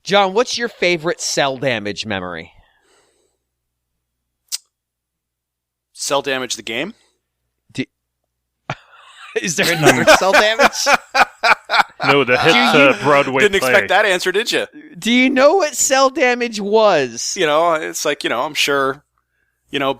John, what's your favorite cell damage memory? Cell damage the game? Is there another cell damage? No, the hit Broadway Didn't play. expect that answer, did you? Do you know what cell damage was? It's like, I'm sure,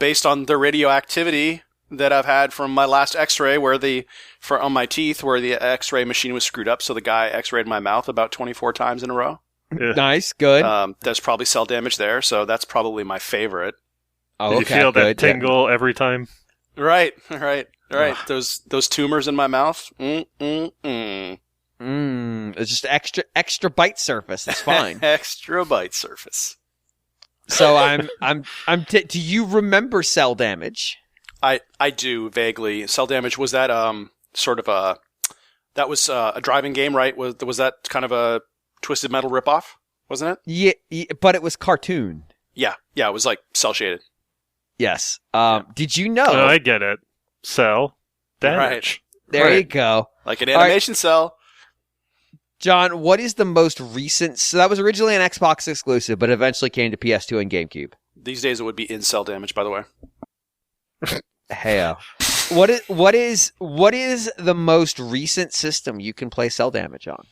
based on the radioactivity that I've had from my last x-ray on my teeth where the x-ray machine was screwed up, so the guy x-rayed my mouth about 24 times in a row. Yeah. Nice, good. There's probably cell damage there, so that's probably my favorit. Oh, Did you feel that tingle every time? Right. Those tumors in my mouth. It's just extra bite surface. It's fine. Extra bite surface. So do you remember cell damage? I do vaguely. Cell damage, was that that was a driving game, right? Was that kind of a Twisted Metal ripoff, wasn't it? Yeah, but it was cartoon. Yeah, it was like cell shaded. Yes. Did you know? Oh, I get it. Cell damage. Right. There you go. Like an animation cell. John, what is the most recent? So that was originally an Xbox exclusive, but eventually came to PS2 and GameCube. These days it would be in cell damage, by the way. Hey, what is the most recent system you can play cell damage on?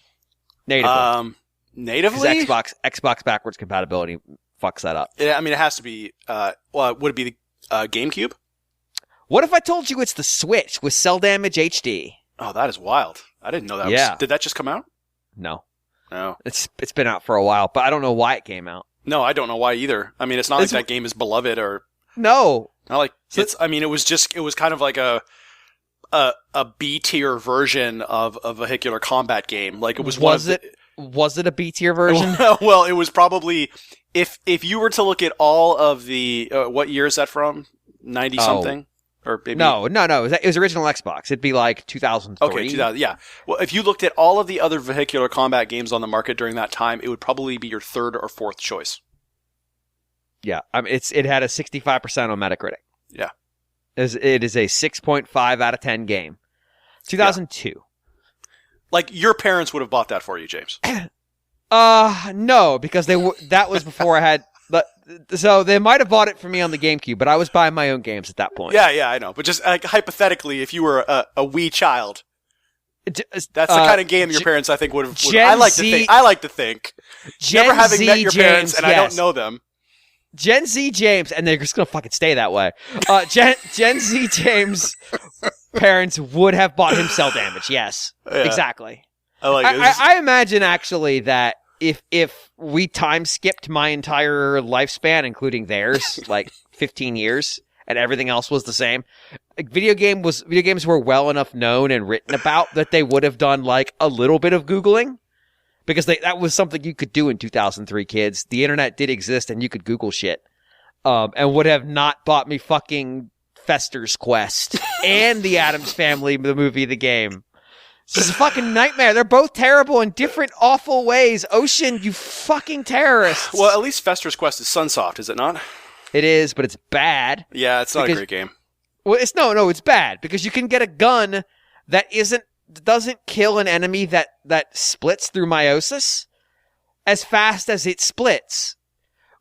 Natively. Natively? Xbox backwards compatibility fucks that up. It has to be. Would it be the GameCube? What if I told you it's the Switch with Cell Damage HD? Oh, that is wild. I didn't know that. Yeah. Did that just come out? No. No. It's been out for a while, but I don't know why it came out. No, I don't know why either. It's not like that game is beloved or. No. Not like it was kind of like a B tier version of a vehicular combat game. Like it was. Was it a B tier version? Well, it was probably if you were to look at all of the what year is that from? 90 something. Or maybe... No. It was original Xbox. It'd be like 2003. Okay, 2000. Yeah. Well, if you looked at all of the other vehicular combat games on the market during that time, it would probably be your third or fourth choice. Yeah, it had a 65% on Metacritic. Yeah, it is a 6.5 out of 10 game. 2002. Yeah. Like your parents would have bought that for you, James. No, because that was before I had. So they might have bought it for me on the GameCube, but I was buying my own games at that point. Yeah, I know. But just hypothetically, if you were a wee child, that's the kind of game your parents, I think, would have. I like to think. Never having met your parents, and yes. I don't know them. Gen Z James, and they're just gonna fucking stay that way. Gen Z James parents would have bought him Cell Damage. Yes, yeah. Exactly. I imagine actually that if we time skipped my entire lifespan, including theirs, like 15 years, and everything else was the same, like video games were well enough known and written about that they would have done like a little bit of Googling. Because that was something you could do in 2003, kids. The internet did exist, and you could Google shit. And would have not bought me fucking Fester's Quest and the Addams Family, the movie, the game. It's just a fucking nightmare. They're both terrible in different awful ways. Ocean, you fucking terrorists. Well, at least Fester's Quest is Sunsoft, is it not? It is, but it's bad. Yeah, it's not a great game. Well, it's bad because you can get a gun that doesn't kill an enemy that splits through meiosis as fast as it splits,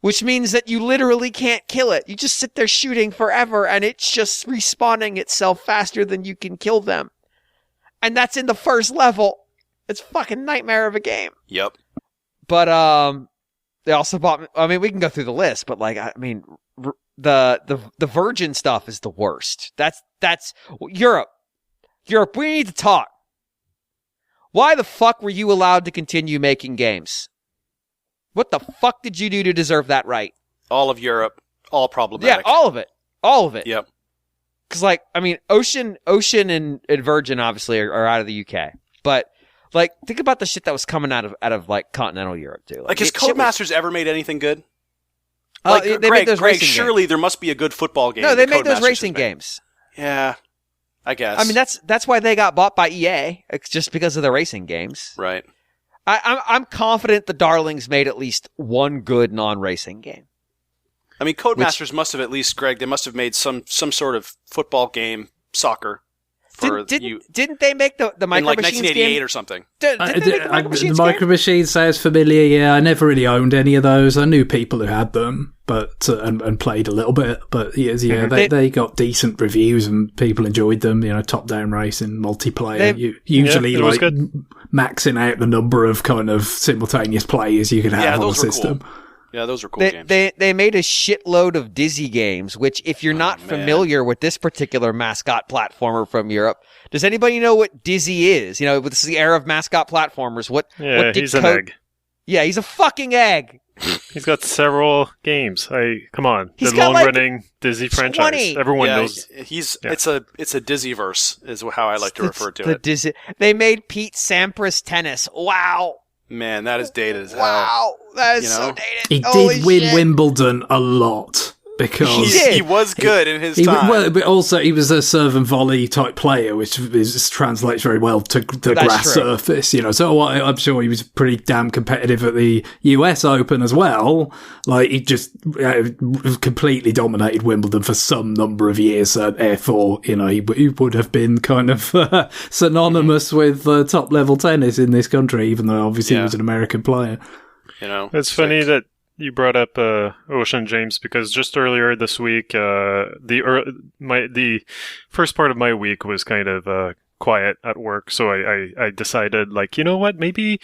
which means that you literally can't kill it. You just sit there shooting forever, and it's just respawning itself faster than you can kill them. And that's in the first level. It's a fucking nightmare of a game. Yep. But they also bought. I mean, we can go through the list, but the Virgin stuff is the worst. That's Europe. Europe, we need to talk. Why the fuck were you allowed to continue making games? What the fuck did you do to deserve that right? All of Europe, all problematic. Yeah, all of it. All of it. Yep. Because, Ocean and Virgin obviously are out of the UK. But, think about the shit that was coming out of continental Europe, too. Has Codemasters ever made anything good? They made those racing surely games. There must be a good football game. No, they made those racing games. Yeah. I guess. That's why they got bought by EA. It's just because of the racing games. Right. I'm confident the Darlings made at least one good non-racing game. Codemasters must have at least, Greg, they must have made some sort of football game, soccer. Didn't they make the Micro in like Machines 1988 game? Or something? Didn't they make the Micro Machines the Micro Machines sounds familiar. Yeah, I never really owned any of those. I knew people who had them, but and played a little bit. But yeah, they got decent reviews and people enjoyed them. You know, top-down racing, multiplayer. Usually like maxing out the number of kind of simultaneous players you could have on the system. Cool. Yeah, those were cool games. They made a shitload of Dizzy games, which if you're not familiar with this particular mascot platformer from Europe, does anybody know what Dizzy is? You know, this is the era of mascot platformers. What he's an egg. Yeah, he's a fucking egg. He's got several games. Come on. He's the got long-running Dizzy franchise. 20. Everyone knows. It's a Dizzyverse is how I like to refer to it. Dizzy. They made Pete Sampras tennis. Wow. Man, that is dated as hell. Wow, that is so dated. He did win Wimbledon a lot because he was good in his time. Well, but also he was a serve and volley type player, which translates very well to the grass surface. You know, so I'm sure he was pretty damn competitive at the US Open as well. Like he just completely dominated Wimbledon for some number of years. Therefore, you know, he would have been kind of synonymous with top level tennis in this country, even though obviously he was an American player. You know, it's funny that you brought up Ocean, James, because just earlier this week, the first part of my week was kind of quiet at work, so I decided, like, you know what, maybe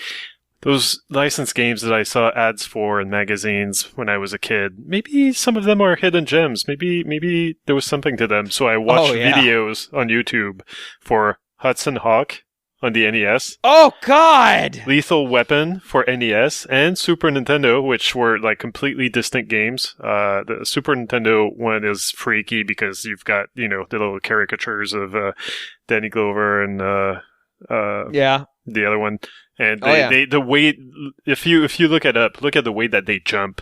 those licensed games that I saw ads for in magazines when I was a kid, maybe some of them are hidden gems. Maybe there was something to them. So I watched videos on YouTube for Hudson Hawk on the NES. Oh, God! Lethal Weapon for NES and Super Nintendo, which were like completely distinct games. The Super Nintendo one is freaky because you've got, you know, the little caricatures of Danny Glover and the other one. And the way, if you look at the way that they jump.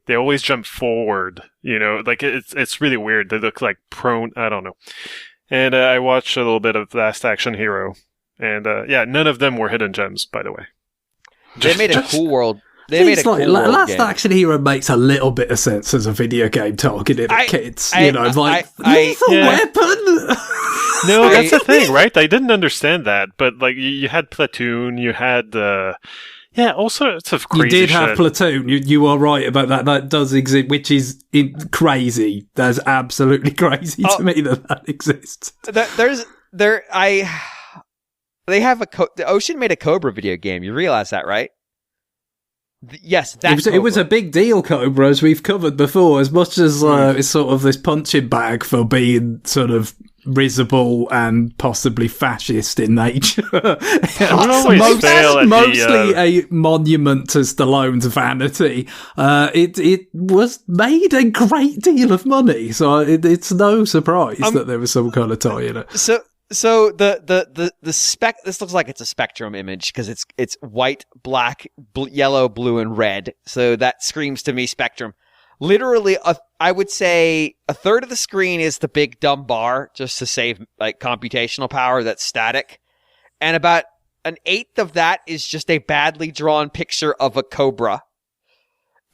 They always jump forward, you know, like it's really weird. They look like prone. I don't know. And I watched a little bit of Last Action Hero. And, none of them were hidden gems, by the way. They made a cool world. Last Action Hero makes a little bit of sense as a video game targeted at kids. Lethal Weapon? No, that's the thing, right? I didn't understand that. But, like, you had Platoon, you had... all sorts of crazy shit. You did have Platoon. You are right about that. That does exist, which is crazy. That's absolutely crazy to me that exists. They have the Ocean made a Cobra video game. You realize that, right? Yes, it was a big deal, Cobra, as we've covered before. As much as it's sort of this punching bag for being sort of risible and possibly fascist in nature. Mostly a monument to Stallone's vanity. It was made a great deal of money, so it's no surprise that there was some kind of tie in it. So the this looks like it's a Spectrum image because it's white, black, yellow, blue, and red. So that screams to me Spectrum. Literally, I would say a third of the screen is the big dumb bar just to save like computational power that's static, and about an eighth of that is just a badly drawn picture of a cobra,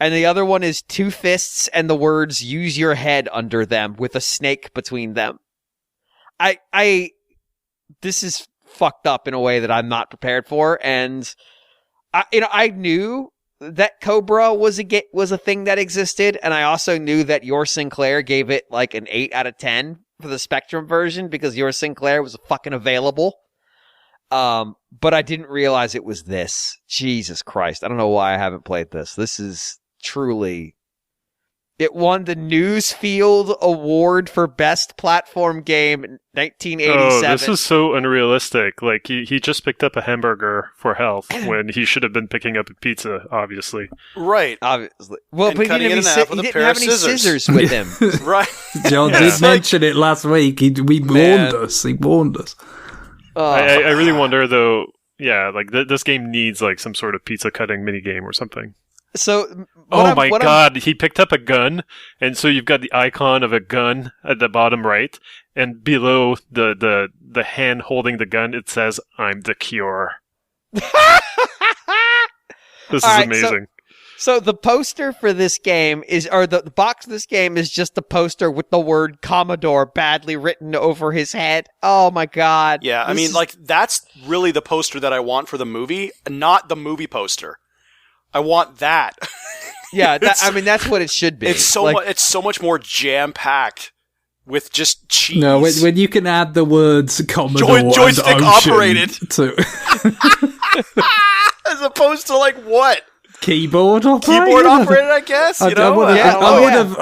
and the other one is two fists and the words "use your head" under them with a snake between them. This is fucked up in a way that I'm not prepared for, and I knew that Cobra was a thing that existed, and I also knew that your Sinclair gave it like an 8 out of 10 for the Spectrum version because your Sinclair was fucking available. But I didn't realize it was this. Jesus Christ, I don't know why I haven't played this. This is truly. It won the Newsfield Award for Best Platform Game in 1987. Oh, this is so unrealistic. Like, he just picked up a hamburger for health when he should have been picking up a pizza, obviously. Right. Obviously. Well, but he didn't have any scissors with him. Right. John did mention it last week. He warned us. He warned us. I really wonder, though, like, this game needs, like, some sort of pizza cutting minigame or something. So, God! He picked up a gun, and so you've got the icon of a gun at the bottom right, and below the hand holding the gun, it says, "I'm the cure." This is amazing. So the poster for this game the box of this game is just the poster with the word Commodore badly written over his head. Oh my god. Yeah, I mean, like, that's really the poster that I want for the movie, not the movie poster. I want that. Yeah, I mean, that's what it should be. It's so much more jam-packed with just cheese. No, when you can add the words Commodore joystick and operated to as opposed to, like, what? Keyboard operated, I guess. I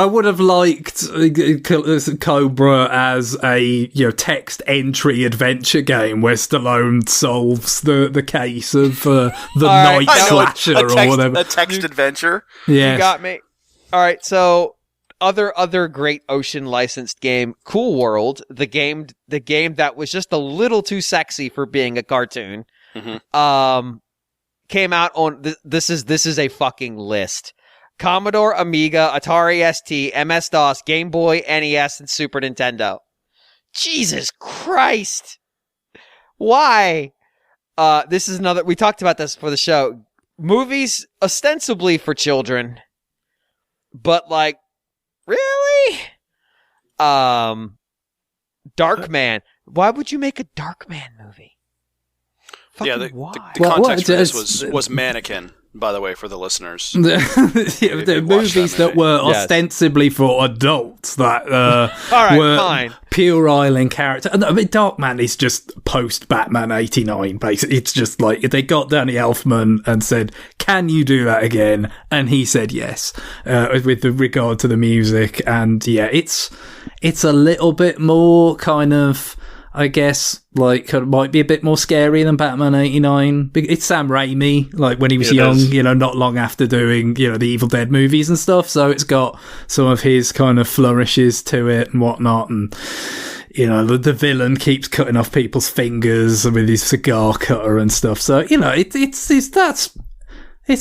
would have liked Cobra as a text entry adventure game where Stallone solves the case of the night slasher or whatever. A text adventure. Yeah, you got me. All right, so other great Ocean licensed game, Cool World, the game that was just a little too sexy for being a cartoon. Mm-hmm. Came out on this is a fucking list. Commodore, Amiga, Atari ST, MS-DOS, Game Boy, NES, and Super Nintendo. Jesus Christ. Why? This is another, we talked about this for the show. Movies ostensibly for children, but like, really? Darkman. Why would you make a Darkman movie? The context for this was Mannequin, by the way, for the listeners. The movies that were ostensibly for adults that were fine. puerile in character. I mean, Darkman is just post-Batman 89, basically. It's just like, they got Danny Elfman and said, can you do that again? And he said yes, with regard to the music. And yeah, it's a little bit more kind of, I guess, like, might be a bit more scary than Batman 89. It's Sam Raimi, like, when he was young, not long after doing, the Evil Dead movies and stuff. So it's got some of his kind of flourishes to it and whatnot. And, the villain keeps cutting off people's fingers with his cigar cutter and stuff. So, it's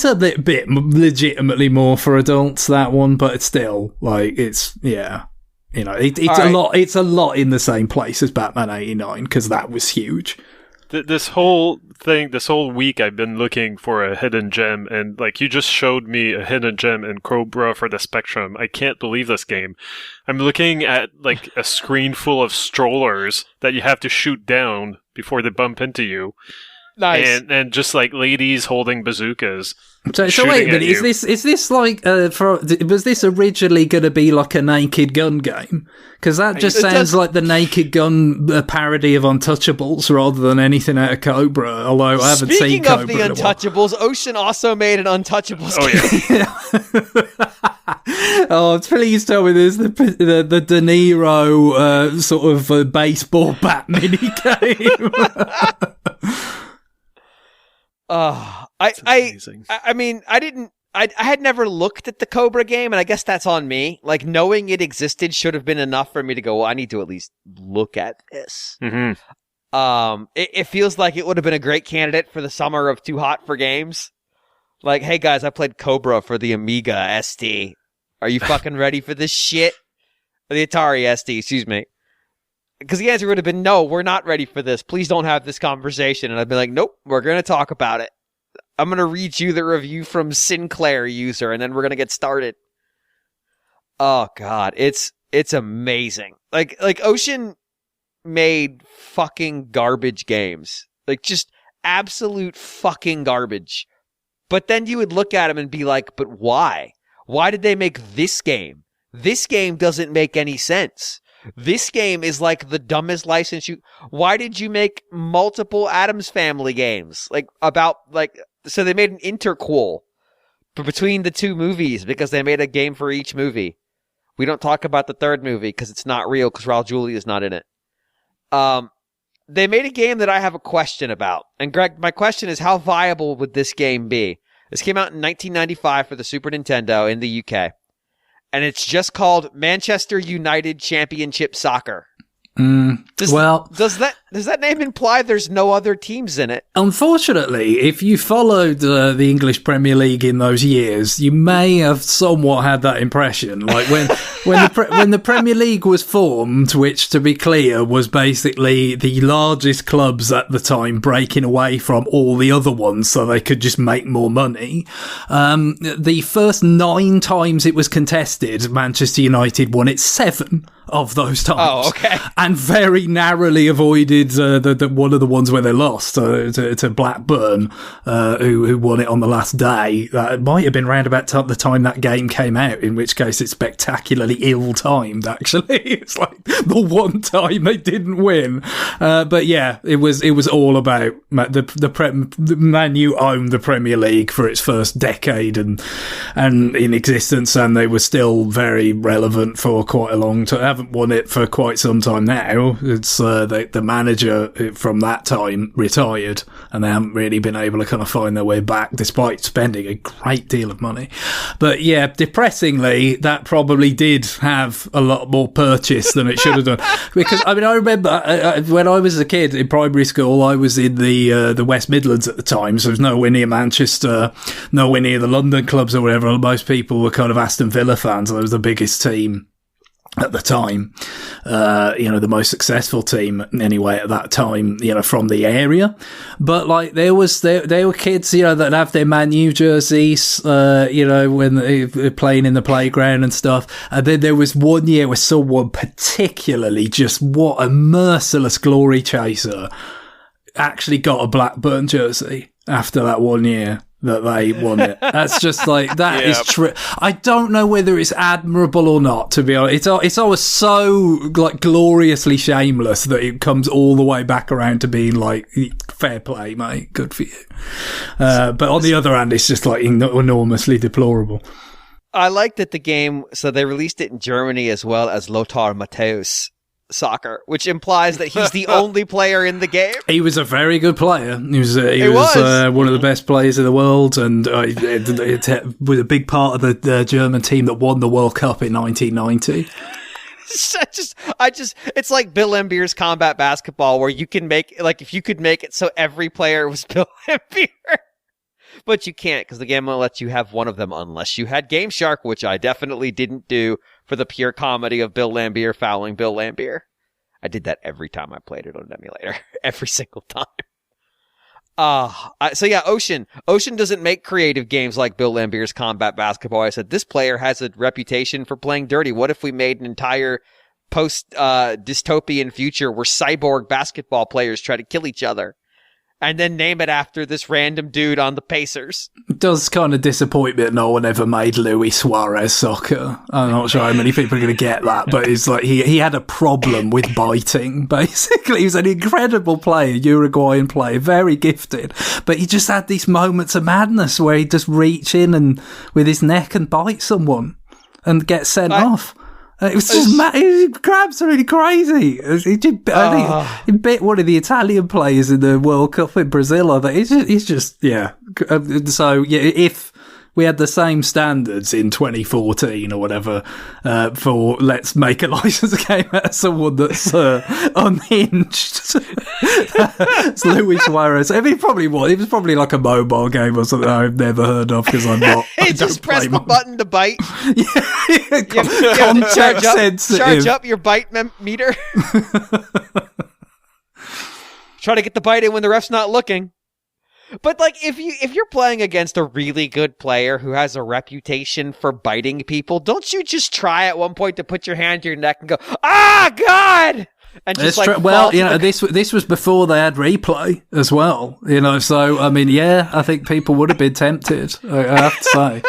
a bit legitimately more for adults, that one, but it's still, like, it's It's a lot in the same place as Batman 89, because that was huge. This whole week I've been looking for a hidden gem, and like, you just showed me a hidden gem in Cobra for the Spectrum. I can't believe this game. I'm looking at like a screen full of strollers that you have to shoot down before they bump into you. Nice. And just like ladies holding bazookas. So wait a minute, is this like was this originally going to be like a Naked Gun game? Because that just sounds like the Naked Gun parody of Untouchables rather than anything out of Cobra. Although I haven't seen Cobra. Speaking of the Untouchables, Ocean also made an Untouchables game. Yeah. Oh, please tell me there's the De Niro sort of baseball bat mini game. I mean, I had never looked at the Cobra game, and I guess that's on me. Like, knowing it existed should have been enough for me to go, well, I need to at least look at this. Mm-hmm. It feels like it would have been a great candidate for the summer of Too Hot for Games. Like, hey guys, I played Cobra for the Amiga ST. Are you fucking ready for this shit? Or the Atari ST, excuse me. Because the answer would have been, no, we're not ready for this. Please don't have this conversation. And I'd be like, nope, we're going to talk about it. I'm going to read you the review from Sinclair User, and then we're going to get started. Oh, God. It's amazing. Like Ocean made fucking garbage games. Like, just absolute fucking garbage. But then you would look at them and be like, but why? Why did they make this game? This game doesn't make any sense. This game is like the dumbest license why did you make multiple Addams Family games? So they made an interquel between the two movies because they made a game for each movie. We don't talk about the third movie because it's not real because Raul Julia is not in it. They made a game that I have a question about. And Greg, my question is, how viable would this game be? This came out in 1995 for the Super Nintendo in the UK. And it's just called Manchester United Championship Soccer. Does that name imply there's no other teams in it? Unfortunately, if you followed the English Premier League in those years, you may have somewhat had that impression. Like when the Premier League was formed, which, to be clear, was basically the largest clubs at the time breaking away from all the other ones so they could just make more money. The first 9 times it was contested, Manchester United won it 7 of those times. Oh, okay. And very narrowly avoided the one of the ones where they lost to Blackburn, who won it on the last day. It might have been round about the time that game came out, in which case it's spectacularly ill-timed, actually. It's like the one time they didn't win. But yeah, it was all about the Man U owned the Premier League for its first decade and in existence, and they were still very relevant for quite a long time. Haven't won it for quite some time now. It's the manager from that time retired, and they haven't really been able to kind of find their way back despite spending a great deal of money. But yeah, depressingly, that probably did have a lot more purchase than it should have done. Because I mean, I remember when I was a kid in primary school, I was in the West Midlands at the time, so there was nowhere near Manchester, nowhere near the London clubs or whatever. Most people were kind of Aston Villa fans. That was the biggest team at the time, the most successful team anyway at that time, from the area. But like there were kids, that have their Man U jerseys, when they're playing in the playground and stuff. And then there was one year where someone particularly, just what a merciless glory chaser, actually got a Blackburn jersey after that one year that they won it. That's just like, that is true. I don't know whether it's admirable or not, to be honest. It's always so like gloriously shameless that it comes all the way back around to being like, fair play, mate, good for you. But on the other hand, it's just like enormously deplorable. I like that the game, so they released it in Germany as well as Lothar Matthäus Soccer, which implies that he's the only player in the game. He was a very good player. He was one of the best players in the world, and was a big part of the German team that won the World Cup in 1990. It's like Bill Laimbeer's combat basketball, where you can make, like, if you could make it so every player was Bill Laimbeer. But you can't, because the game won't let you have one of them unless you had Game Shark, which I definitely didn't do for the pure comedy of Bill Laimbeer fouling Bill Laimbeer. I did that every time I played it on an emulator. Every single time. So yeah, Ocean. Ocean doesn't make creative games like Bill Laimbeer's combat basketball. I said, this player has a reputation for playing dirty. What if we made an entire post-dystopian future where cyborg basketball players try to kill each other? And then name it after this random dude on the Pacers. It does kind of disappoint me that no one ever made Luis Suarez soccer. I'm not sure how many people are going to get that, but it's like he had a problem with biting, basically. He was an incredible player, Uruguayan player, very gifted. But he just had these moments of madness where he'd just reach in and with his neck and bite someone and get sent off. It was just he grabs are really crazy. I think he bit one of the Italian players in the World Cup in Brazil. I think he's just So yeah, if we had the same standards in 2014 or whatever for let's make a licensed game out of someone that's unhinged. It's Luis Suarez. I mean, it was probably like a mobile game or something I've never heard of because I'm not. You just press the button to bite. Charge up your bite meter. Try to get the bite in when the ref's not looking. But like, if you're playing against a really good player who has a reputation for biting people, don't you just try at one point to put your hand to your neck and go, "Ah, God!" And just this was before they had replay as well. So I mean, yeah, I think people would have been tempted. I have to say.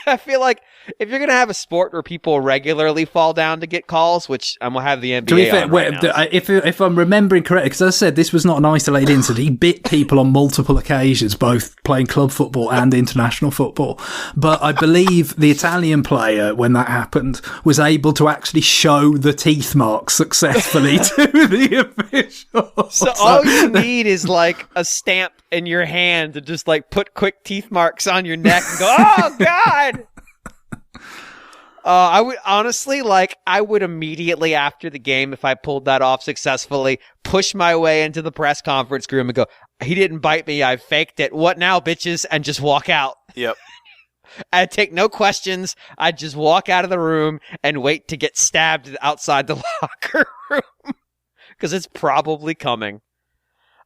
I feel like if you're going to have a sport where people regularly fall down to get calls, which I'm going to have the NBA on right now. If I'm remembering correctly, because as I said, this was not an isolated incident. He bit people on multiple occasions, both playing club football and international football. But I believe the Italian player, when that happened, was able to actually show the teeth marks successfully to the official. So all you need is like a stamp in your hand to just like put quick teeth marks on your neck and go, "Oh, God!" I would honestly, I would immediately after the game, if I pulled that off successfully, push my way into the press conference room and go, he didn't bite me, I faked it. What now, bitches? And just walk out. Yep. I'd take no questions. I'd just walk out of the room and wait to get stabbed outside the locker room. Because it's probably coming.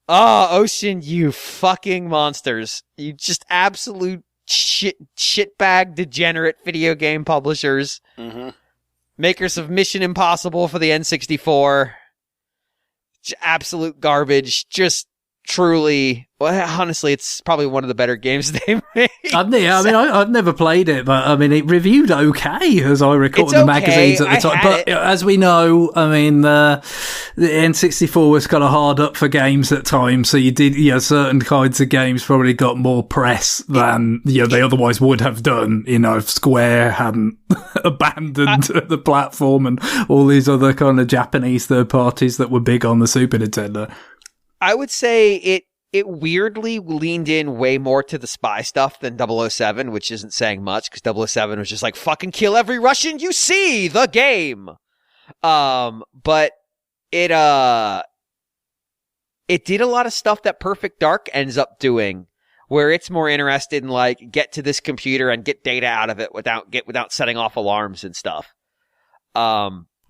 Oh, Ocean, you fucking monsters. You just absolute shitbag degenerate video game publishers. Mm-hmm. Makers of Mission Impossible for the N64. Absolute garbage. Just truly, well, honestly, it's probably one of the better games they made. I've never played it, but I mean, it reviewed okay, as I recall in the magazines at the time. But as we know, I mean, the N64 was kind of hard up for games at times, so certain kinds of games probably got more press than they otherwise would have done. If Square hadn't abandoned the platform and all these other kind of Japanese third parties that were big on the Super Nintendo. I would say it weirdly leaned in way more to the spy stuff than 007, which isn't saying much because 007 was just like, fucking kill every Russian you see, the game. But it did a lot of stuff that Perfect Dark ends up doing, where it's more interested in get to this computer and get data out of it without setting off alarms and stuff.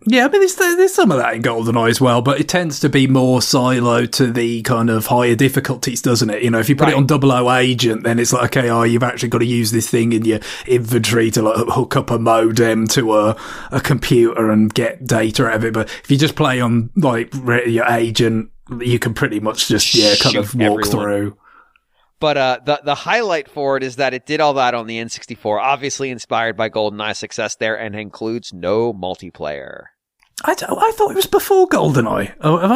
Yeah, I mean, there's some of that in GoldenEye as well, but it tends to be more siloed to the kind of higher difficulties, doesn't it? If you put it on 00 Agent, then it's like, okay, you've actually got to use this thing in your inventory to hook up a modem to a computer and get data out of it. But if you just play on your Agent, you can pretty much just kind of walk through. But the highlight for it is that it did all that on the N64, obviously inspired by GoldenEye's success there, and includes no multiplayer. I thought it was before GoldenEye. Am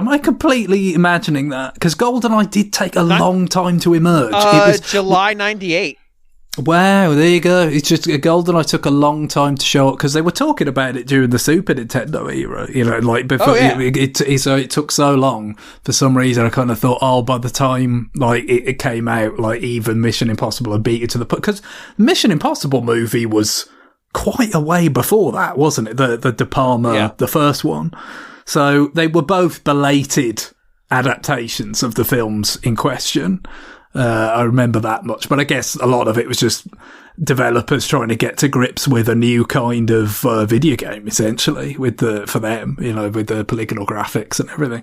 I completely imagining that? Because GoldenEye did take a long time to emerge. It was July 98. Wow, there you go. It's just GoldenEye took a long time to show up because they were talking about it during the Super Nintendo era. Before it took so long for some reason. I kind of thought, by the time it came out, even Mission Impossible had beat it to the because Mission Impossible movie was quite a way before that, wasn't it? The De Palma, the first one. So they were both belated adaptations of the films in question. I remember that much, but I guess a lot of it was just developers trying to get to grips with a new kind of video game, essentially, with the polygonal graphics and everything.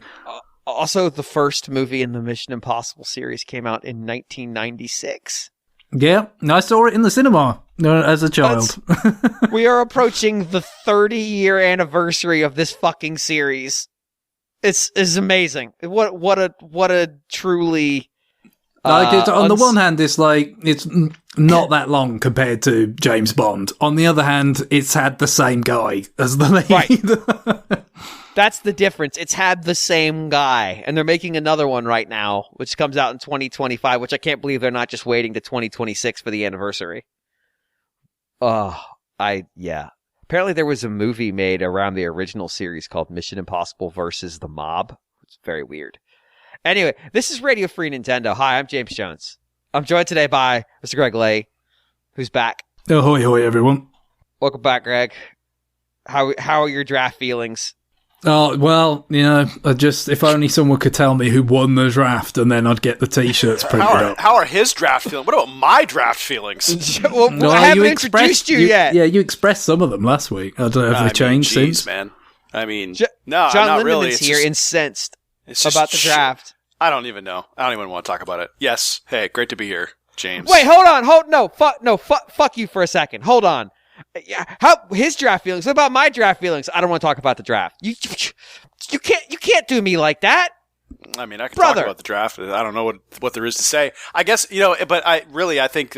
Also, the first movie in the Mission Impossible series came out in 1996. Yeah, I saw it in the cinema as a child. We are approaching the 30-year anniversary of this fucking series. It's amazing. What a truly... on the one hand, it's not that long compared to James Bond. On the other hand, it's had the same guy as the lead. Right. That's the difference. It's had the same guy, and they're making another one right now, which comes out in 2025, which I can't believe they're not just waiting to 2026 for the anniversary. Apparently there was a movie made around the original series called Mission Impossible versus the Mob. It's very weird. Anyway, this is Radio Free Nintendo. Hi, I'm James Jones. I'm joined today by Mr. Greg Lay, who's back. Ahoy, hoy, everyone. Welcome back, Greg. How are your draft feelings? Oh, well, if only someone could tell me who won the draft, and then I'd get the T-shirts printed up. How are his draft feelings? What about my draft feelings? Well, I haven't introduced you yet. Yeah, you expressed some of them last week. I don't know if they've changed since. Man. I mean, John not Lindeman's really. Here, incensed about the draft. I don't even know. I don't even want to talk about it. Yes. Hey, great to be here, James. Wait, hold on. Fuck you for a second. Hold on. How his draft feelings? What about my draft feelings? I don't want to talk about the draft. You can't do me like that. I mean, I can talk about the draft. I don't know what there is to say. I guess but I think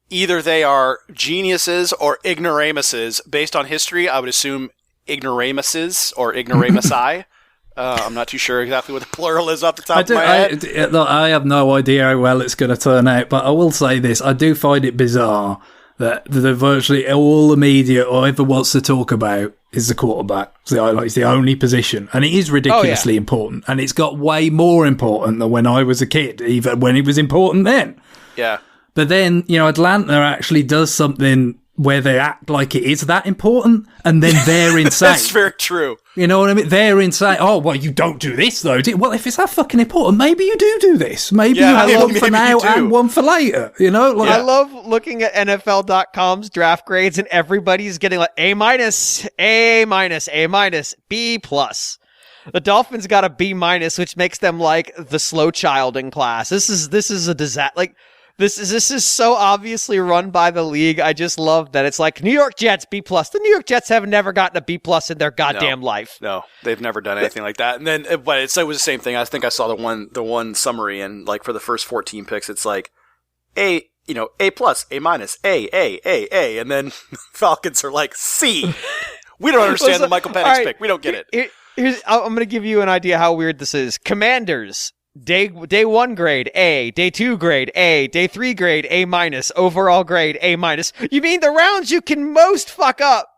either they are geniuses or ignoramuses. Based on history, I would assume ignoramuses or ignoramusi. I'm not too sure exactly what the plural is off the top of my head. I have no idea how well it's going to turn out, but I will say this. I do find it bizarre that virtually all the media or ever wants to talk about is the quarterback. It's the only position. And it is ridiculously important. And it's got way more important than when I was a kid, even when it was important then. Yeah. But then, Atlanta actually does something where they act like it is that important, and then they're insane. That's very true. You know what I mean? They're insane. Oh, well, you don't do this, though. Well, if it's that fucking important, maybe you do this. Maybe you have one for now and one for later. You know? Like, I love looking at NFL.com's draft grades, and everybody's getting like A-, A-, A-, B+. The Dolphins got a B-, which makes them like the slow child in class. This is a disaster. Like, This is so obviously run by the league. I just love that it's like New York Jets B+. The New York Jets have never gotten a B+ in their goddamn life. No, they've never done anything like that. And then, but it was the same thing. I think I saw the one summary, and like for the first 14 picks, it's like A+, A-, and then Falcons are like C. We don't understand the Michael Penix pick. We don't get it. I'm going to give you an idea how weird this is. Commanders. Day 1 grade A, day 2 grade A, day 3 grade A-, overall grade A-. You mean the rounds you can most fuck up?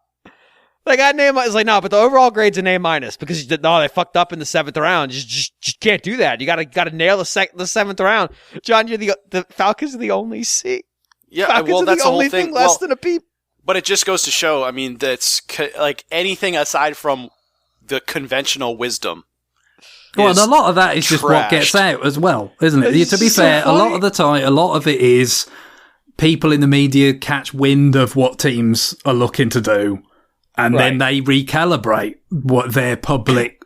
Like that name is like, no, but the overall grade's an A- because they fucked up in the 7th round. You just can't do that. You gotta nail the 7th round. John, you're the Falcons are the only C. Yeah, Falcons are that's the only thing less than a P. But it just goes to show. I mean, that's like anything aside from the conventional wisdom. Well, and a lot of that is just what gets out as well, isn't it? To be fair, a lot of the time, a lot of it is people in the media catch wind of what teams are looking to do, and then they recalibrate what their public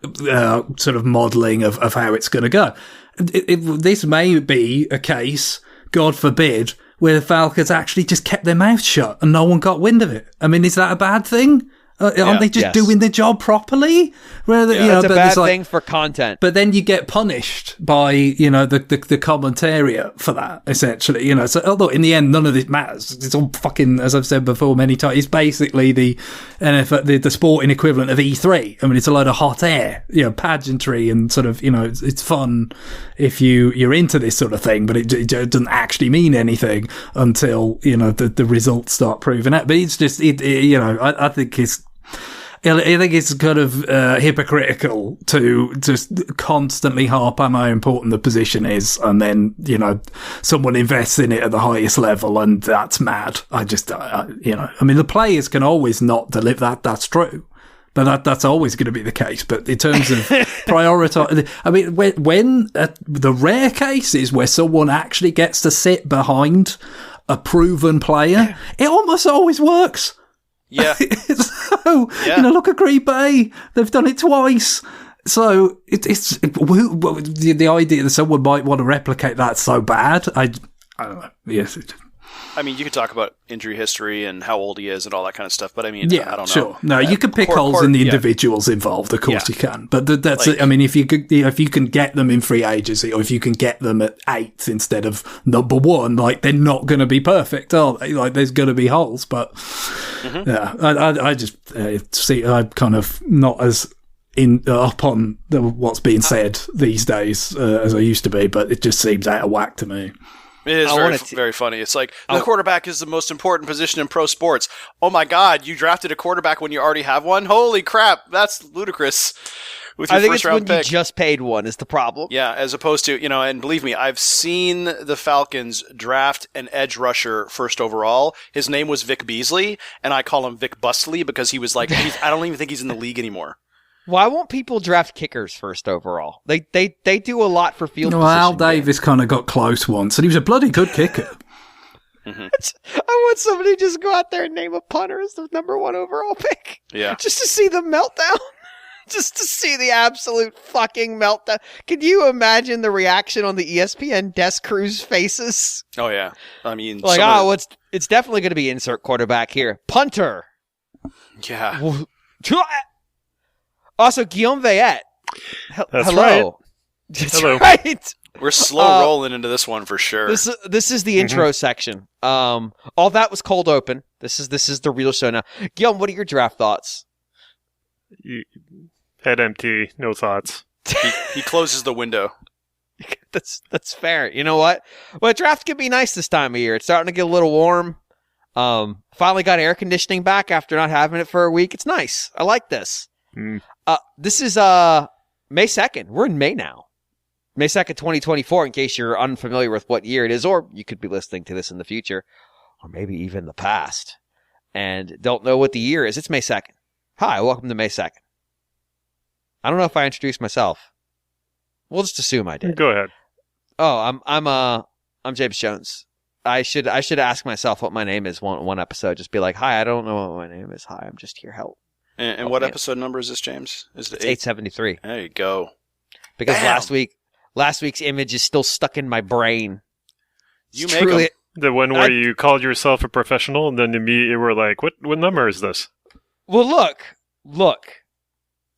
sort of modelling of how it's going to go. This may be a case, God forbid, where the Falcons actually just kept their mouth shut and no one got wind of it. I mean, is that a bad thing? Aren't they just doing their job properly? It's a bad thing for content. But then you get punished by, the commentariat for that, essentially. So although in the end, none of this matters. It's all fucking, as I've said before many times, it's basically the NFL, the sporting equivalent of E3. I mean, it's a load of hot air, pageantry and sort of, it's fun if you're into this sort of thing, but it doesn't actually mean anything until, the results start proving it. But it's just, I think it's kind of hypocritical to just constantly harp on how important the position is, and then someone invests in it at the highest level, and that's mad. I mean, the players can always not deliver that. That's true, but that's always going to be the case. But in terms of prioritize, I mean, when the rare cases where someone actually gets to sit behind a proven player, it almost always works. Yeah. Look at Green Bay. They've done it twice. So it's the idea that someone might want to replicate that so bad. I don't know. Yes. I mean, you could talk about injury history and how old he is and all that kind of stuff, but I mean, I don't know. Sure. No, you can pick holes in the individuals involved. Of course you can. But that's it. I mean, if you can get them in free agency, or if you can get them at 8th instead of number 1, like, they're not going to be perfect, are they? Like, there's going to be holes. But I just see. I'm kind of not as up on what's being said these days as I used to be, but it just seems out of whack to me. It is very funny. It's like, the quarterback is the most important position in pro sports. Oh my God, you drafted a quarterback when you already have one? Holy crap, that's ludicrous. With your first round pick. You just paid one is the problem. Yeah, as opposed to, and believe me, I've seen the Falcons draft an edge rusher first overall. His name was Vic Beasley, and I call him Vic Bustley because he was like, I don't even think he's in the league anymore. Why won't people draft kickers first overall? They do a lot for field position. Al Davis kind of got close once, and he was a bloody good kicker. I want somebody to just go out there and name a punter as the number 1 overall pick. Yeah. Just to see the meltdown. Just to see the absolute fucking meltdown. Can you imagine the reaction on the ESPN desk crew's faces? Oh, yeah. I mean... Like, it's definitely going to be insert quarterback here. Punter. Yeah. Also, Guillaume Veillette. That's hello. Right. Hello. Right. We're slow rolling into this one for sure. This is the intro section. All that was cold open. This is the real show now. Guillaume, what are your draft thoughts? Head empty, no thoughts. He closes the window. That's fair. You know what? Well, draft can be nice this time of year. It's starting to get a little warm. Finally got air conditioning back after not having it for a week. It's nice. I like this. This is May 2nd. We're in May now. May 2nd, 2024, in case you're unfamiliar with what year it is, or you could be listening to this in the future, or maybe even the past. and don't know what the year is. It's May 2nd. Hi, welcome to May 2nd. I don't know if I introduced myself. We'll just assume I did. Go ahead. Oh, I'm James Jones. I should ask myself what my name is one episode. Just be like, hi, I don't know what my name is. Hi, I'm just here. Help. And what episode number is this, James? Is it 873? There you go. Because last week's image is still stuck in my brain. You make them. The one where you called yourself a professional, and then immediately were like, what number is this? Well, look.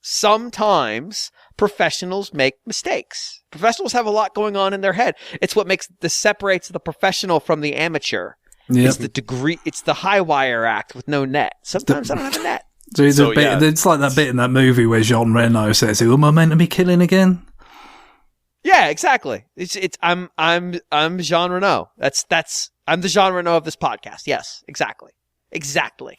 Sometimes professionals make mistakes. Professionals have a lot going on in their head. It's what separates the professional from the amateur. Yep. It's the degree. It's the high wire act with no net. Sometimes I don't have a net. It's like that bit in that movie where Jean Reno says, "Who am I meant to be killing again?" Yeah, exactly. I'm Jean Reno. I'm the Jean Reno of this podcast. Yes, exactly.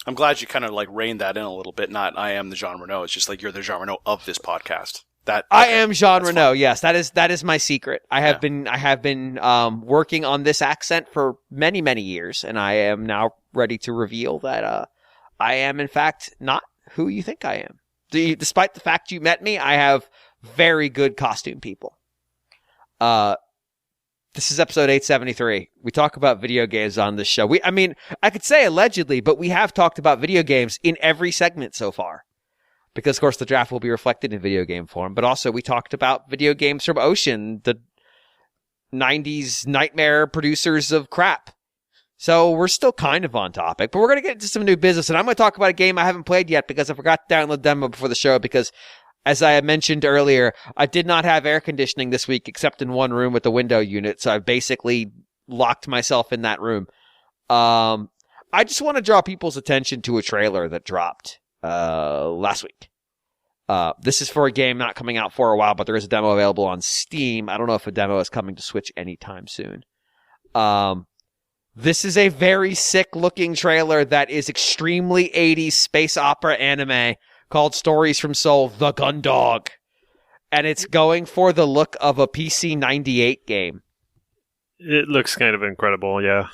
I'm glad you kind of like reined that in a little bit. Not I am the Jean Reno. It's just like you're the Jean Reno of this podcast. I am Jean Reno. Fine. Yes, that is my secret. I have been working on this accent for many, many years, and I am now ready to reveal that I am in fact not who you think I am. Despite the fact you met me, I have very good costume people. This is episode 873. We talk about video games on this show. I could say allegedly, but we have talked about video games in every segment so far. Because, of course, the draft will be reflected in video game form. But also, we talked about video games from Ocean, the 90s nightmare producers of crap. So we're still kind of on topic. But we're going to get into some new business. And I'm going to talk about a game I haven't played yet because I forgot to download the demo before the show. Because, as I mentioned earlier, I did not have air conditioning this week except in one room with the window unit. So I basically locked myself in that room. I just want to draw people's attention to a trailer that dropped last week. This is for a game not coming out for a while, but there is a demo available on Steam. I don't know if a demo is coming to Switch anytime soon. This is a very sick looking trailer that is extremely 80s space opera anime called Stories from Seoul, The Gundog. And it's going for the look of a PC 98 game. It looks kind of incredible, yeah.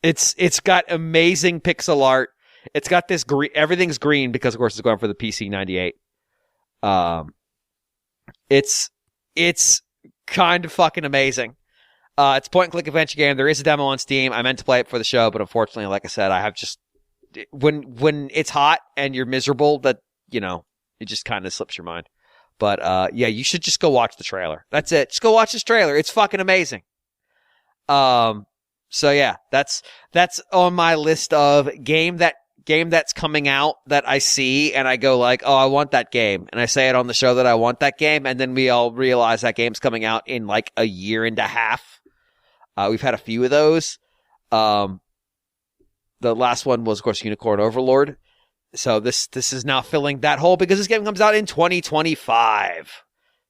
It's got amazing pixel art. It's got this green, everything's green because of course it's going for the PC 98. It's kind of fucking amazing. It's a point and click adventure game. There is a demo on Steam. I meant to play it for the show, but unfortunately, like I said, I have just when it's hot and you're miserable, that it just kind of slips your mind. But yeah, you should just go watch the trailer. That's it. Just go watch this trailer. It's fucking amazing. So yeah, that's on my list of game that's coming out that I see and I go like, oh, I want that game. And I say it on the show that I want that game. And then we all realize that game's coming out in like a year and a half. We've had a few of those. The last one was, of course, Unicorn Overlord. So this is now filling that hole because this game comes out in 2025.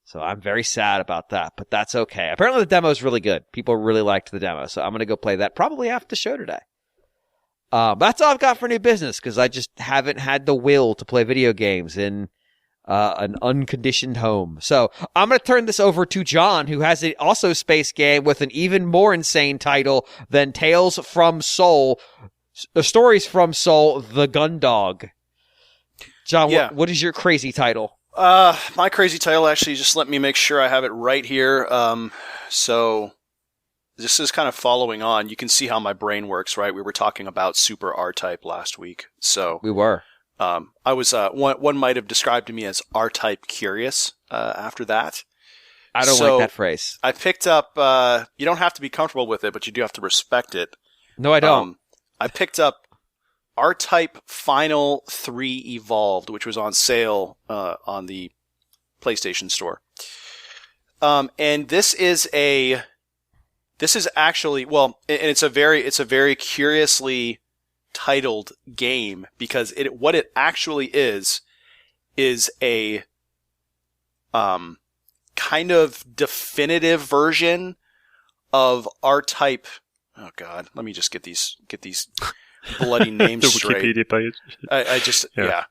So I'm very sad about that, but that's okay. Apparently the demo is really good. People really liked the demo. So I'm going to go play that probably after the show today. That's all I've got for new business because I just haven't had the will to play video games in an unconditioned home. So I'm going to turn this over to John, who has a also space game with an even more insane title than Tales from Seoul, Stories from Seoul, The Gundog. John, yeah. What is your crazy title? My crazy title, actually, just let me make sure I have it right here. So this is kind of following on. You can see how my brain works, right? We were talking about Super R-Type last week. So we were. I was one might have described me as R-Type curious after that. I don't like that phrase. I picked up, you don't have to be comfortable with it, but you do have to respect it. No, I don't. I picked up R-Type Final 3 Evolved, which was on sale on the PlayStation Store. And this is actually, well, and it's a very curiously titled game because what it actually is a kind of definitive version of R-Type. Oh God, let me just get these bloody names the straight. Wikipedia page. I just yeah.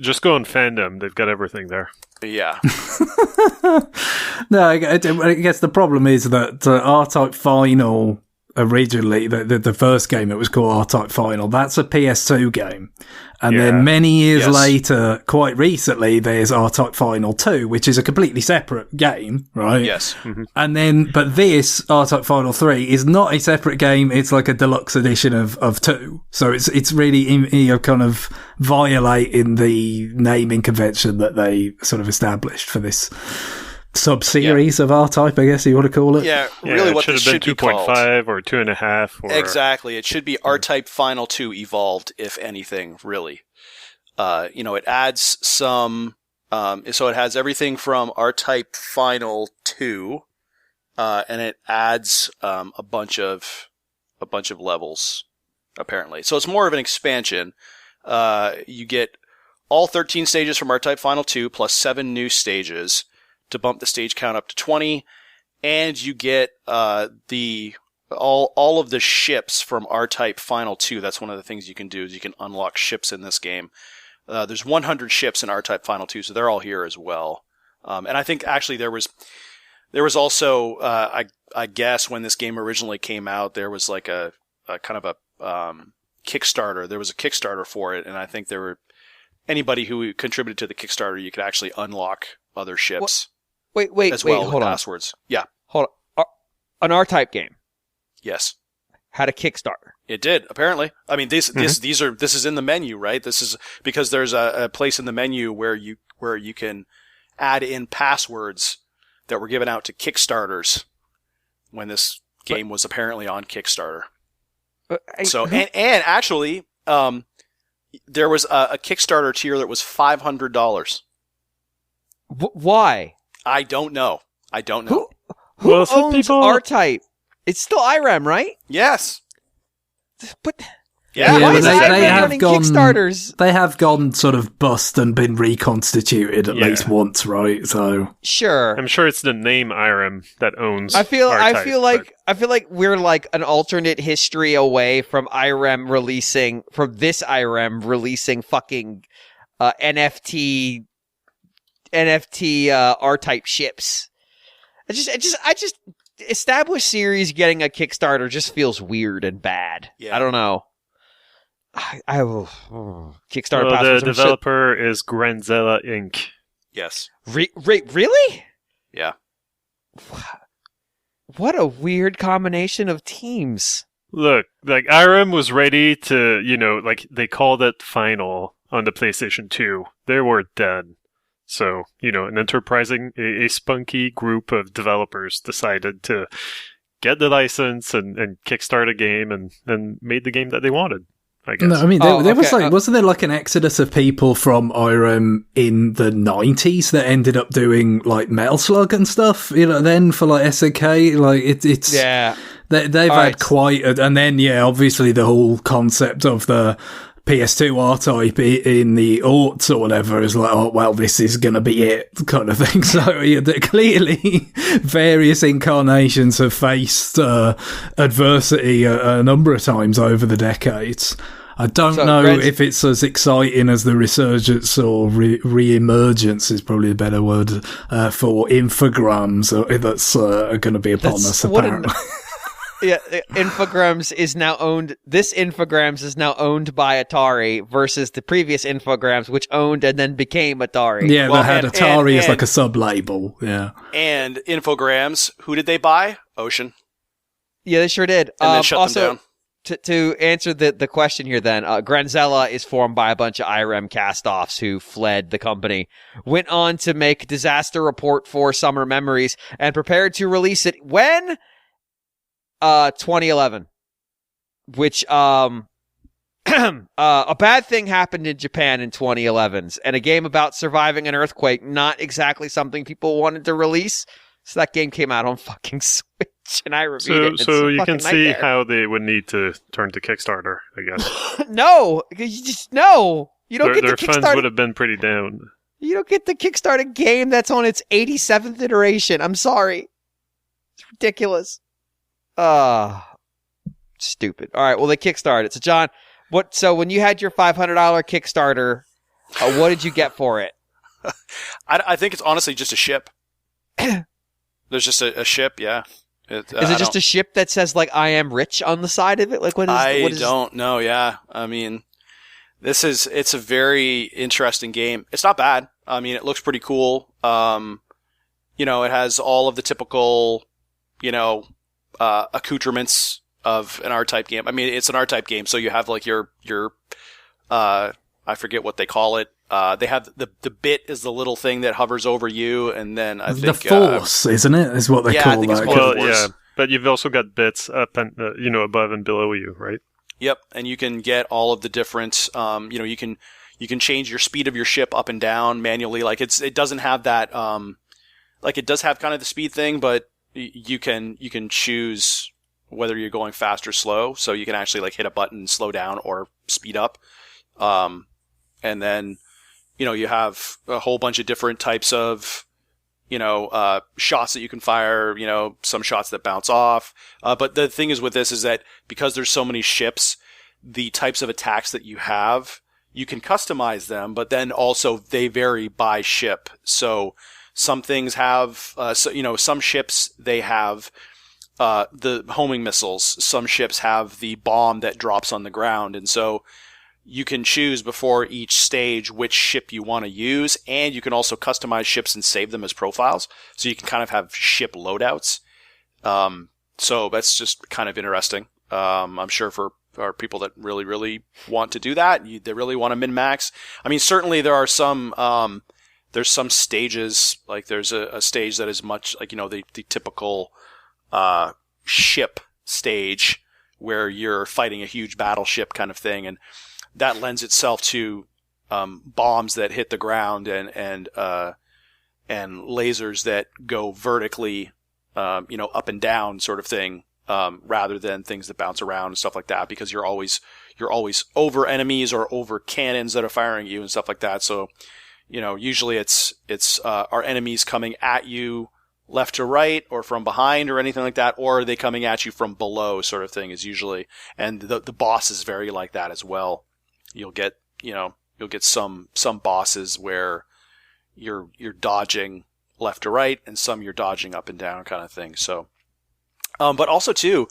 Just go on fandom. They've got everything there. Yeah. No, I guess the problem is that R-Type Final originally, the first game, it was called R-Type Final. That's a PS2 game. And then many years later, quite recently, there's R-Type Final 2, which is a completely separate game, right? Yes. Mm-hmm. And then, but this R-Type Final 3 is not a separate game. It's like a deluxe edition of 2. So it's really, kind of violating the naming convention that they sort of established for this sub-series of R-Type, I guess you want to call it. Yeah, really what this should be called. 2.5 or 2.5. Or... Exactly. It should be R-Type Final 2 Evolved, if anything, really. It adds some... so it has everything from R-Type Final 2, and it adds a bunch of levels, apparently. So it's more of an expansion. You get all 13 stages from R-Type Final 2, plus 7 new stages, to bump the stage count up to 20, and you get all of the ships from R-Type Final 2. That's one of the things you can do, is you can unlock ships in this game. There's 100 ships in R-Type Final 2, so they're all here as well. And I think actually there was also I guess when this game originally came out, there was like a kind of a Kickstarter. There was a Kickstarter for it, and I think there were anybody who contributed to the Kickstarter, you could actually unlock other ships. Wait, hold on. Passwords. Yeah. Hold on. An R-Type game. Yes. Had a Kickstarter. It did, apparently. I mean, this is in the menu, right? This is because there's a place in the menu where you can add in passwords that were given out to Kickstarters when this game was apparently on Kickstarter. And actually, there was a Kickstarter tier that was $500. Why? I don't know. Who owns R-Type? It's still IREM, right? Yes. But yeah, why is IREM running Kickstarters? They have gone sort of bust and been reconstituted at least once, right? So sure, I'm sure it's the name IREM that owns. I feel like we're like an alternate history away from this IREM releasing fucking NFT R-Type ships. I just established series getting a Kickstarter just feels weird and bad. Yeah. I don't know. Kickstarter. Well, the developer is Granzella Inc. Yes. Really? Yeah. What a weird combination of teams. Look, like IREM was ready to, like they called it final on the PlayStation 2. They were dead. So, an enterprising, a spunky group of developers decided to get the license and kickstart a game and made the game that they wanted, I guess. No, I mean, there was wasn't there like an exodus of people from IREM in the 90s that ended up doing like Metal Slug and stuff, then for like SNK, like it's... Yeah. They've had quite and then, obviously the whole concept of the PS2 R-Type in the aughts or whatever is like, oh, well, this is going to be it kind of thing. So clearly various incarnations have faced adversity a number of times over the decades. I don't know if it's as exciting as the resurgence or re-emergence is probably a better word for Infogrames that's going to be upon us, apparently. Yeah, Infogrames is now owned. This Infogrames is now owned by Atari versus the previous Infogrames, which owned and then became Atari. Yeah, they had Atari as like a sub-label. Yeah, and Infogrames, who did they buy? Ocean. Yeah, they sure did. And then shut them down. To answer the question here, then Granzella is formed by a bunch of IREM cast-offs who fled the company, went on to make Disaster Report for Summer Memories, and prepared to release it when. 2011, which a bad thing happened in Japan in 2011, and a game about surviving an earthquake, not exactly something people wanted to release. So that game came out on fucking Switch, and I reviewed it. So you can see how they would need to turn to Kickstarter, I guess. No, you don't get the Kickstarter. Their funds would have been pretty down. You don't get the Kickstarter game that's on its 87th iteration. I'm sorry, it's ridiculous. Stupid. All right, well, they kickstarted. So, John, so when you had your $500 Kickstarter, what did you get for it? I think it's honestly just a ship. There's just a ship, yeah. Is it just a ship that says like "I am rich" on the side of it? Like what is? I don't know. Yeah, I mean, it's a very interesting game. It's not bad. I mean, it looks pretty cool. You know, it has all of the typical, you know, accoutrements of an R-type game. I mean, it's an R-type game, so you have like your I forget what they call it. They have the bit is the little thing that hovers over you, and then I think the force, isn't it? Is what they call I think it's that. called Well, yeah, but you've also got bits up and above and below you, right? Yep, and you can get all of the different. You know, you can change your speed of your ship up and down manually. Like it doesn't have that. Like it does have kind of the speed thing, but you can choose whether you're going fast or slow. So you can actually like hit a button and slow down or speed up. And then, you know, you have a whole bunch of different types of, you know, shots that you can fire, you know, some shots that bounce off. But the thing is with this is that because there's so many ships, the types of attacks that you have, you can customize them, but then also they vary by ship. So some things have, you know, some ships, they have, the homing missiles. Some ships have the bomb that drops on the ground. And so, you can choose before each stage which ship you want to use, and you can also customize ships and save them as profiles. So you can kind of have ship loadouts. So that's just kind of interesting. I'm sure for people that really, really want to do that, they really want to min-max. I mean, certainly there are some, there's some stages, like there's a stage that is much like, you know, the typical, ship stage where you're fighting a huge battleship kind of thing. And that lends itself to bombs that hit the ground and lasers that go vertically, you know, up and down sort of thing, rather than things that bounce around and stuff like that, because you're always over enemies or over cannons that are firing at you and stuff like that. So, you know, usually it's our enemies coming at you left to right or from behind or anything like that, or are they coming at you from below sort of thing is usually, and the boss is very like that as well. You'll get some bosses where you're dodging left to right, and some you're dodging up and down kind of thing. So, but also too,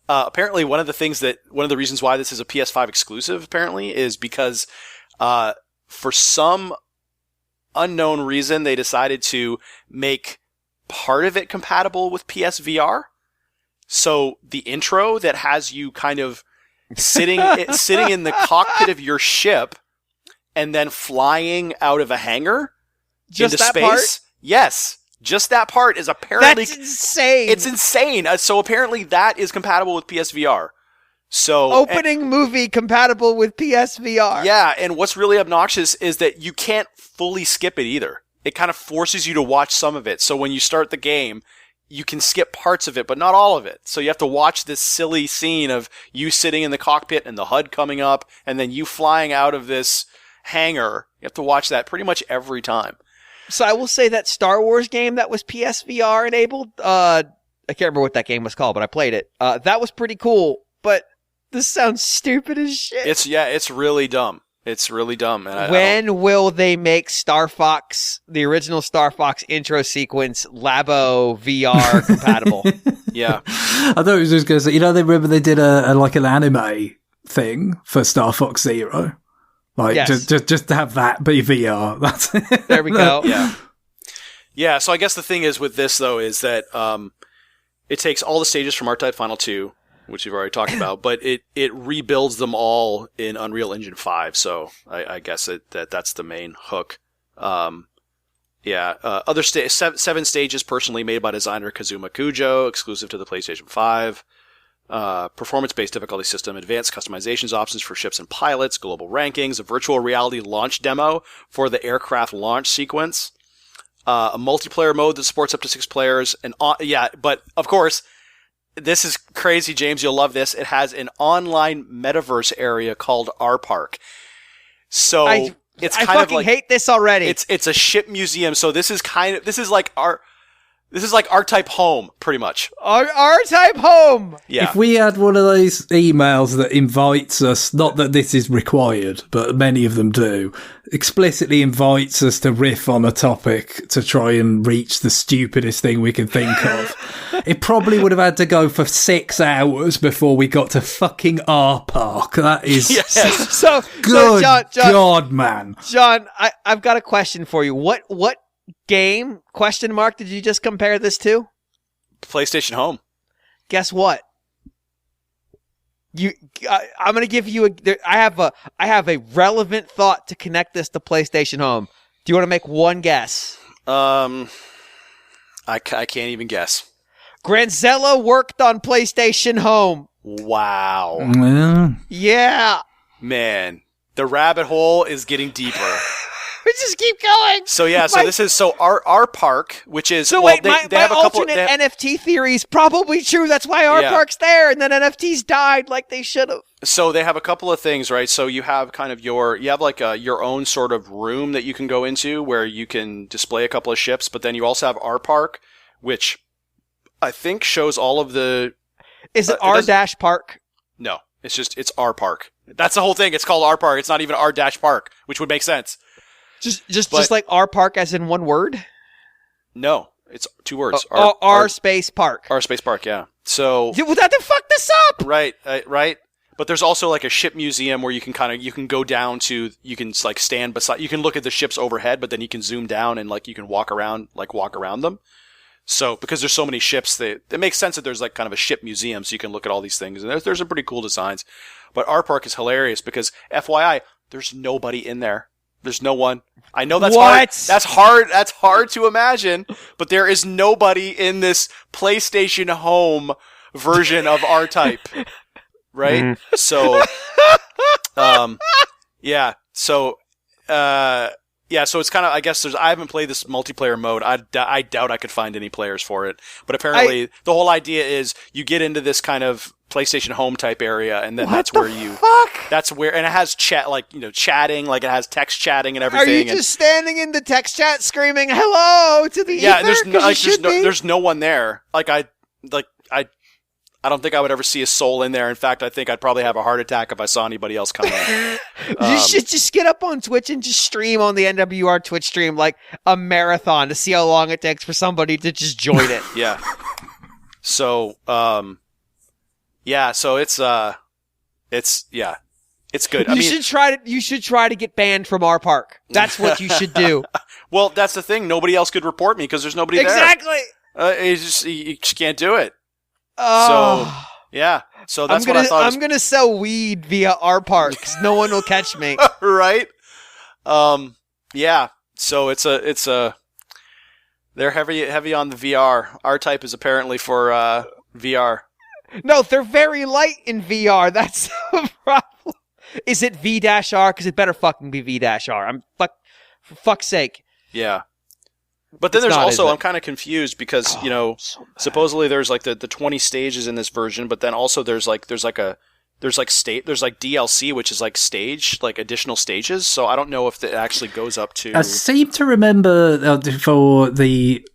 apparently one of the reasons why this is a PS5 exclusive apparently is because, for some unknown reason, they decided to make part of it compatible with PSVR. So the intro that has you kind of sitting in the cockpit of your ship and then flying out of a hangar into space. Part? Yes. Just that part is apparently... That's insane. It's insane. So apparently that is compatible with PSVR. So opening movie compatible with PSVR. Yeah, and what's really obnoxious is that you can't fully skip it either. It kind of forces you to watch some of it. So when you start the game, you can skip parts of it, but not all of it. So you have to watch this silly scene of you sitting in the cockpit and the HUD coming up, and then you flying out of this hangar. You have to watch that pretty much every time. So I will say that Star Wars game that was PSVR enabled, I can't remember what that game was called, but I played it. That was pretty cool, but this sounds stupid as shit. It's really dumb. It's really dumb. And when will they make Star Fox, the original Star Fox intro sequence, Labo VR compatible? Yeah. I thought it was just going to say, you know, they remember they did an anime thing for Star Fox Zero. Like, yes. just to have that be VR. That's it. There we go. Yeah. Yeah, so I guess the thing is with this, though, is that it takes all the stages from R-Type Final 2, which we've already talked about, but it rebuilds them all in Unreal Engine 5, so I guess that's the main hook. Other 7 stages personally made by designer Kazuma Kujo, exclusive to the PlayStation 5. Performance-based difficulty system, advanced customizations options for ships and pilots, global rankings, a virtual reality launch demo for the aircraft launch sequence, a multiplayer mode that supports up to 6 players, but of course, this is crazy, James. You'll love this. It has an online metaverse area called R-Park. So it's kind of like, hate this already. It's a ship museum. So this is like our This is like R-Type Home, pretty much. R-Type Home! Yeah. If we had one of those emails that invites us, not that this is required, but many of them do, explicitly invites us to riff on a topic to try and reach the stupidest thing we can think of, it probably would have had to go for 6 hours before we got to fucking R-Park. That is... Yes. So, John, God, man. John, I've got a question for you. What game, ? Did you just compare this to? PlayStation Home. Guess what? I'm going to give you I have a relevant thought to connect this to PlayStation Home. Do you want to make one guess? I can't even guess. Granzella worked on PlayStation Home. Wow. Yeah. Man, the rabbit hole is getting deeper. We just keep going. So this is our park, which is so. Well, wait, my have a couple. Alternate NFT theory is probably true. That's why our park's there, and then NFTs died like they should have. So they have a couple of things, right? So you have kind of your own sort of room that you can go into where you can display a couple of ships, but then you also have our park, which I think shows all of the. Is it R-Park? No, it's our park. That's the whole thing. It's called our park. It's not even R-Park, which would make sense. Just like R Park as in one word? No, it's 2 words. R space park. R space park, yeah. So well, that to fuck this up. Right. But there's also like a ship museum where you can go down to, you can like stand beside, you can look at the ships overhead, but then you can zoom down and like you can walk around them. So because there's so many ships, it makes sense that there's like kind of a ship museum, so you can look at all these things. And there's some pretty cool designs. But our park is hilarious because FYI, there's nobody in there. There's no one. I know that's hard. That's hard to imagine, but there is nobody in this PlayStation Home version of R-Type. Right? Mm-hmm. So, so it's kind of, I guess I haven't played this multiplayer mode. I doubt I could find any players for it. But apparently the whole idea is you get into this kind of PlayStation Home type area, and then and it has chatting, like it has text chatting and everything. Are you just standing in the text chat screaming hello to the ether? And there's no one there. I don't think I would ever see a soul in there. In fact, I think I'd probably have a heart attack if I saw anybody else come in. You should just get up on Twitch and just stream on the NWR Twitch stream like a marathon to see how long it takes for somebody to just join it. Yeah. So, so it's good. You should try to get banned from our park. That's what you should do. Well, that's the thing. Nobody else could report me because there's nobody there. Exactly. You just can't do it. Oh. So that's what I thought. I'm gonna sell weed via our park because no one will catch me. Right? So it's they're heavy on the VR. R-Type is apparently for VR. No, they're very light in VR. That's the problem. Is it V-R? Because it better fucking be V-R. For fuck's sake. Yeah. But then there's also, I'm kind of confused because, supposedly there's like the 20 stages in this version, but then also there's DLC, which is like additional stages. So I don't know if it actually goes up to. I seem to remember for the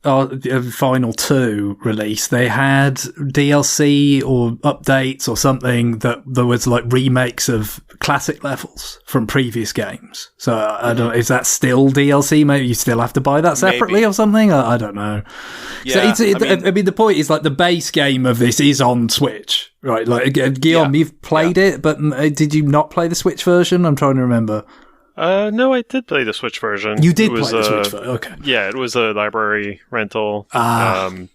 Final 2 release, they had DLC or updates or something that there was like remakes of classic levels from previous games. So I don't know, is that still DLC? Maybe you still have to buy that separately or something? I don't know. Yeah, so I mean, the point is like the base game of this is on Switch. Right, like Guillaume, you've played it, but did you not play the Switch version? I'm trying to remember. No, I did play the Switch version. You did play the Switch version, okay. Yeah, it was a library rental. I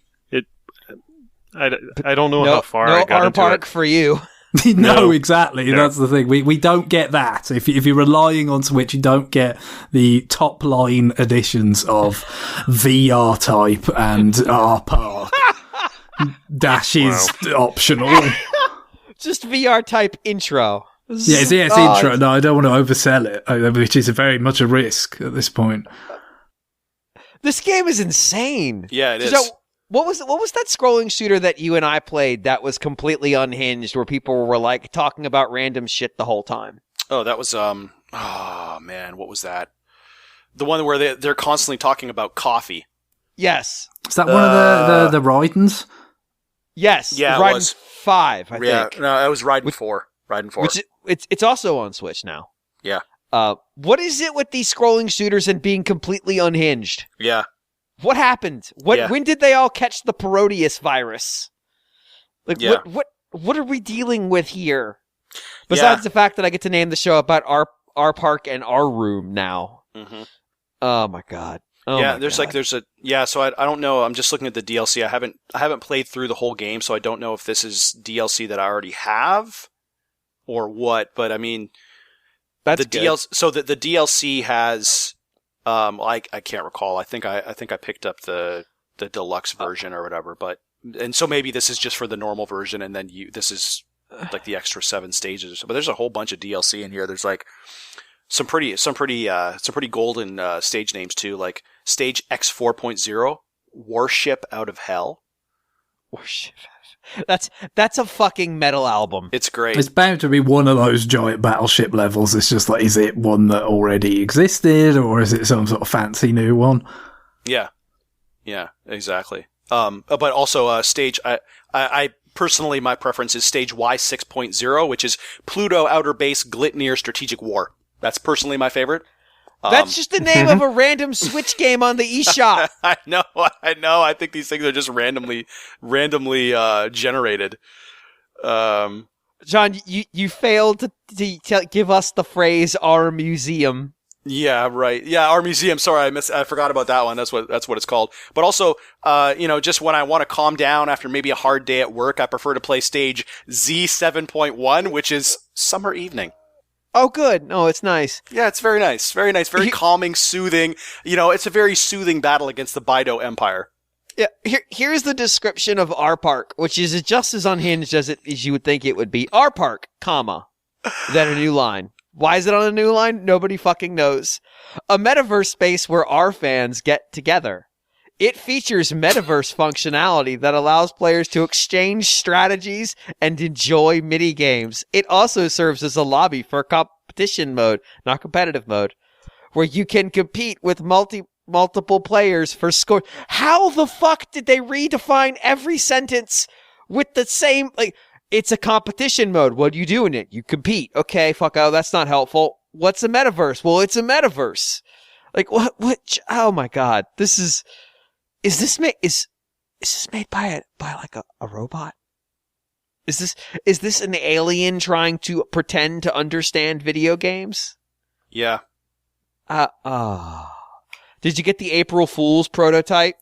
don't know how far I got into R-Park it. for you. No, exactly. No. That's the thing. We don't get that. If you're relying on Switch, you don't get the top line editions of VR Type and R-Park. Dash is optional. Just VR Type intro. It's intro. No, I don't want to oversell it, which is very much a risk at this point. This game is insane. Yeah, it is. So, what was that scrolling shooter that you and I played that was completely unhinged, where people were like talking about random shit the whole time? Oh, that was what was that? The one where they're constantly talking about coffee. Yes. Is that one of the Raidens? Yes. Yeah, Raiden it was 5, I think. No, it was Raiden 4. Raiden 4. Which it's also on Switch now. Yeah. What is it with these scrolling shooters and being completely unhinged? Yeah. What happened? When did they all catch the Parodius virus? Like what are we dealing with here? Besides the fact that I get to name the show about our park and our room now. Mm-hmm. Oh my god. So I don't know. I'm just looking at the DLC. I haven't played through the whole game, so I don't know if this is DLC that I already have or what. But I mean, that's the DLC. So the DLC has, I can't recall. I think I picked up the deluxe version or whatever. And so maybe this is just for the normal version, and then this is like the extra 7 stages. But there's a whole bunch of DLC in here. There's like some pretty golden stage names too, like Stage X 4.0, Warship Out of Hell. Warship. That's a fucking metal album. It's great. It's bound to be one of those giant battleship levels. It's just like, is it one that already existed, or is it some sort of fancy new one? Yeah, exactly. But also stage. I personally, my preference is Stage Y 6.0, which is Pluto Outer Base Glitnir Strategic War. That's personally my favorite. That's just the name of a random Switch game on the eShop. I know. I think these things are just randomly generated. John, you failed to give us the phrase "our museum." Yeah, right. Yeah, our museum. Sorry, I forgot about that one. That's what it's called. But also, just when I want to calm down after maybe a hard day at work, I prefer to play Stage Z 7.1, which is Summer Evening. Oh, good. No, it's nice. Yeah, it's very nice. Very nice. Very calming, soothing. It's a very soothing battle against the Baido Empire. Yeah, here's the description of our park, which is just as unhinged as you would think it would be. Our park, comma, then a new line. Why is it on a new line? Nobody fucking knows. A metaverse space where our fans get together. It features metaverse functionality that allows players to exchange strategies and enjoy mini-games. It also serves as a lobby for competition mode, not competitive mode, where you can compete with multiple players for score. How the fuck did they redefine every sentence with the same, like, it's a competition mode. What do you do in it? You compete. Okay, that's not helpful. What's a metaverse? Well, it's a metaverse. Like, what, oh my god, is this made by like a robot? Is this an alien trying to pretend to understand video games? Yeah. Did you get the April Fool's prototype?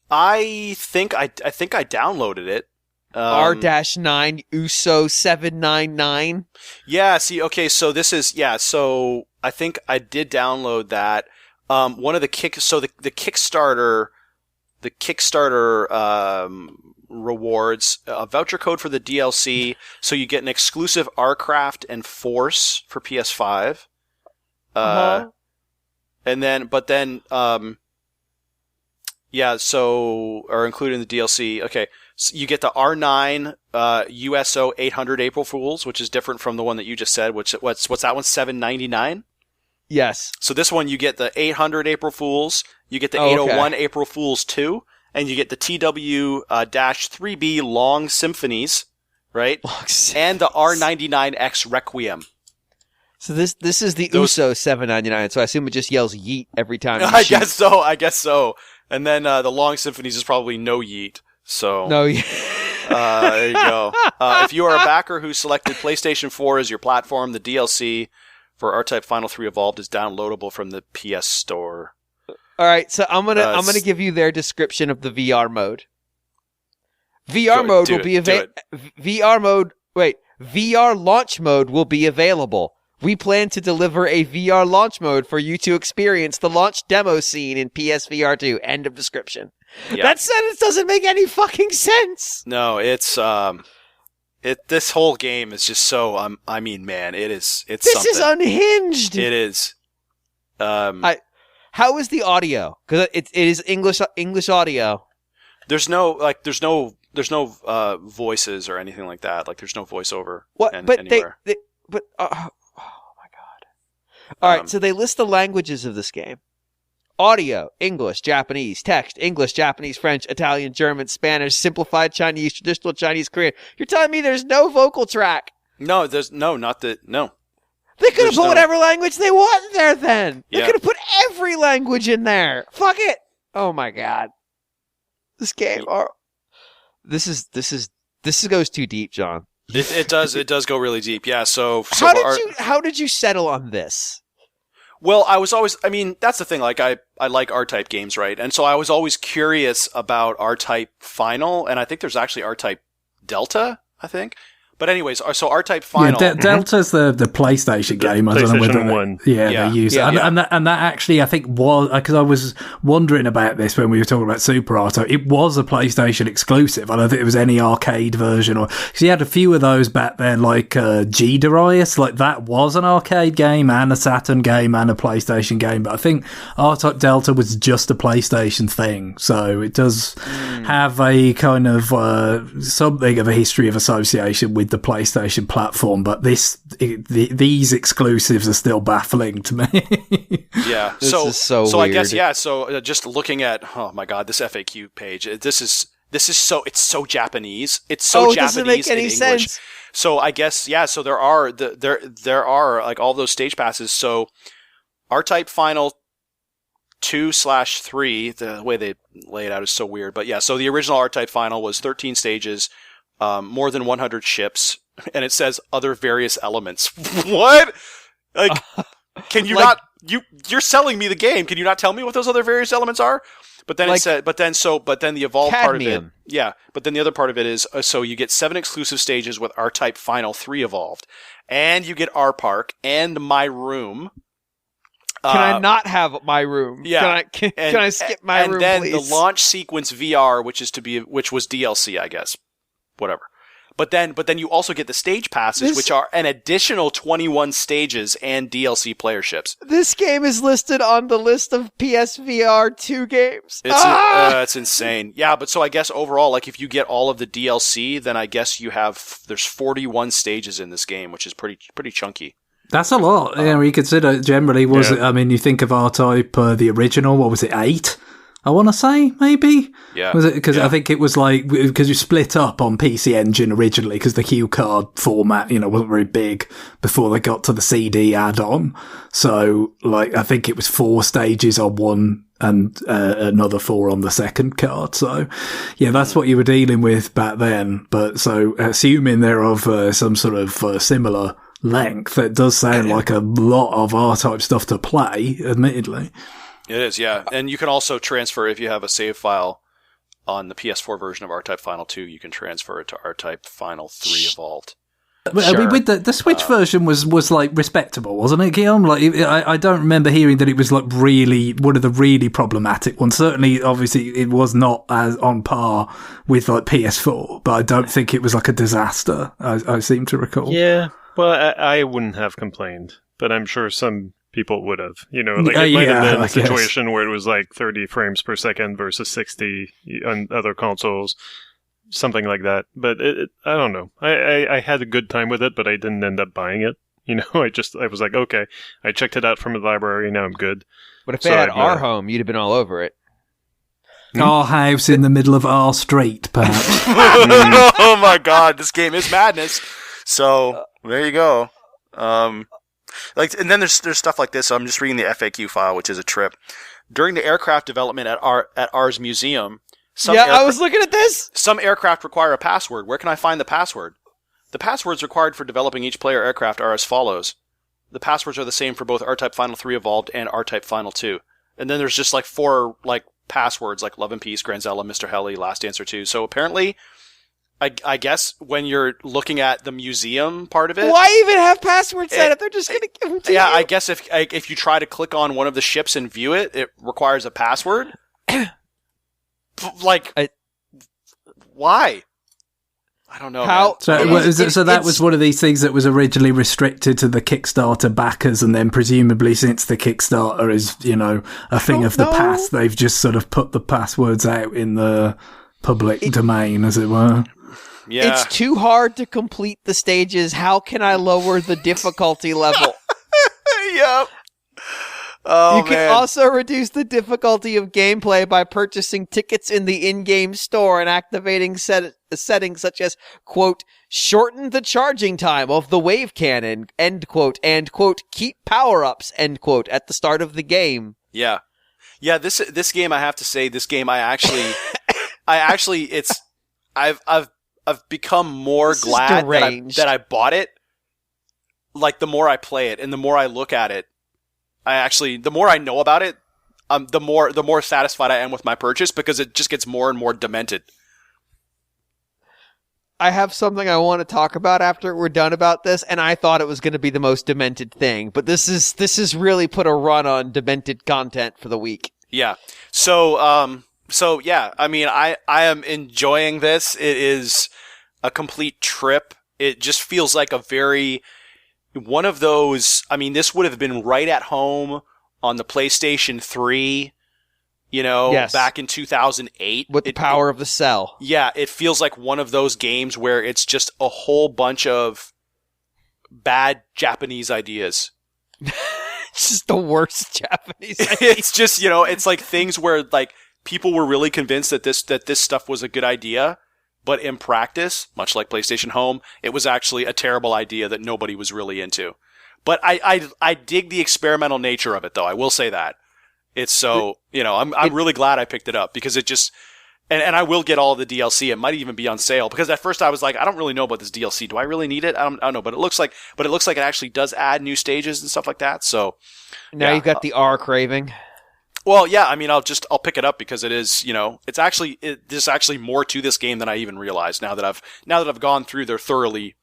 I think I downloaded it. R-9 USO 799. Yeah, see, okay, so this is, so I think I did download that. One of the Kickstarter rewards, a voucher code for the DLC, so you get an exclusive Aircraft and Force for PS5. Are included in the DLC. Okay, so you get the R9 USO 800 April Fools, which is different from the one that you just said. What's that one? $7.99. Yes. So this one you get the 800 April Fools, you get the 801 April Fools 2, and you get the TW-3B Long Symphonies, right? And the R99X Requiem. So this is the USO 799. So I assume it just yells yeet every time you I guess so. And then the Long Symphonies is probably no yeet. So no. There you go. If you are a backer who selected PlayStation 4 as your platform, the DLC for R-Type Final 3 Evolved is downloadable from the PS Store. All right, so I'm gonna give you their description of the VR mode. VR launch mode will be available. We plan to deliver a VR launch mode for you to experience the launch demo scene in PSVR 2. End of description. Yeah. That sentence doesn't make any fucking sense. No, it's this whole game is just so it's this something. Is unhinged. It is. How is the audio? Because it is English audio. There's no voices or anything like that. Like there's no voiceover. Anywhere. Oh my god! All right, so they list the languages of this game. audio, English, Japanese, text, English, Japanese, French, Italian, German, Spanish, simplified Chinese, traditional Chinese, Korean. You're telling me there's no vocal track? No, there's no. They could have put whatever language they want in there then. They could have put every language in there. Fuck it. Oh my god. This game this goes too deep, John. It does go really deep. Yeah, so how did you settle on this? Well, that's the thing, like I like R-Type games, right? And so I was always curious about R-Type Final, and I think there's actually R-Type Delta, I think. But anyways, so R-Type Final. Yeah, Delta's the PlayStation game. I don't know whether 1. They use it. And that actually, I think, was, because I was wondering about this when we were talking about Super R-Type. It was a PlayStation exclusive. I don't think it was any arcade version, or because you had a few of those back then, like G Darius, like that was an arcade game and a Saturn game and a PlayStation game. But I think R-Type Delta was just a PlayStation thing, so it does have a kind of something of a history of association with the PlayStation platform, but these exclusives are still baffling to me. Yeah, this is so weird. I guess So just looking at this FAQ page, this is it's so Japanese. It's so Japanese. It doesn't make any sense. So I guess so there are like all those stage passes. So R-Type Final 2/3, the way they lay it out is so weird, but so the original R-Type Final was 13 stages. More than 100 ships, and it says other various elements. What? Like, can you not? You're selling me the game. Can you not tell me what those other various elements are? But then it said. But then the evolved part of it. Yeah. But then the other part of it is so you get 7 exclusive stages with R-Type Final 3 evolved, and you get R Park and My Room. Can I not have My Room? Yeah. Can I skip My Room, and then please? The launch sequence VR, which was DLC, I guess. Whatever. But then you also get the stage passes, which are an additional 21 stages and DLC player ships. This game is listed on the list of PSVR 2 games. It's insane. Yeah, but so I guess overall, like if you get all of the DLC, then I guess there's 41 stages in this game, which is pretty chunky. That's a lot. You consider generally, you think of R-Type, the original, what was it, 8? I want to say, maybe? Yeah. Was it? Because I think it was because you split up on PC Engine originally, because the Q card format, wasn't very big before they got to the CD add-on. So, I think it was 4 stages on one and another 4 on the second card. So, yeah, that's what you were dealing with back then. But so, assuming they're of some sort of similar length, it does sound like a lot of R-Type stuff to play, admittedly. It is, yeah. And you can also transfer, if you have a save file on the PS4 version of R-Type Final 2, you can transfer it to R-Type Final 3 Evolved. Sure. With the Switch version was respectable, wasn't it, Guillaume? I don't remember hearing that it was really one of the really problematic ones. Certainly, obviously, it was not as on par with PS4, but I don't think it was a disaster. I seem to recall. Yeah, well, I wouldn't have complained, but I'm sure some people would have, it might have been a situation where it was 30 frames per second versus 60 on other consoles, something like that. But I don't know. I had a good time with it, but I didn't end up buying it. I was like, okay, I checked it out from the library, now I'm good. But if they had our home, you'd have been all over it. Our house in the middle of our street, perhaps. Oh my god, this game is madness. So, there you go. And then there's stuff like this. So I'm just reading the FAQ file, which is a trip. During the aircraft development at Ars Museum, I was looking at this. Some aircraft require a password. Where can I find the password? The passwords required for developing each player aircraft are as follows. The passwords are the same for both R-Type Final 3 Evolved and R-Type Final 2. And then there's just 4 passwords like Love and Peace, Granzella, Mr. Heli, Last Answer 2. So apparently, I guess when you're looking at the museum part of it... Why even have passwords set up? They're just going to give them to you. Yeah, I guess if you try to click on one of the ships and view it, it requires a password. Why? I don't know. How? So that was one of these things that was originally restricted to the Kickstarter backers, and then presumably since the Kickstarter is, a thing of the past, they've just sort of put the passwords out in the public domain, as it were. Yeah. It's too hard to complete the stages. How can I lower the difficulty level? Yep. Oh, you can also reduce the difficulty of gameplay by purchasing tickets in the in-game store and activating settings such as, quote, shorten the charging time of the wave cannon, end quote, and, quote, keep power-ups, end quote, at the start of the game. Yeah. Yeah, this game, I have to say, I've become more glad that I bought it. Like, the more I play it and the more I look at it, the more I know about it, the more satisfied I am with my purchase because it just gets more and more demented. I have something I want to talk about after we're done about this, and I thought it was going to be the most demented thing, but this has really put a run on demented content for the week. Yeah. So yeah, I mean, I am enjoying this. It is a complete trip. It just feels like one of those, I mean, this would have been right at home on the PlayStation 3, back in 2008. With the power of the cell. Yeah, it feels like one of those games where it's just a whole bunch of bad Japanese ideas. It's just the worst Japanese ideas. It's just, it's like things where like people were really convinced that this stuff was a good idea. But in practice, much like PlayStation Home, it was actually a terrible idea that nobody was really into. But I dig the experimental nature of it, though. I will say that. It's so, I'm really glad I picked it up because it just, and I will get all of the DLC. It might even be on sale because at first I was like, I don't really know about this DLC. Do I really need it? I don't know. But it looks like it actually does add new stages and stuff like that. So now you've got the R craving. Well, yeah, I mean, I'll pick it up because it is, there's actually more to this game than I even realized now that I've gone through their thoroughly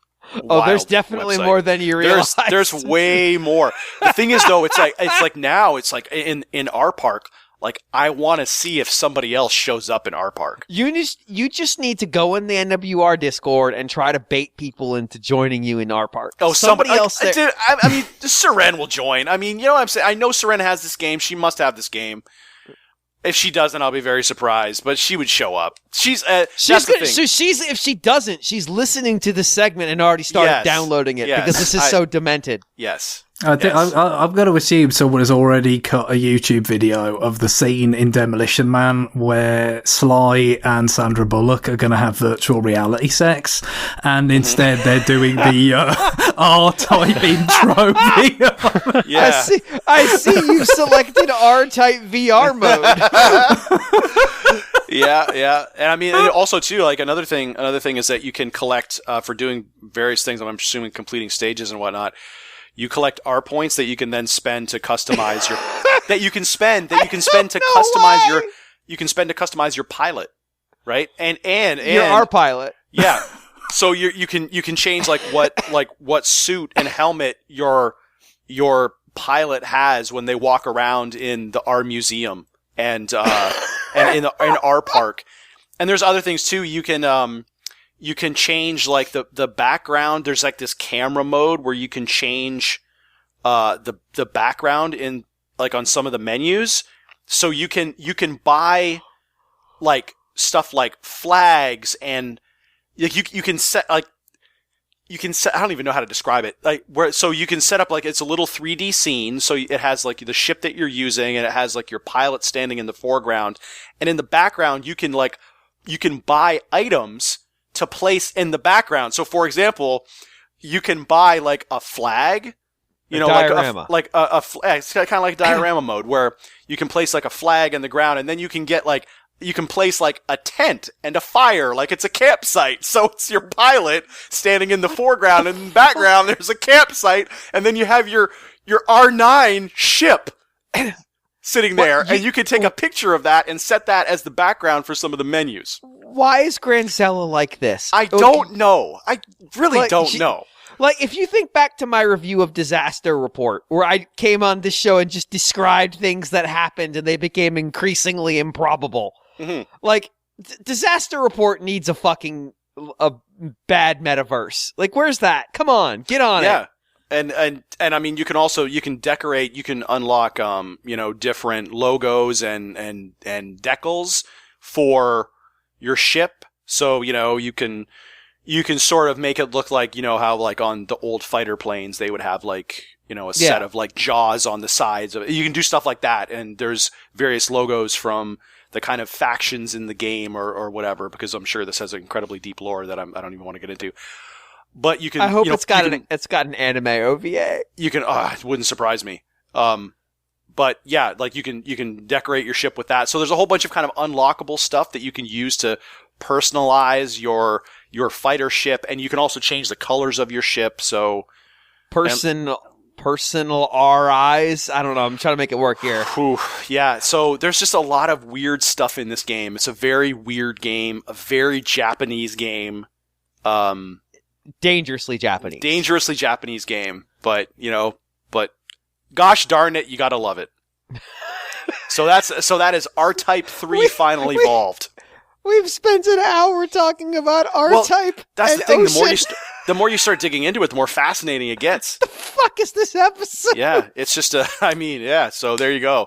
wild there's definitely website. More than you realize. There's way more. The thing is though, it's like now it's like in our park, like I want to see if somebody else shows up in our park. You just need to go in the NWR Discord and try to bait people into joining you in our park. Oh, somebody else there. Dude, I mean, Seren will join. I mean, you know what I'm saying? I know Seren has this game. She must have this game. If she doesn't, I'll be very surprised. But she would show up. She's good. So if she doesn't, she's listening to the segment and already started downloading it because this is so demented. Yes. I've got to assume someone has already cut a YouTube video of the scene in Demolition Man where Sly and Sandra Bullock are going to have virtual reality sex, and instead they're doing the R-type intro VR. Yeah. I see you selected R-type VR mode. Yeah. And I mean, and also too, like another thing is that you can collect, for doing various things, I'm assuming completing stages and whatnot, you collect R points that you can then spend to customize your, you can spend to customize your pilot, right? And your R pilot. Yeah. So you can change what suit and helmet your pilot has when they walk around in the R museum and in our park. And there's other things too. You can change like the background. There's like this camera mode where you can change the background in like on some of the menus. So you can buy like stuff like flags and you can set I don't even know how to describe it. So you can set up like it's a little 3D scene. So it has like the ship that you're using and it has like your pilot standing in the foreground. And in the background, you can buy items to place in the background. So for example, you can buy like a flag, diorama. It's kind of like diorama mode where you can place like a flag in the ground and then you can place like a tent and a fire, like it's a campsite. So it's your pilot standing in the foreground and in the background there's a campsite and then you have your R9 ship sitting there and you can take a picture of that and set that as the background for some of the menus. Why is Granzella like this? I don't know. I really don't know. Like, if you think back to my review of Disaster Report, where I came on this show and just described things that happened and they became increasingly improbable. Mm-hmm. Like, Disaster Report needs a bad metaverse. Like, where's that? Come on, get on it. Yeah. And I mean, you can decorate, you can unlock, different logos and decals for your ship. So, you can sort of make it look like, how like on the old fighter planes, they would have like, a set of like jaws on the sides of it. You can do stuff like that, and there's various logos from the kind of factions in the game or whatever, because I'm sure this has an incredibly deep lore that I don't even want to get into. But you can. I hope it's got an anime OVA. You can. It wouldn't surprise me. But yeah, like you can decorate your ship with that. So there's a whole bunch of kind of unlockable stuff that you can use to personalize your fighter ship, and you can also change the colors of your ship. So personal RIs. I don't know. I'm trying to make it work here. Yeah. So there's just a lot of weird stuff in this game. It's a very weird game, a very Japanese game. Dangerously Japanese game. But gosh darn it, you gotta love it. So that is R-Type 3 finally evolved. We've spent an hour talking about R-Type. That's the thing. The more you start digging into it, the more fascinating it gets. What the fuck is this episode? Yeah, it's just so there you go.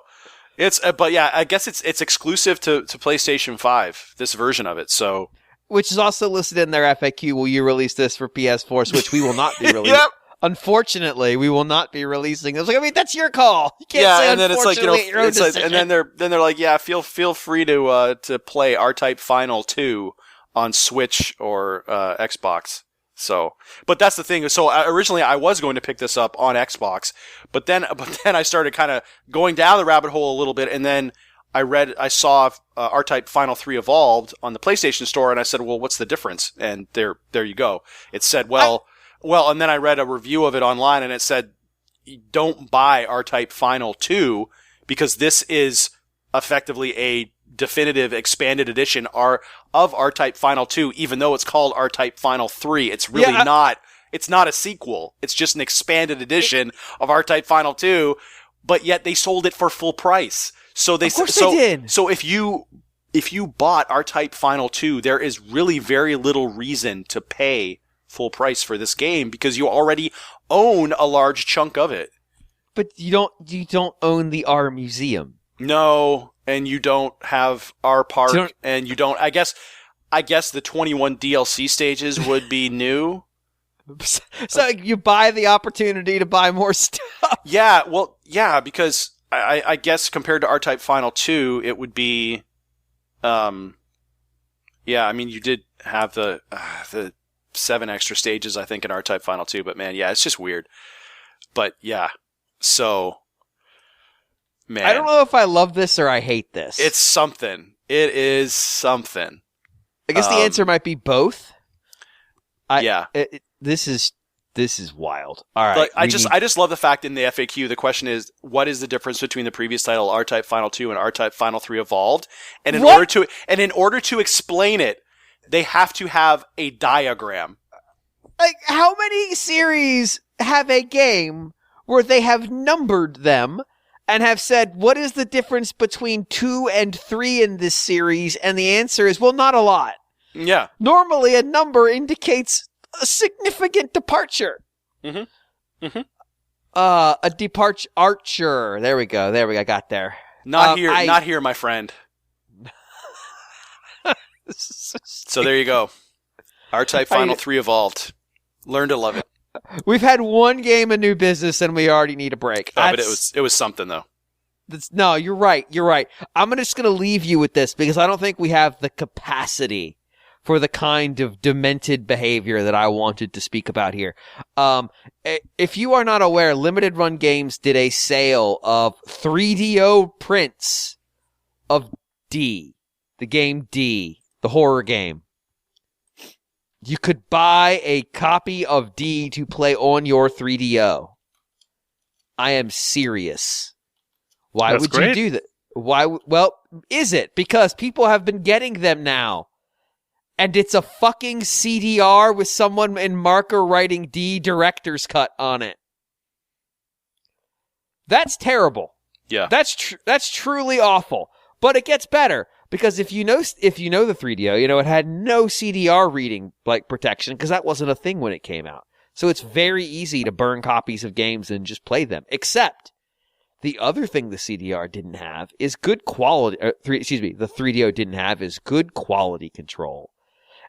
I guess it's exclusive to PlayStation 5, this version of it, so. Which is also listed in their FAQ. Will you release this for PS4? Which we will not be releasing. Yep. Unfortunately, we will not be releasing this. That's your call. You can't say, and then it's like, your own decision. And then they're like, yeah, feel free to play R-Type Final 2 on Switch or Xbox. So, but that's the thing. So originally I was going to pick this up on Xbox, but then I started kind of going down the rabbit hole a little bit, and then I saw R-Type Final 3 Evolved on the PlayStation Store, and I said, well, what's the difference? And there you go. It said, well, and then I read a review of it online, and it said, don't buy R-Type Final 2, because this is effectively a definitive expanded edition of R-Type Final 2, even though it's called R-Type Final 3. It's really not. It's not a sequel. It's just an expanded edition of R-Type Final 2, but yet they sold it for full price. So they did. So if you bought R-Type Final 2, there is really very little reason to pay full price for this game, because you already own a large chunk of it. But you don't own the R Museum. No, and you don't have R Park, and you don't. I guess the 21 DLC stages would be new. So you buy the opportunity to buy more stuff. Yeah, because I guess compared to R-Type Final 2, it would be, you did have the 7 extra stages, I think, in R-Type Final 2, but man, yeah, it's just weird. But yeah, so, man. I don't know if I love this or I hate this. It's something. It is something. I guess the answer might be both. This is wild. All right. Like, I just love the fact in the FAQ, the question is, what is the difference between the previous title, R-Type Final 2, and R-Type Final 3 Evolved? And in order to explain it, they have to have a diagram. Like, how many series have a game where they have numbered them and have said, what is the difference between 2 and 3 in this series? And the answer is, well, not a lot. Yeah. Normally, a number indicates a significant departure. Mm-hmm. Mm-hmm. A departure. There we go. I got there. Not here, my friend. So there you go. R-Type Final 3 Evolved. Learn to love it. We've had one game of new business and we already need a break. But it was something though. No, you're right. I'm just going to leave you with this because I don't think we have the capacity for the kind of demented behavior that I wanted to speak about here. If you are not aware, Limited Run Games did a sale of 3DO prints of D, the game D, the horror game. You could buy a copy of D to play on your 3DO. I am serious. Why would you do that? Well, is it? Because people have been getting them now. And it's a fucking CDR with someone in marker writing D director's cut on it. That's terrible. Yeah. That's truly awful. But it gets better. Because if you know the 3DO, it had no CDR reading protection because that wasn't a thing when it came out. So it's very easy to burn copies of games and just play them. Except the other thing the CDR didn't have is good quality. The 3DO didn't have is good quality control.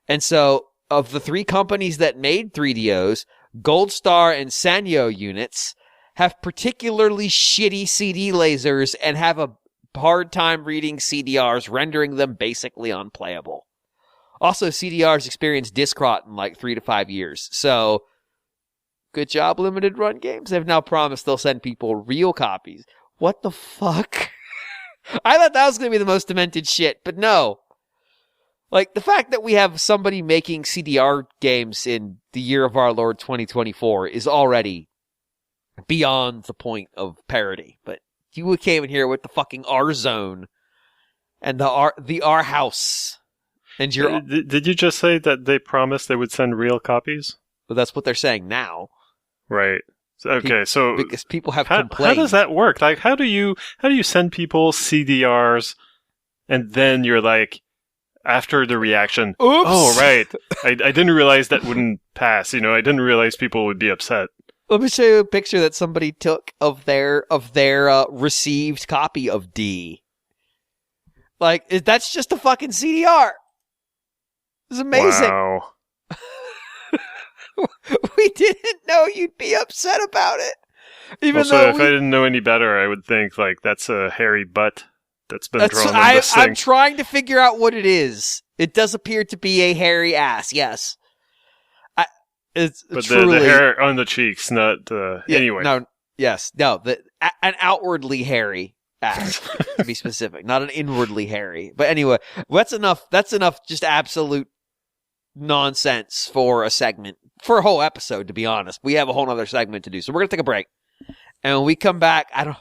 And so of the 3 companies that made 3DOs, Gold Star and Sanyo units have particularly shitty CD lasers and have a hard time reading CDRs, rendering them basically unplayable. Also, CDRs experience disc rot in like 3 to 5 years. So, good job, limited run games. They've now promised they'll send people real copies. What the fuck? I thought that was going to be the most demented shit, but no. Like, the fact that we have somebody making CDR games in the year of our Lord 2024 is already beyond the point of parody. But you came in here with the fucking R-Zone and the R-House. And you're... Did you just say that they promised they would send real copies? Well, that's what they're saying now. Right. Okay, so because people have complained. How does that work? Like, how do you send people CDRs, and then you're like, after the reaction, oops! Oh right, I didn't realize that wouldn't pass. I didn't realize people would be upset. Let me show you a picture that somebody took of their received copy of D. Like, that's just a fucking CDR. It's amazing. Wow. We didn't know you'd be upset about it. If I didn't know any better, I would think, like, that's a hairy butt that's been drawn on this thing. I'm trying to figure out what it is. It does appear to be a hairy ass, yes. But truly, the hair on the cheeks, not... anyway. No, yes. No, an outwardly hairy ass, to be specific. Not an inwardly hairy. But anyway, that's enough just absolute nonsense for a segment. For a whole episode, to be honest. We have a whole other segment to do. So we're going to take a break. And when we come back, I'm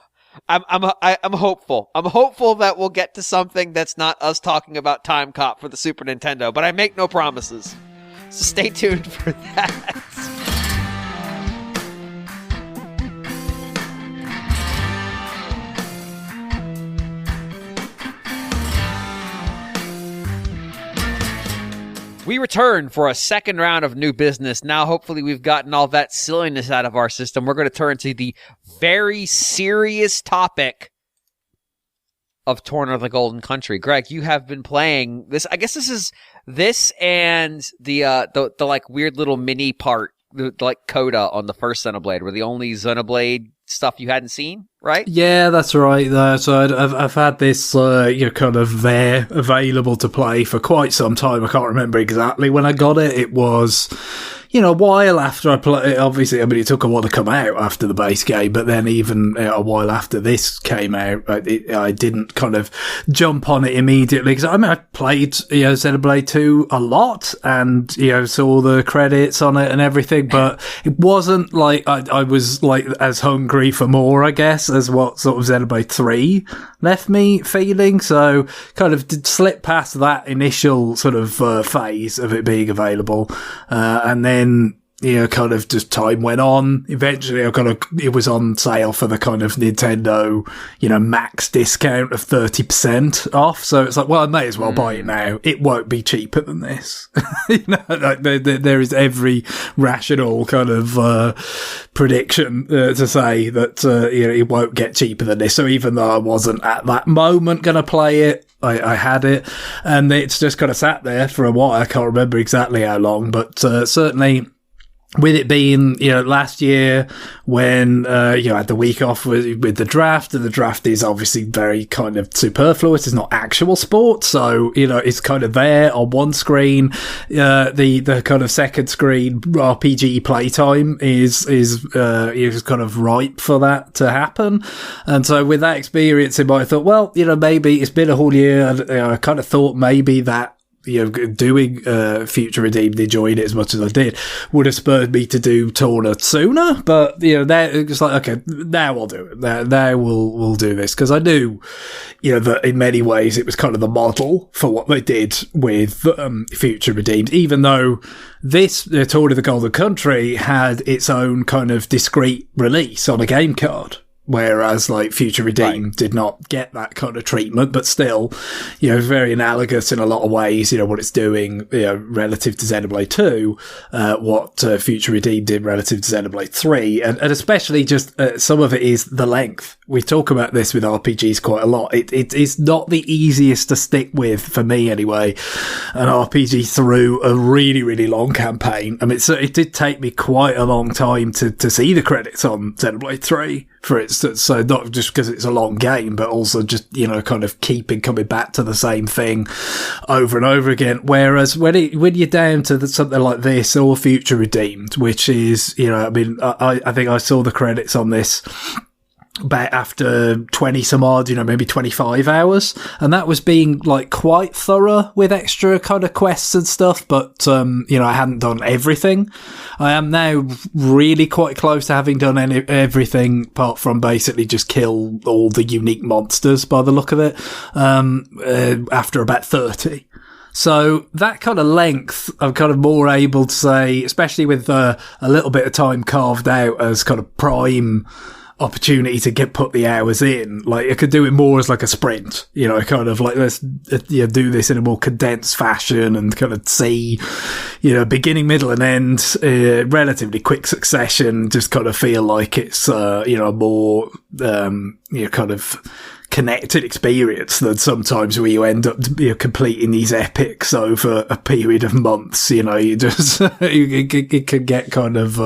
hopeful. I'm hopeful that we'll get to something that's not us talking about Time Cop for the Super Nintendo, but I make no promises. So stay tuned for that. We return for a second round of new business. Now, hopefully, we've gotten all that silliness out of our system. We're going to turn to the very serious topic of Torna the Golden Country. Greg, you have been playing this. I guess this and the like weird little mini part, like Coda on the first Xenoblade, were the only Xenoblade stuff you hadn't seen, right? Yeah, that's right. So I've had this kind of there available to play for quite some time. I can't remember exactly when I got it. It was a while after I played. Obviously, I mean, it took a while to come out after the base game, but then even a while after this came out, I didn't kind of jump on it immediately because I played Xenoblade 2 a lot and saw the credits on it and everything, but it wasn't like I was like as hungry for more, I guess, as what sort of Xenoblade 3 left me feeling. So kind of did slip past that initial sort of phase of it being available, and then kind of just time went on. Eventually, it was on sale for the kind of Nintendo, max discount of 30% off. So it's like, well, I may as well buy it now. It won't be cheaper than this. There is every rational kind of prediction to say that it won't get cheaper than this. So even though I wasn't at that moment going to play it, I had it, and it's just kind of sat there for a while. I can't remember exactly how long, but certainly with it being, last year when, I had the week off with the draft, and the draft is obviously very kind of superfluous. It's not actual sport. So, it's kind of there on one screen. The kind of second screen RPG playtime is kind of ripe for that to happen. And so with that experience in mind, I thought, well, maybe it's been a whole year. And I kind of thought maybe that, doing Future Redeemed, enjoying it as much as I did, would have spurred me to do Torna sooner. But that it's like, okay, now I'll do it. Now we'll do this, because I knew, that in many ways it was kind of the model for what they did with Future Redeemed. Even though this Torna the Golden Country had its own kind of discrete release on a game card. whereas like Future Redeemed did not get that kind of treatment, but still, very analogous in a lot of ways, what it's doing, relative to Xenoblade 2, what Future Redeemed did relative to Xenoblade 3, and especially just some of it is the length. We talk about this with RPGs quite a lot. It's not the easiest to stick with, for me anyway, an RPG through a really, really long campaign. I mean, it did take me quite a long time to see the credits on Xenoblade 3, for instance. So not just because it's a long game, but also just, kind of coming back to the same thing over and over again. Whereas when you're down to something like this or Future Redeemed, which is, I think I saw the credits on this about after 20 some odd, maybe 25 hours. And that was being like quite thorough with extra kind of quests and stuff. But, I hadn't done everything. I am now really quite close to having done everything apart from basically just kill all the unique monsters by the look of it, after about 30. So that kind of length, I'm kind of more able to say, especially with a little bit of time carved out as kind of prime opportunity to put the hours in. Like, I could do it more as like a sprint, kind of like, let's do this in a more condensed fashion and kind of see, beginning, middle and end, relatively quick succession, just kind of feel like it's, a more, kind of connected experience than sometimes where you end up completing these epics over a period of months. You just, it can get kind of,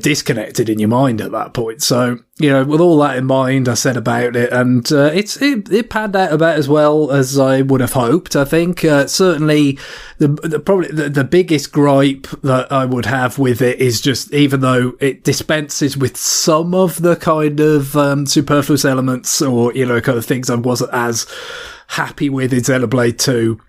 disconnected in your mind at that point. So, with all that in mind, I said about it, and it panned out about as well as I would have hoped. I think certainly probably the biggest gripe that I would have with it is just, even though it dispenses with some of the kind of superfluous elements or kind of things I wasn't as happy with in Xenoblade 2.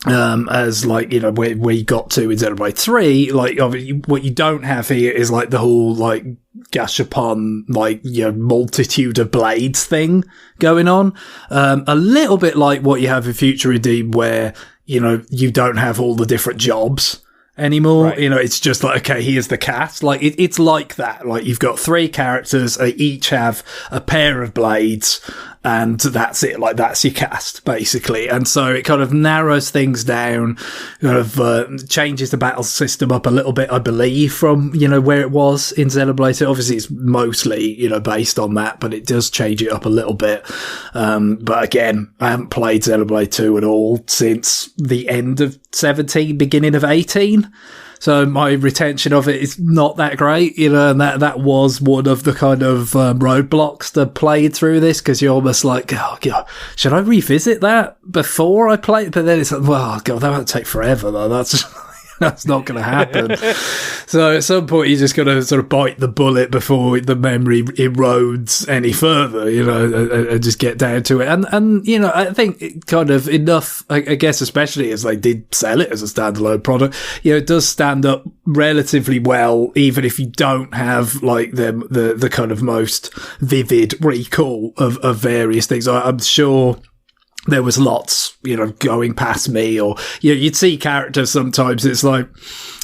As like, where you got to in Xenoblade 3, like, what you don't have here is like the whole, like, gashapon, like, multitude of blades thing going on. A little bit like what you have in Future Redeemed, where, you don't have all the different jobs anymore. Right. It's just like, okay, here's the cast. Like, it's like that. Like, you've got 3 characters, they each have a pair of blades, and that's it. Like, that's your cast, basically. And so it kind of narrows things down, kind of changes the battle system up a little bit, I believe, from, where it was in Xenoblade. Obviously, it's mostly, based on that, but it does change it up a little bit. But again, I haven't played Xenoblade 2 at all since the end of 17, beginning of 18. So my retention of it is not that great, and that was one of the kind of roadblocks to play through this, because you're almost like, oh, God, should I revisit that before I play it? But then it's like, well, God, that would take forever, though. That's not going to happen. So at some point, you just got to sort of bite the bullet before the memory erodes any further, and just get down to it. And I think it kind of enough, I guess, especially as they did sell it as a standalone product, it does stand up relatively well, even if you don't have like the kind of most vivid recall of various things. I'm sure there was lots, going past me, or, you'd see characters sometimes, it's like,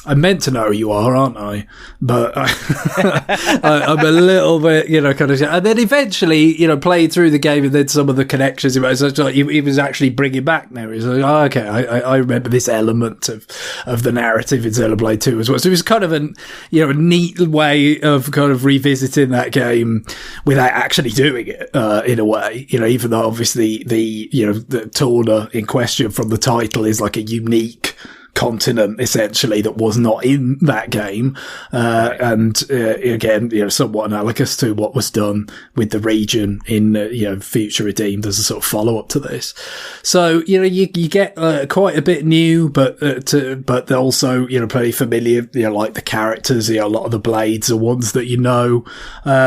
I meant to know who you are, aren't I? But I'm a little bit, kind of, and then eventually, playing through the game and then some of the connections, it's like he was actually bringing back now. He's like, oh, okay, I remember this element of the narrative in Xenoblade 2 as well. So it was kind of a neat way of kind of revisiting that game without actually doing it, in a way, even though obviously the Torna in question from the title is like a unique continent, essentially, that was not in that game, and again, somewhat analogous to what was done with the region in Future Redeemed as a sort of follow up to this. So you get quite a bit new, but also pretty familiar. Like the characters, a lot of the blades are ones that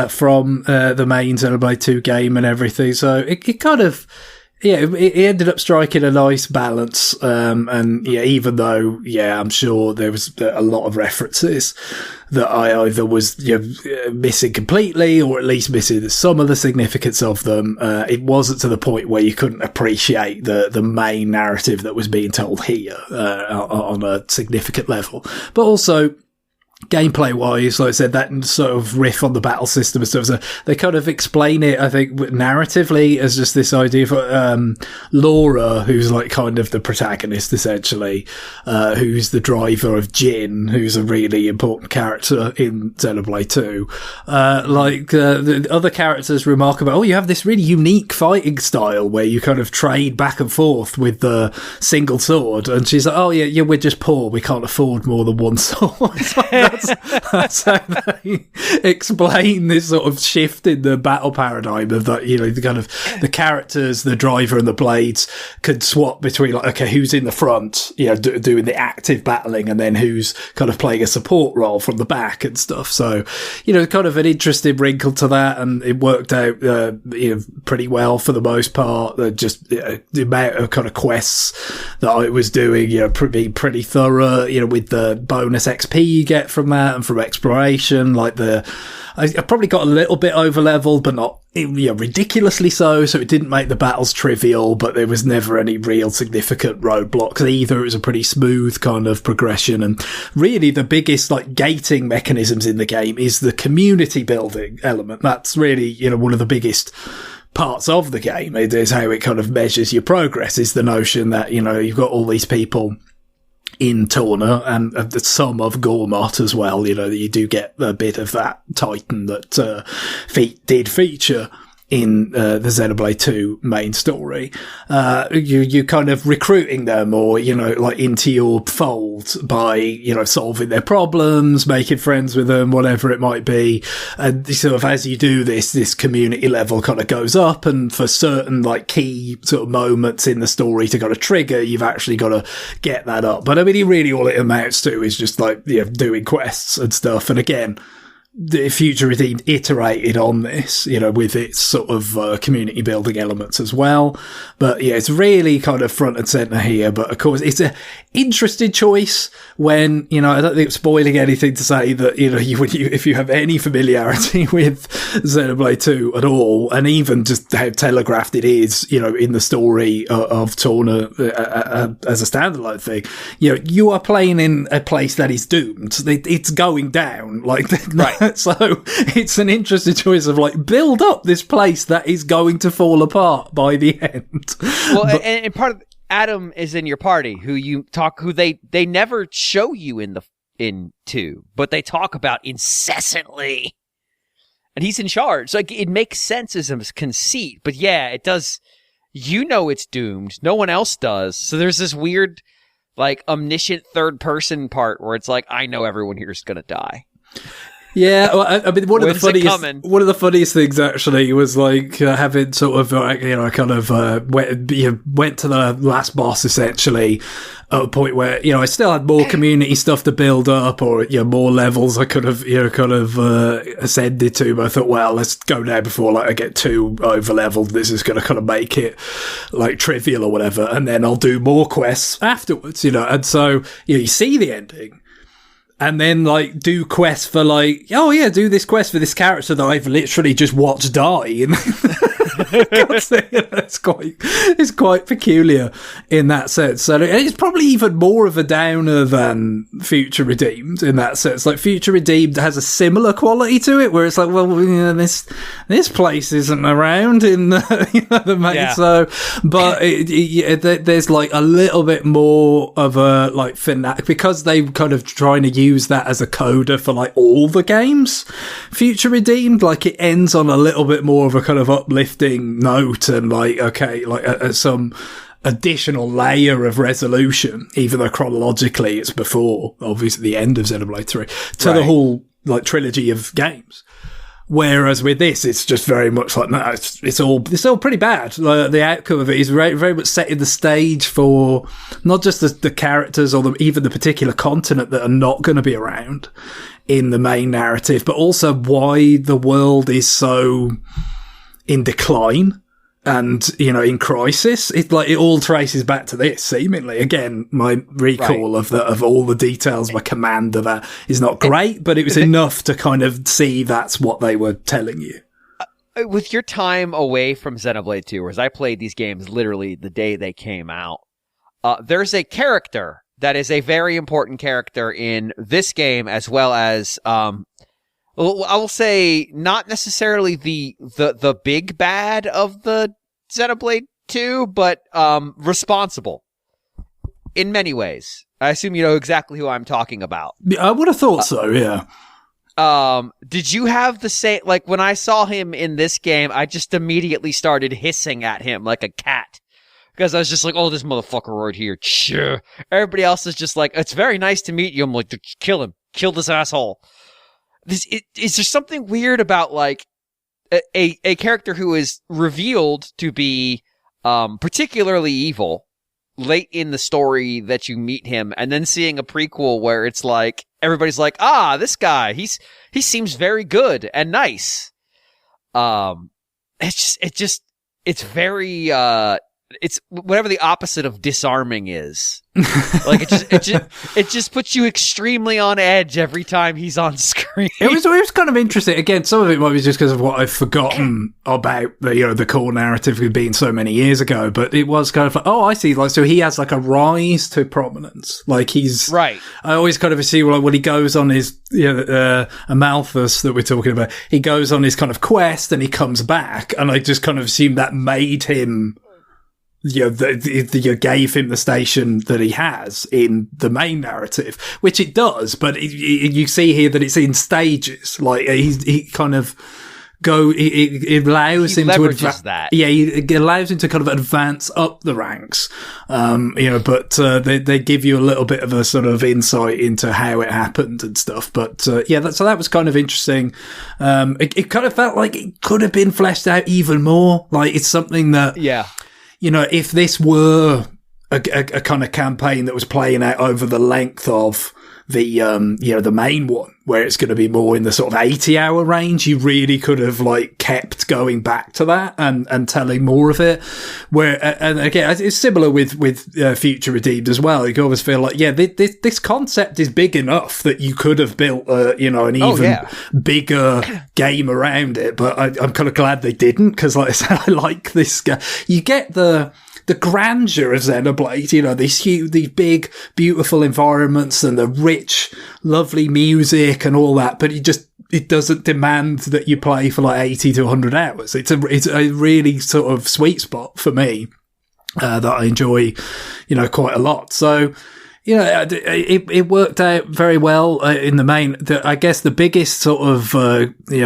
from the main Xenoblade 2 game and everything. So it kind of. Yeah, it ended up striking a nice balance, and even though, I'm sure there was a lot of references that I either was missing completely, or at least missing some of the significance of them, it wasn't to the point where you couldn't appreciate the main narrative that was being told here, on a significant level. But also, gameplay wise, like I said, that sort of riff on the battle system and stuff, so they kind of explain it, I think, narratively as just this idea for Laura, who's like kind of the protagonist essentially, who's the driver of Jin, who's a really important character in Xenoblade 2. The other characters remark about, you have this really unique fighting style where you kind of trade back and forth with the single sword, and she's like, yeah, we're just poor, we can't afford more than one sword. That's how they explain this sort of shift in the battle paradigm of that, the kind of the characters, the driver and the blades could swap between like, okay, who's in the front, doing the active battling, and then who's kind of playing a support role from the back and stuff. So, kind of an interesting wrinkle to that, and it worked out, pretty well for the most part. Just the amount of kind of quests that I was doing, pretty thorough, with the bonus XP you get from that and from exploration. I probably got a little bit over leveled, but not ridiculously so it didn't make the battles trivial, but there was never any real significant roadblocks either. It was a pretty smooth kind of progression, and really the biggest gating mechanisms in the game is the community building element. That's really one of the biggest parts of the game. It is how it kind of measures your progress, is the notion that you've got all these people in Torna and some of Gormott as well. You do get a bit of that Titan that did feature in the Xenoblade 2 main story. You kind of recruiting them, or into your fold by solving their problems, making friends with them, whatever it might be. And sort of as you do this community level kind of goes up, and for certain key sort of moments in the story to kind of trigger, you've actually got to get that up. But I mean, really all it amounts to is just doing quests and stuff. And again, the Future Redeemed iterated on this, with its sort of community building elements as well. But yeah, it's really kind of front and center here. But of course, it's an interesting choice when, I don't think it's spoiling anything to say that, if you have any familiarity with Xenoblade 2 at all, and even just how telegraphed it is, in the story of Torna as a standalone thing, you are playing in a place that is doomed. It's going down. Right. So it's an interesting choice of build up this place that is going to fall apart by the end. Well, and part of Adam is in your party, who they never show you in 2, but they talk about incessantly, and he's in charge. It makes sense as a conceit, but yeah, it does. It's doomed. No one else does. So there's this weird, omniscient third person part where it's I know everyone here is gonna die. Yeah, well, I mean, one of the funniest things actually was having sort of went to the last boss essentially at a point where I still had more community stuff to build up, or more levels I could have ascended to. But I thought, well, let's go now before I get too over leveled. This is going to kind of make it trivial or whatever, and then I'll do more quests afterwards. And so you see the ending. And then, do quests for, do this quest for this character that I've literally just watched die. And it's quite peculiar in that sense. So it's probably even more of a downer than Future Redeemed in that sense. Future Redeemed has a similar quality to it, where it's this place isn't around in the main. Yeah. So, but there's a little bit more of a fanatic, because they kind of trying to use that as a coda for all the games. Future Redeemed, it ends on a little bit more of a kind of uplifting note, and some additional layer of resolution, even though chronologically it's before obviously the end of Xenoblade 3 to the whole trilogy of games. Whereas with this, it's just very much no, it's all pretty bad. The outcome of it is very, very much setting the stage for not just the characters or even the particular continent that are not going to be around in the main narrative, but also why the world is so in decline and, in crisis. It all traces back to this, seemingly. Again, my recall of all the details, my command of that is not great, but it was enough to kind of see that's what they were telling you. With your time away from Xenoblade 2, whereas I played these games literally the day they came out, there's a character that is a very important character in this game, as well as, I will say, not necessarily the big bad of the Xenoblade 2, but responsible in many ways. I assume you know exactly who I'm talking about. I would have thought so, yeah. Did you have the same, like, when I saw him in this game, I just immediately started hissing at him like a cat. Because I was just like, oh, this motherfucker right here. Sure. Everybody else is just like, it's very nice to meet you. I'm like, kill him. Kill this asshole. Is there something weird about, like, a character who is revealed to be particularly evil late in the story that you meet him, and then seeing a prequel where it's like, everybody's like, this guy, he seems very good and nice. It's very, it's whatever the opposite of disarming is. Like, it just puts you extremely on edge every time he's on screen. It was kind of interesting. Again, some of it might be just because of what I've forgotten about the core narrative being so many years ago. But it was kind of like, oh, I see. Like, so he has like a rise to prominence. Like, he's right. I always kind of assume, like, when he goes on his Amalthus that we're talking about, he goes on his kind of quest and he comes back, and I just kind of assume that made him. You gave him the station that he has in the main narrative, which it does, but you see here that it's in stages. Like, he kind of it allows him to advance that. Yeah, it allows him to kind of advance up the ranks. But they give you a little bit of a sort of insight into how it happened and stuff. But so that was kind of interesting. It kind of felt like it could have been fleshed out even more. Like, it's something that if this were a kind of campaign that was playing out over the length of the main one, where it's going to be more in the sort of 80-hour range, you really could have, like, kept going back to that and telling more of it. And again, it's similar with Future Redeemed as well. You always feel like, this concept is big enough that you could have built, an even bigger game around it. But I'm kind of glad they didn't, because, like I said, I like this guy. You get the grandeur of Xenoblade, these big, beautiful environments and the rich, lovely music and all that, but it doesn't demand that you play for like 80 to 100 hours. It's a really sort of sweet spot for me, that I enjoy, quite a lot. So, it worked out very well in the main. I guess the biggest sort of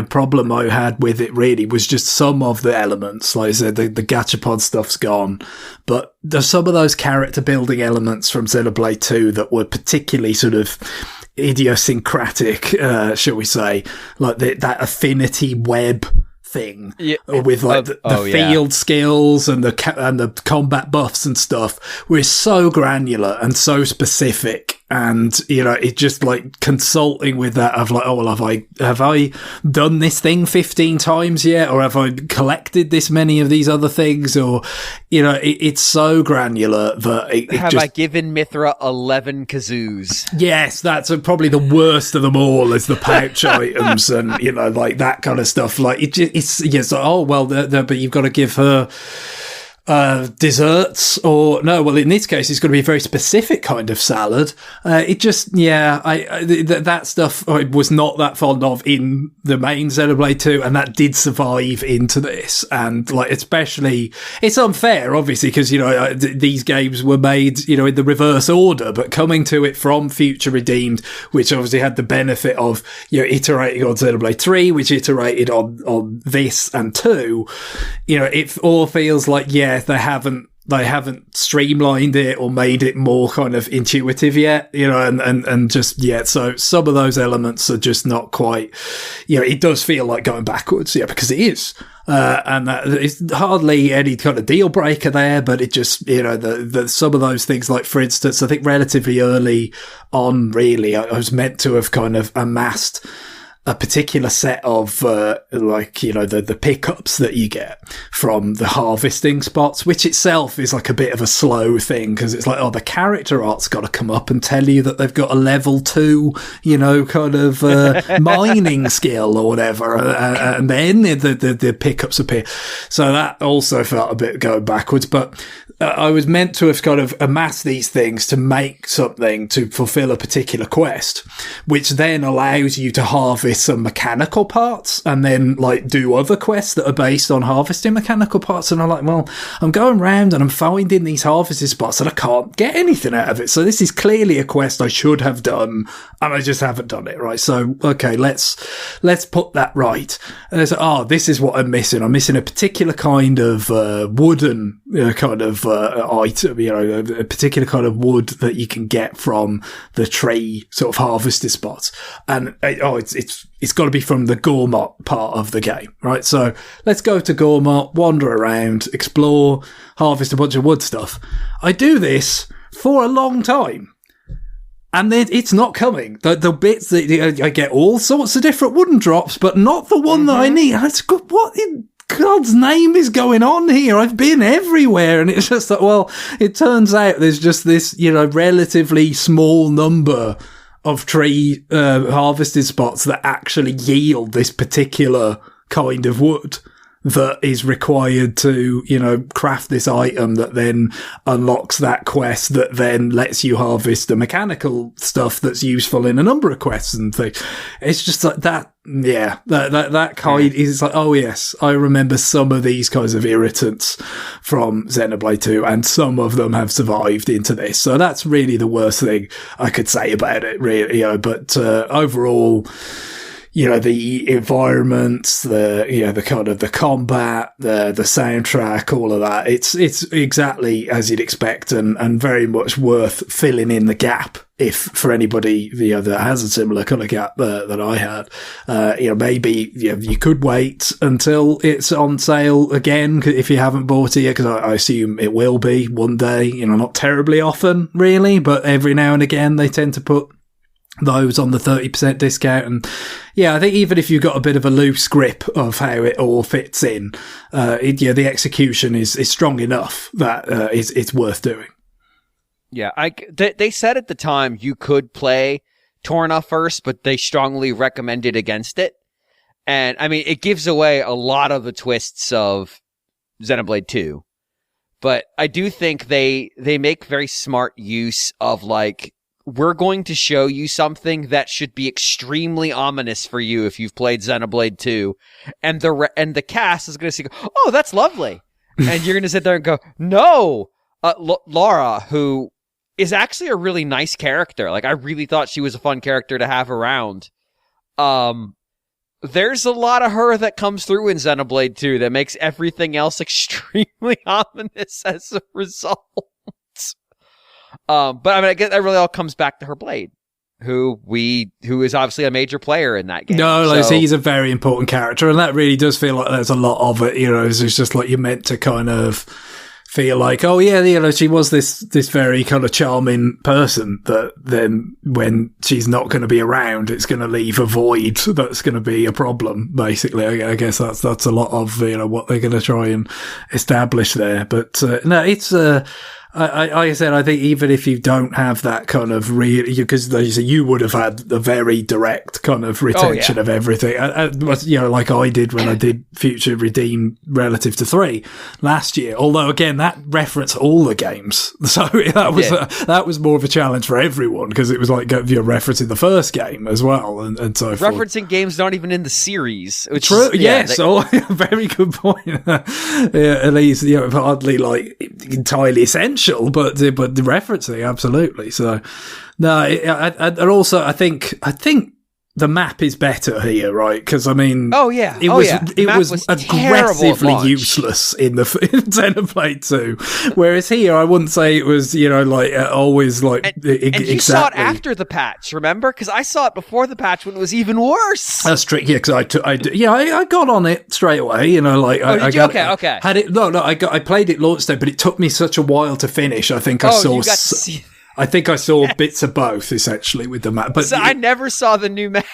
problem I had with it really was just some of the elements. Like I said, the gachapon stuff's gone, but there's some of those character building elements from Xenoblade 2 that were particularly sort of idiosyncratic, shall we say, like that affinity web thing, with like the field skills and the combat buffs and stuff were so granular and so specific, and it just, like, consulting with that of like, oh well, have I done this thing 15 times yet, or have I collected this many of these other things, or it's so granular that I given Mithra 11 kazoos? Yes, that's probably the worst of them all, is the pouch items and like that kind of stuff. Like, but you've got to give her desserts, or no, well, in this case it's going to be a very specific kind of salad. That stuff I was not that fond of in the main Xenoblade 2, and that did survive into this. And, like, especially, it's unfair obviously because these games were made in the reverse order, but coming to it from Future Redeemed, which obviously had the benefit of iterating on Xenoblade 3, which iterated on this and 2, it all feels like they haven't streamlined it or made it more kind of intuitive yet, and just yet. So some of those elements are just not quite, it does feel like going backwards, because it is. And that it's hardly any kind of deal breaker there, but it just, the some of those things, like, for instance, I think relatively early on, really, I was meant to have kind of amassed a particular set of, the pickups that you get from the harvesting spots, which itself is like a bit of a slow thing, because it's like, the character art's got to come up and tell you that they've got a level 2, mining skill or whatever, and then the pickups appear. So that also felt a bit going backwards, but I was meant to have kind of amassed these things to make something to fulfill a particular quest, which then allows you to harvest some mechanical parts and then like do other quests that are based on harvesting mechanical parts. And I'm like, well, I'm going around and I'm finding these harvesting spots and I can't get anything out of it. So this is clearly a quest I should have done and I just haven't done it, right? So, okay, let's put that right. And I said, this is what I'm missing. I'm missing a particular kind of wooden item, a particular kind of wood that you can get from the tree sort of harvested spots. And it's got to be from the Gormott part of the game, right? So let's go to Gormott, wander around, explore, harvest a bunch of wood stuff. I do this for a long time. And then it's not coming. The bits that I get all sorts of different wooden drops, but not the one that I need. It's good. What in God's name is going on here? I've been everywhere, and it's just like, well, it turns out there's just this, relatively small number of tree harvested spots that actually yield this particular kind of wood that is required to, craft this item that then unlocks that quest that then lets you harvest the mechanical stuff that's useful in a number of quests and things. It's just like that. Yeah, that kind is like, oh yes, I remember some of these kinds of irritants from Xenoblade 2, and some of them have survived into this. So that's really the worst thing I could say about it, really. But overall, the environments, the kind of the combat, the soundtrack, all of that. It's exactly as you'd expect, and very much worth filling in the gap. If for anybody, that has a similar kind of gap that I had, maybe you could wait until it's on sale again if you haven't bought it yet, because I assume it will be one day. Not terribly often, really, but every now and again they tend to put those on the 30% discount. And I think even if you've got a bit of a loose grip of how it all fits in, the execution is strong enough that it's worth doing. Yeah, they said at the time you could play Torna first, but they strongly recommended against it. And I mean, it gives away a lot of the twists of Xenoblade 2. But I do think they make very smart use of like, we're going to show you something that should be extremely ominous for you if you've played Xenoblade 2, and the cast is going to say, "Oh, that's lovely," and you're going to sit there and go, "No." Laura, who is actually a really nice character, like I really thought she was a fun character to have around. There's a lot of her that comes through in Xenoblade 2 that makes everything else extremely ominous as a result. But I mean, I guess that really all comes back to her blade, who is obviously a major player in that game. No, he's a very important character, and that really does feel like there's a lot of it. It's just like you're meant to kind of feel like, oh yeah, she was this very kind of charming person that then when she's not going to be around, it's going to leave a void that's going to be a problem. Basically, I guess that's a lot of what they're going to try and establish there. But no, it's like I said, I think even if you don't have that kind of because you would have had a very direct kind of retention of everything, like I did when I did Future Redeem relative to 3 last year. Although again, that referenced all the games, so that was more of a challenge for everyone, because it was like you're referencing the first game as well, and so forth. Referencing games not even in the series. Which True. Yes. Very good point. At least hardly like entirely essential. But the referencing, absolutely. So, no, and also I think the map is better here, right? Because I mean, it was aggressively useless in Xenoblade 2, whereas here I wouldn't say it was always like and you saw it after the patch, remember? Because I saw it before the patch when it was even worse. That's tricky, because I got on it straight away. I played it launch day, but it took me such a while to finish. I think I saw. I think I saw bits of both essentially with the map, but so I never saw the new map.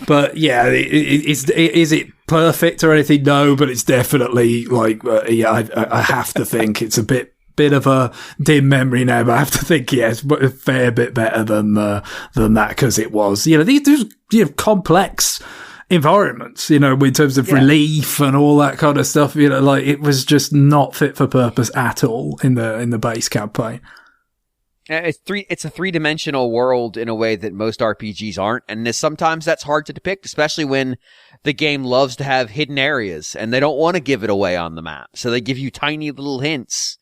But yeah, is it perfect or anything? No, but it's definitely like I have to think it's a bit of a dim memory now, but I have to think it's a fair bit better than that, because it was these complex environments, in terms of relief and all that kind of stuff. Like it was just not fit for purpose at all in the base campaign. It's a three-dimensional world in a way that most RPGs aren't, and sometimes that's hard to depict, especially when the game loves to have hidden areas and they don't want to give it away on the map, so they give you tiny little hints.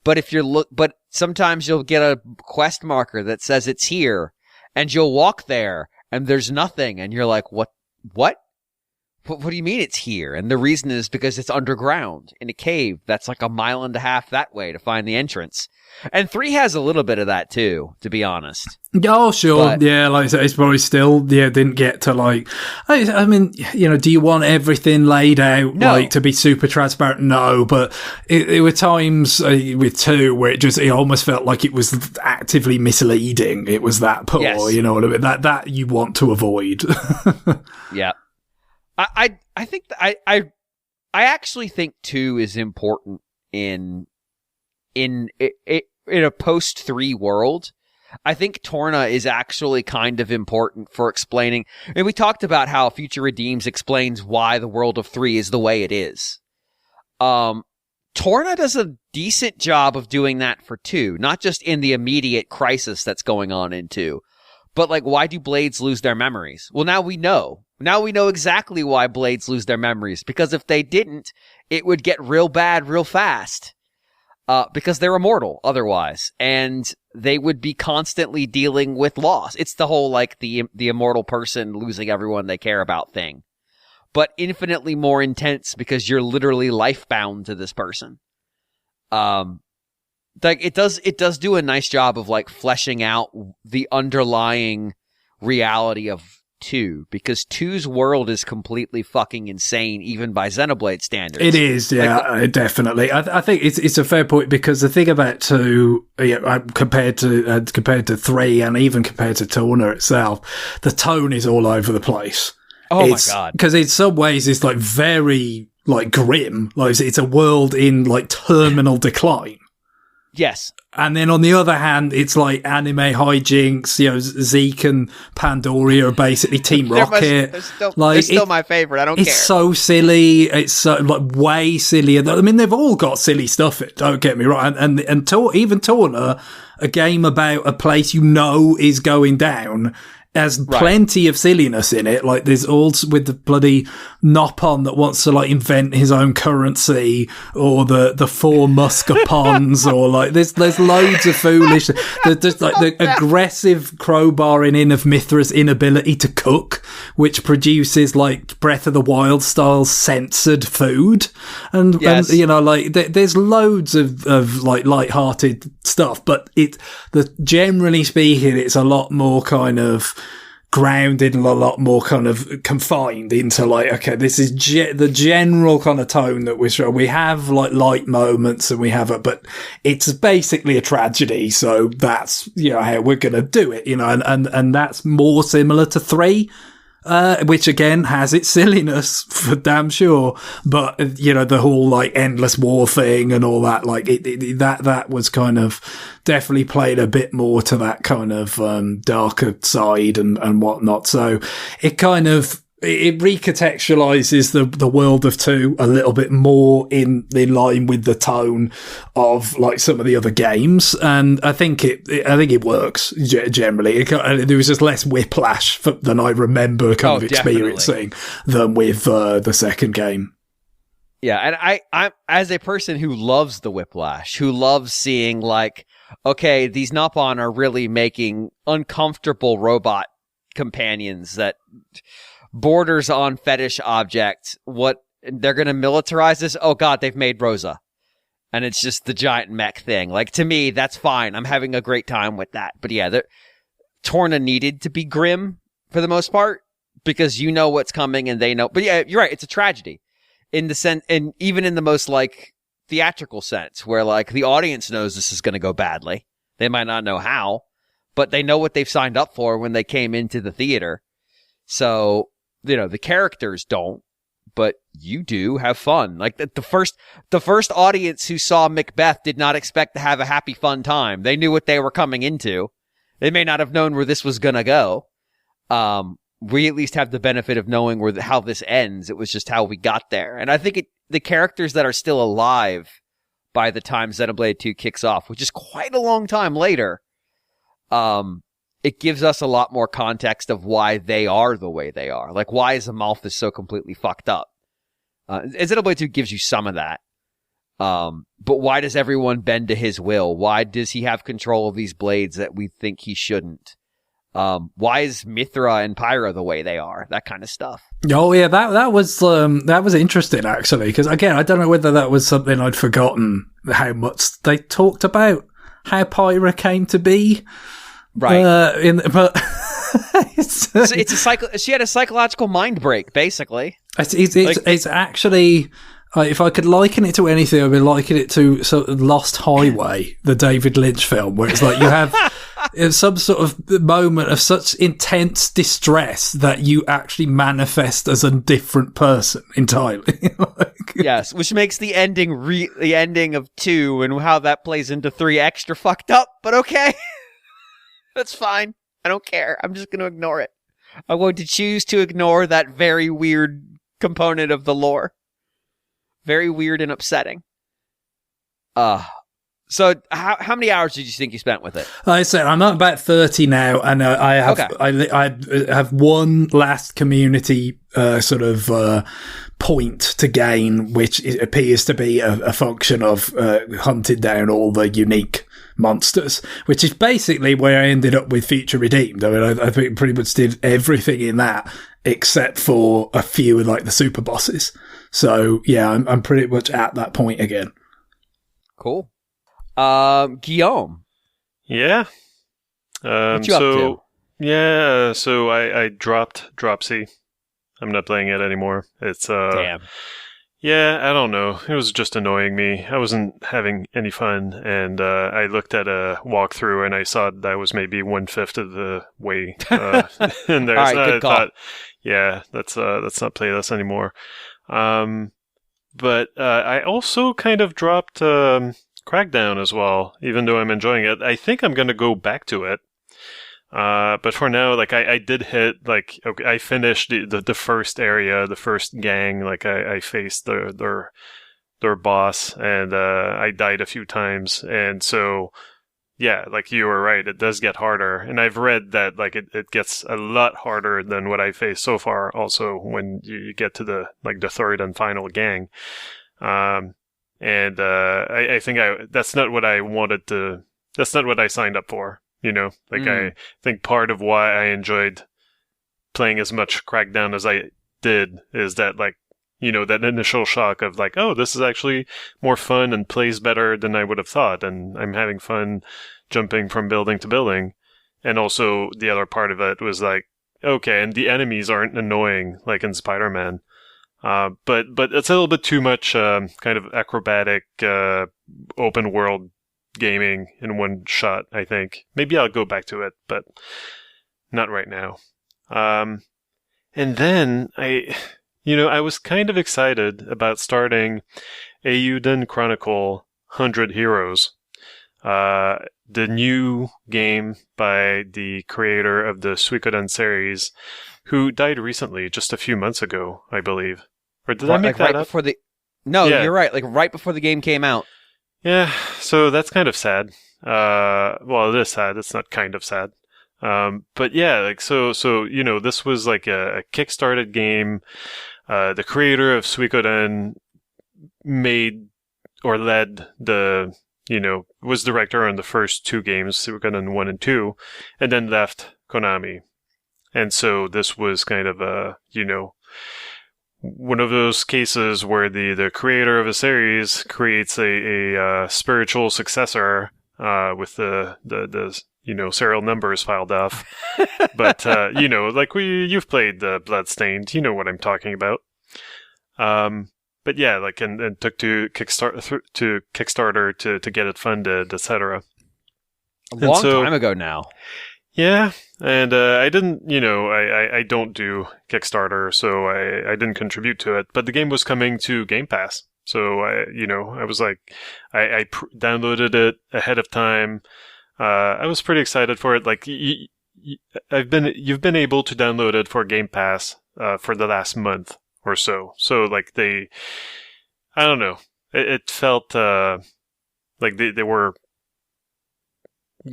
But but sometimes you'll get a quest marker that says it's here, and you'll walk there and there's nothing, and you're like, what? What do you mean it's here? And the reason is because it's underground in a cave that's like 1.5 miles that way to find the entrance. And 3 has a little bit of that too, to be honest. Oh, sure. But, yeah, like I said, it's probably still, didn't get to like, I mean, do you want everything laid out, like, to be super transparent? No, but it were times with 2 where it almost felt like it was actively misleading. It was that poor, yes. You know what I mean? That you want to avoid. Yeah. I think I actually think 2 is important in a post 3 world. I think Torna is actually kind of important for explaining. And we talked about how Future Redeems explains why the world of 3 is the way it is. Torna does a decent job of doing that for 2, not just in the immediate crisis that's going on in 2, but like, why do Blades lose their memories? Well, now we know. Now we know exactly why Blades lose their memories, because if they didn't, it would get real bad real fast. Because they're immortal otherwise, and they would be constantly dealing with loss. It's the whole, like, the immortal person losing everyone they care about thing. But infinitely more intense because you're literally life-bound to this person. Like, it does do a nice job of, like, fleshing out the underlying reality of 2, because 2's world is completely fucking insane, even by Xenoblade standards. It is, yeah, definitely. I think it's a fair point, because the thing about 2, compared to 3, and even compared to Torna itself, the tone is all over the place. Oh my god! Because in some ways it's like very like grim, like it's a world in like terminal decline. Yes. And then on the other hand, it's like anime hijinks, Zeke and Pandoria are basically Team Rocket. They're still my favorite. I don't care. It's so silly. It's so, like, way sillier. I mean, they've all got silly stuff in it, don't get me wrong. And even Torna, a game about a place is going down, has plenty of silliness in it. Like, there's also with the bloody Nopon that wants to like invent his own currency, or the 4 Muscapons, or like there's loads of foolish. There's like the aggressive crowbarring in of Mithra's inability to cook, which produces like Breath of the Wild style censored food, and like there's loads of like light-hearted stuff, but generally speaking, it's a lot more kind of grounded and a lot more kind of confined into like, okay, this is the general kind of tone that we have like light moments, and we have it, but it's basically a tragedy. So that's, how we're going to do it, and that's more similar to 3. Which again has its silliness for damn sure, but the whole like endless war thing and all that, like that was kind of definitely played a bit more to that kind of darker side and whatnot. So it kind of recontextualizes the world of 2 a little bit more in line with the tone of like some of the other games, and I think it works generally. There was just less whiplash than I remember kind of experiencing than with the second game. Yeah, and I'm as a person who loves the whiplash, who loves seeing like, okay, these Nopon are really making uncomfortable robot companions that borders on fetish objects. What, they're going to militarize this? Oh god, they've made Rosa. And it's just the giant mech thing. Like, to me, that's fine. I'm having a great time with that. But yeah, Torna needed to be grim for the most part, because you know what's coming and they know. But yeah, you're right. It's a tragedy in the sense, and even in the most like theatrical sense, where like the audience knows this is going to go badly. They might not know how, but they know what they've signed up for when they came into the theater. So, the characters don't, but you do have fun. Like the first audience who saw Macbeth did not expect to have a happy, fun time. They knew what they were coming into. They may not have known where this was going to go. We at least have the benefit of knowing how this ends. It was just how we got there. And I think the characters that are still alive by the time Xenoblade 2 kicks off, which is quite a long time later, it gives us a lot more context of why they are the way they are. Like, why is Amalthus so completely fucked up? Xenoblade 2 gives you some of that. But why does everyone bend to his will? Why does he have control of these blades that we think he shouldn't? Why is Mithra and Pyra the way they are? That kind of stuff. Oh yeah, that was interesting actually, because again, I don't know whether that was something I'd forgotten how much they talked about how Pyra came to be. Right. But it's a cycle. She had a psychological mind break, basically. It's actually, if I could liken it to anything, I'd be liking it to sort of Lost Highway, the David Lynch film, where it's like you have some sort of moment of such intense distress that you actually manifest as a different person entirely. Yes, which makes the ending the ending of 2 and how that plays into 3 extra fucked up. But okay. That's fine. I don't care. I'm just going to ignore it. I'm going to choose to ignore that very weird component of the lore. Very weird and upsetting. So how many hours did you think you spent with it? Like I said, I'm at about 30 now, and I have one last community point to gain, which appears to be a function of hunting down all the unique monsters, which is basically where I ended up with Future Redeemed. I mean, I think pretty much did everything in that except for a few of like the super bosses. So yeah, I'm pretty much at that point again. Cool. Guillaume. Yeah. What you up to? Yeah, so I dropped Dropsy. I'm not playing it anymore. It's Damn. Yeah, I don't know. It was just annoying me. I wasn't having any fun, and I looked at a walkthrough, and I saw that was maybe 1/5 of the way in there. All right, so good I call. thought, yeah, let's not play this anymore. But I also kind of dropped Crackdown as well, even though I'm enjoying it. I think I'm going to go back to it. But for now, like I did hit, like, okay, I finished the first area, the first gang. Like I faced their boss, and I died a few times, and so yeah, like you were right, it does get harder. And I've read that like it gets a lot harder than what I faced so far. Also, when you get to the third and final gang, and I think that's not what I wanted to. That's not what I signed up for. I think part of why I enjoyed playing as much Crackdown as I did is that, like, that initial shock of like, oh, this is actually more fun and plays better than I would have thought. And I'm having fun jumping from building to building. And also the other part of it was like, okay, and the enemies aren't annoying like in Spider-Man. But it's a little bit too much kind of acrobatic open world gaming in one shot, I think. Maybe I'll go back to it, but not right now. And then I was kind of excited about starting Eiyuden Chronicle 100 Heroes, the new game by the creator of the Suikoden series, who died recently, just a few months ago, I believe. Or did I make that up? No, yeah. You're right. Like right before the game came out. Yeah, so that's kind of sad. Well, it is sad. It's not kind of sad. But yeah, like, so, this was like a kickstarted game. The creator of Suikoden made or led was director on the first 2 games, Suikoden 1 and 2, and then left Konami. And so this was kind of one of those cases where the creator of a series creates a spiritual successor with the serial numbers filed off. But like you've played Bloodstained, you know what I'm talking about. But yeah, like and took to Kickstarter to get it funded, etc. A long time ago now. Yeah, and I didn't, I don't do Kickstarter, so I didn't contribute to it. But the game was coming to Game Pass, so I was like, I downloaded it ahead of time. I was pretty excited for it. Like, you've been able to download it for Game Pass for the last month or so. So like I don't know, it felt like they were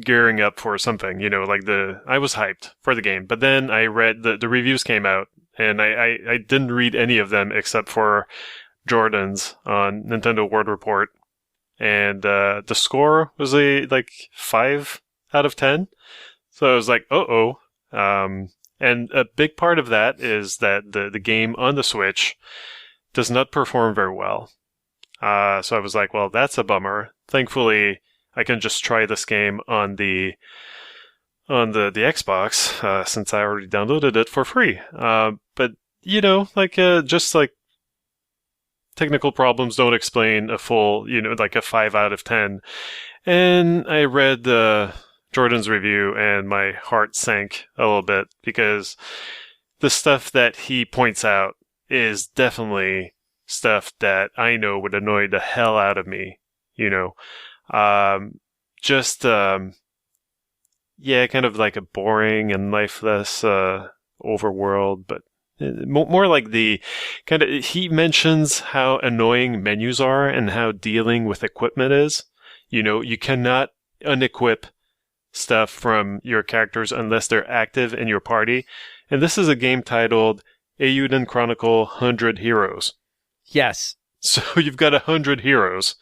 gearing up for something, I was hyped for the game, but then I read the reviews came out, and I didn't read any of them except for Jordan's on Nintendo World Report, and the score was a 5 out of 10. So I was like, and a big part of that is that the game on the Switch does not perform very well. So I was like, well, that's a bummer. Thankfully, I can just try this game on the Xbox, since I already downloaded it for free. But just technical problems don't explain a full, a 5 out of 10. And I read Jordan's review, and my heart sank a little bit, because the stuff that he points out is definitely stuff that I know would annoy the hell out of me, kind of like a boring and lifeless overworld, but more like the kind of, he mentions how annoying menus are and how dealing with equipment is. You cannot unequip stuff from your characters unless they're active in your party. And this is a game titled Eiyuden Chronicle 100 Heroes. Yes. So you've got 100 heroes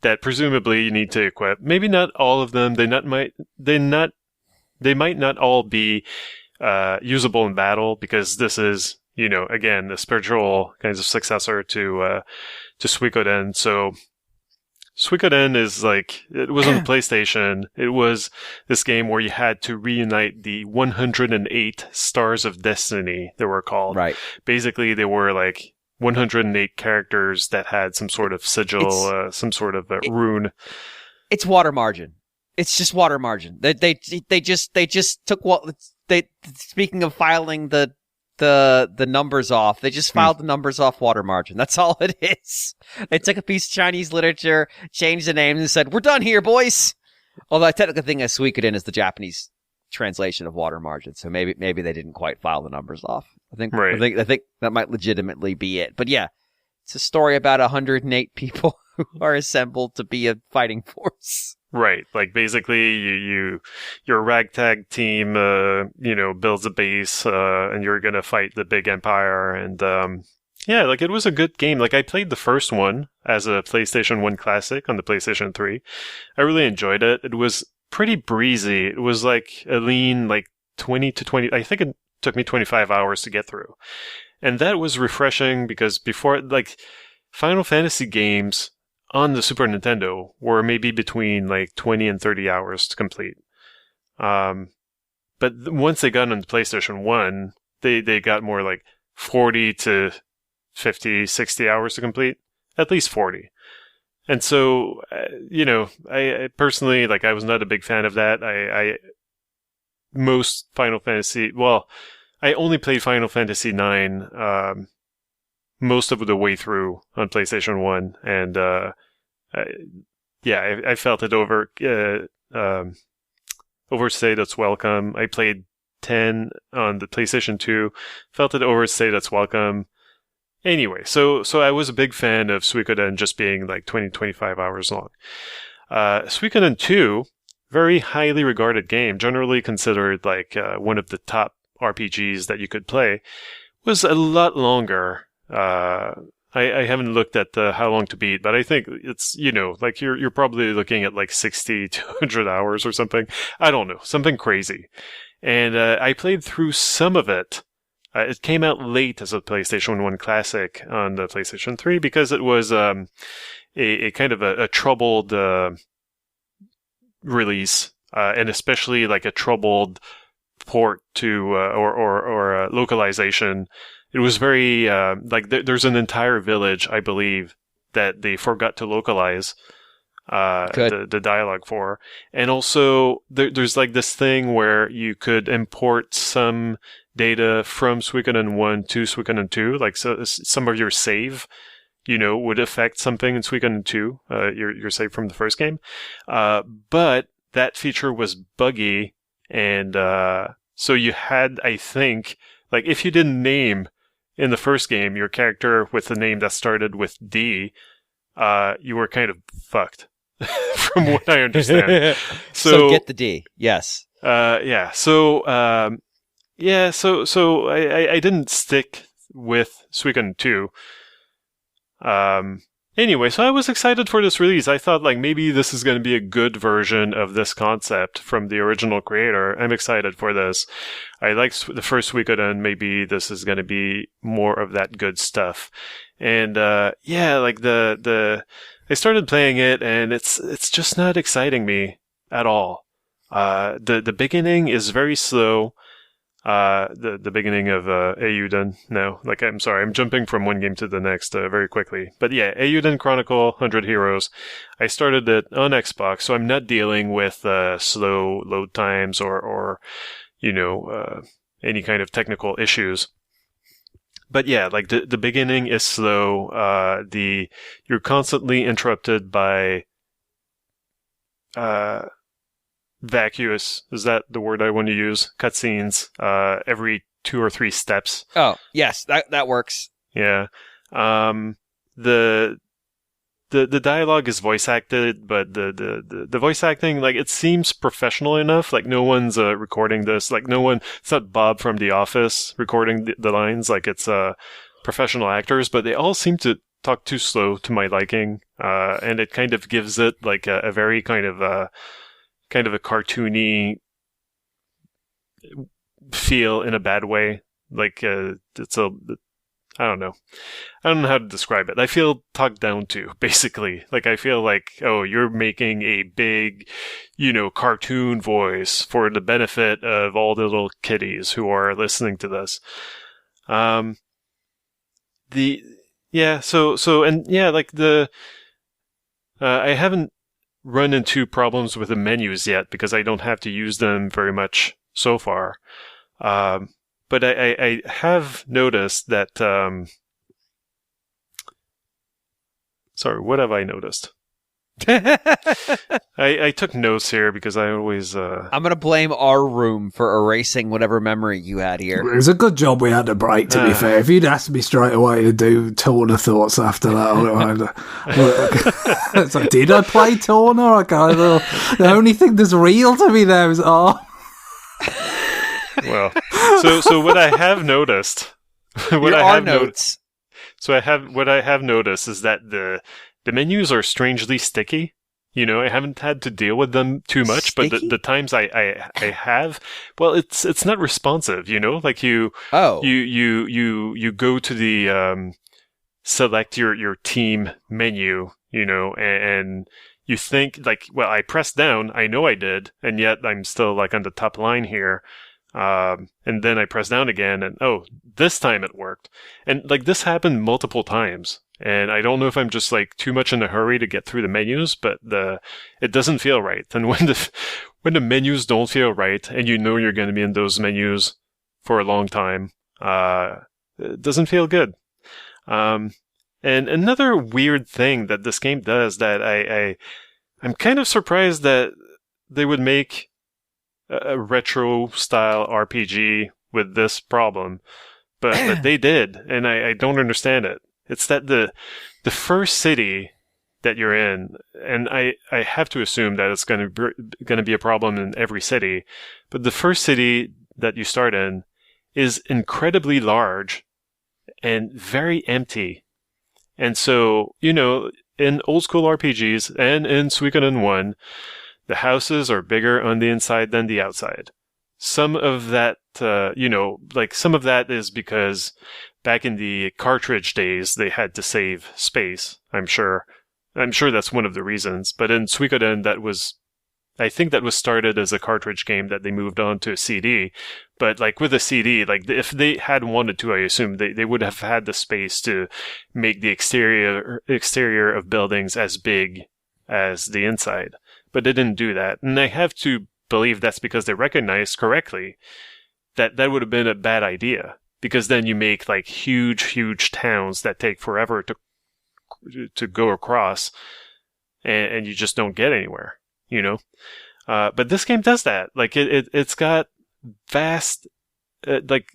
that presumably you need to equip. Maybe not all of them. They might not all be usable in battle, because this is, again, the spiritual kinds of successor to Suikoden. So Suikoden is it was on the PlayStation. It was this game where you had to reunite the 108 Stars of Destiny, they were called. Right. Basically, they were 108 characters that had some sort of sigil, some sort of rune. It's water margin. It's just water margin. They just took speaking of filing the numbers off, they just filed the numbers off water margin. That's all it is. They took a piece of Chinese literature, changed the name, and said, "We're done here, boys." Although I technically think a Suikoden is the Japanese translation of water margin, so maybe they didn't quite file the numbers off. I think that might legitimately be it. But yeah, it's a story about 108 people who are assembled to be a fighting force. Right. Basically, your ragtag team, builds a base, and you're gonna fight the big empire. And it was a good game. I played the first one as a PlayStation 1 classic on the PlayStation 3. I really enjoyed it. It was pretty breezy. It was a lean 20 to 20. I think it took me 25 hours to get through, and that was refreshing, because before, Final Fantasy games on the Super Nintendo were maybe between 20 and 30 hours to complete. But once they got on the PlayStation 1, they got more 40 to 50, 60 hours to complete. At least 40. And so, I personally, I was not a big fan of that. Most Final Fantasy, I only played Final Fantasy 9, most of the way through on PlayStation 1, and I felt it overstayed its welcome. I played 10 on the PlayStation 2, felt it overstayed its welcome. Anyway, so I was a big fan of Suikoden just being 20-25 hours long. Suikoden 2, very highly regarded game, generally considered one of the top RPGs that you could play, was a lot longer. I haven't looked at how long to beat, but I think it's, you're probably looking at 60 to 100 hours or something. I don't know, something crazy. And I played through some of it. It came out late as a PlayStation 1 classic on the PlayStation 3 because it was a kind of a troubled release, and especially a troubled port to or localization. It was very there's an entire village, I believe, that they forgot to localize. the dialogue for. And also, there's like this thing where you could import some data from Suikoden 1 to Suikoden 2, like so some of your save, would affect something in Suikoden 2, your save from the first game. But that feature was buggy, and so you had, I think, like if you didn't name in the first game your character with a name that started with D, you were kind of fucked. From what I understand. So get the D. Yes. Yeah. So I didn't stick with Suikoden 2. Anyway, so I was excited for this release. I thought like maybe this is going to be a good version of this concept from the original creator. I'm excited for this. I liked the first Suikoden. Maybe this is going to be more of that good stuff. And like I started playing it, and it's just not exciting me at all. The beginning is very slow. The beginning of Eiyuden. No, like I'm sorry, I'm jumping from one game to the next very quickly. But yeah, Eiyuden Chronicle 100 Heroes. I started it on Xbox, so I'm not dealing with slow load times or any kind of technical issues. But yeah, like the beginning is slow. You're constantly interrupted by vacuous, is that the word I want to use? Cutscenes every 2 or 3 steps. Oh, yes, that works. Yeah. The dialogue is voice acted, but the voice acting, like, it seems professional enough. Like, no one's recording this. Like, it's not Bob from The Office recording the lines. Like, it's professional actors, but they all seem to talk too slow to my liking. And it kind of gives it like a very kind of a cartoony feel in a bad way. Like, I don't know how to describe it. I feel talked down to, basically. Like, I feel like, oh, you're making a big, cartoon voice for the benefit of all the little kiddies who are listening to this. I haven't run into problems with the menus yet because I don't have to use them very much so far. But I have noticed that... sorry, what have I noticed? I took notes here because I always... I'm going to blame our room for erasing whatever memory you had here. It was a good job we had a break, to be fair. If you'd asked me straight away to do Torna thoughts after that, it's like, did I play Torna? The only thing that's real to me there is... Well, so what I have noticed, what I have noticed is that the menus are strangely sticky. I haven't had to deal with them too much, sticky? But the times I have, well, it's not responsive. Like you go to the select your team menu, and you think like, well, I pressed down, I know I did, and yet I'm still like on the top line here. And then I press down again, and this time it worked. And like this happened multiple times, and I don't know if I'm just like too much in a hurry to get through the menus, but it doesn't feel right. And when the menus don't feel right, and you're going to be in those menus for a long time, it doesn't feel good. And another weird thing that this game does that I'm kind of surprised that they would make a retro style RPG with this problem, but they did, and I don't understand it. It's that the first city that you're in, and I have to assume that it's going to be a problem in every city, but the first city that you start in is incredibly large and very empty. And so, in old school RPGs and in Suikoden 1, the houses are bigger on the inside than the outside. Some of that, some of that is because back in the cartridge days, they had to save space, I'm sure. I'm sure that's one of the reasons. But in Suikoden, I think that was started as a cartridge game that they moved on to a CD. But like with a CD, like if they had wanted to, I assume they would have had the space to make the exterior of buildings as big as the inside. But they didn't do that. And I have to believe that's because they recognized correctly that that would have been a bad idea. Because then you make like huge towns that take forever to go across, and you just don't get anywhere, you know? But this game does that. Like it's got vast, like,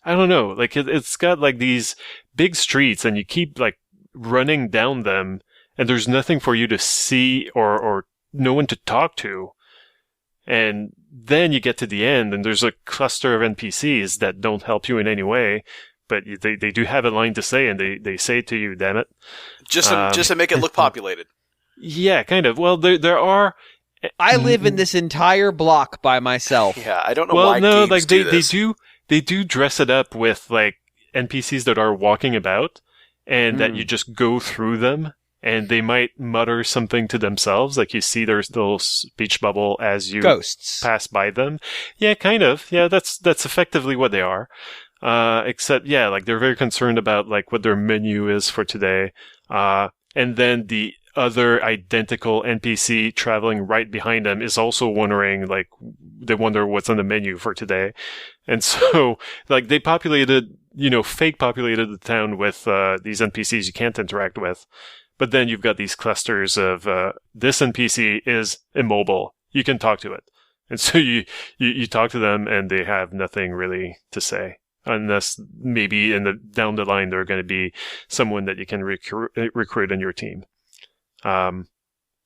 I don't know, like it's got like these big streets, and you keep like running down them, and there's nothing for you to see or no one to talk to. And then you get to the end, and there's a cluster of NPCs that don't help you in any way, but they do have a line to say, and they say it to you, damn it. Just to make it look populated. Yeah, kind of. Well, there are... I live in this entire block by myself. Yeah, I don't know why games like do this. They do dress it up with like NPCs that are walking about, and that you just go through them, and they might mutter something to themselves, like you see their little speech bubble as you pass by them. Yeah, kind of. Yeah, that's effectively what they are. Except, yeah, like they're very concerned about like what their menu is for today. And then the other identical NPC traveling right behind them is also wondering, like, they wonder what's on the menu for today. And so, like, they populated, fake populated the town with these NPCs you can't interact with. But then you've got these clusters of this NPC is immobile. You can talk to it. And so you talk to them, and they have nothing really to say. Unless maybe down the line they're going to be someone that you can recruit in your team. And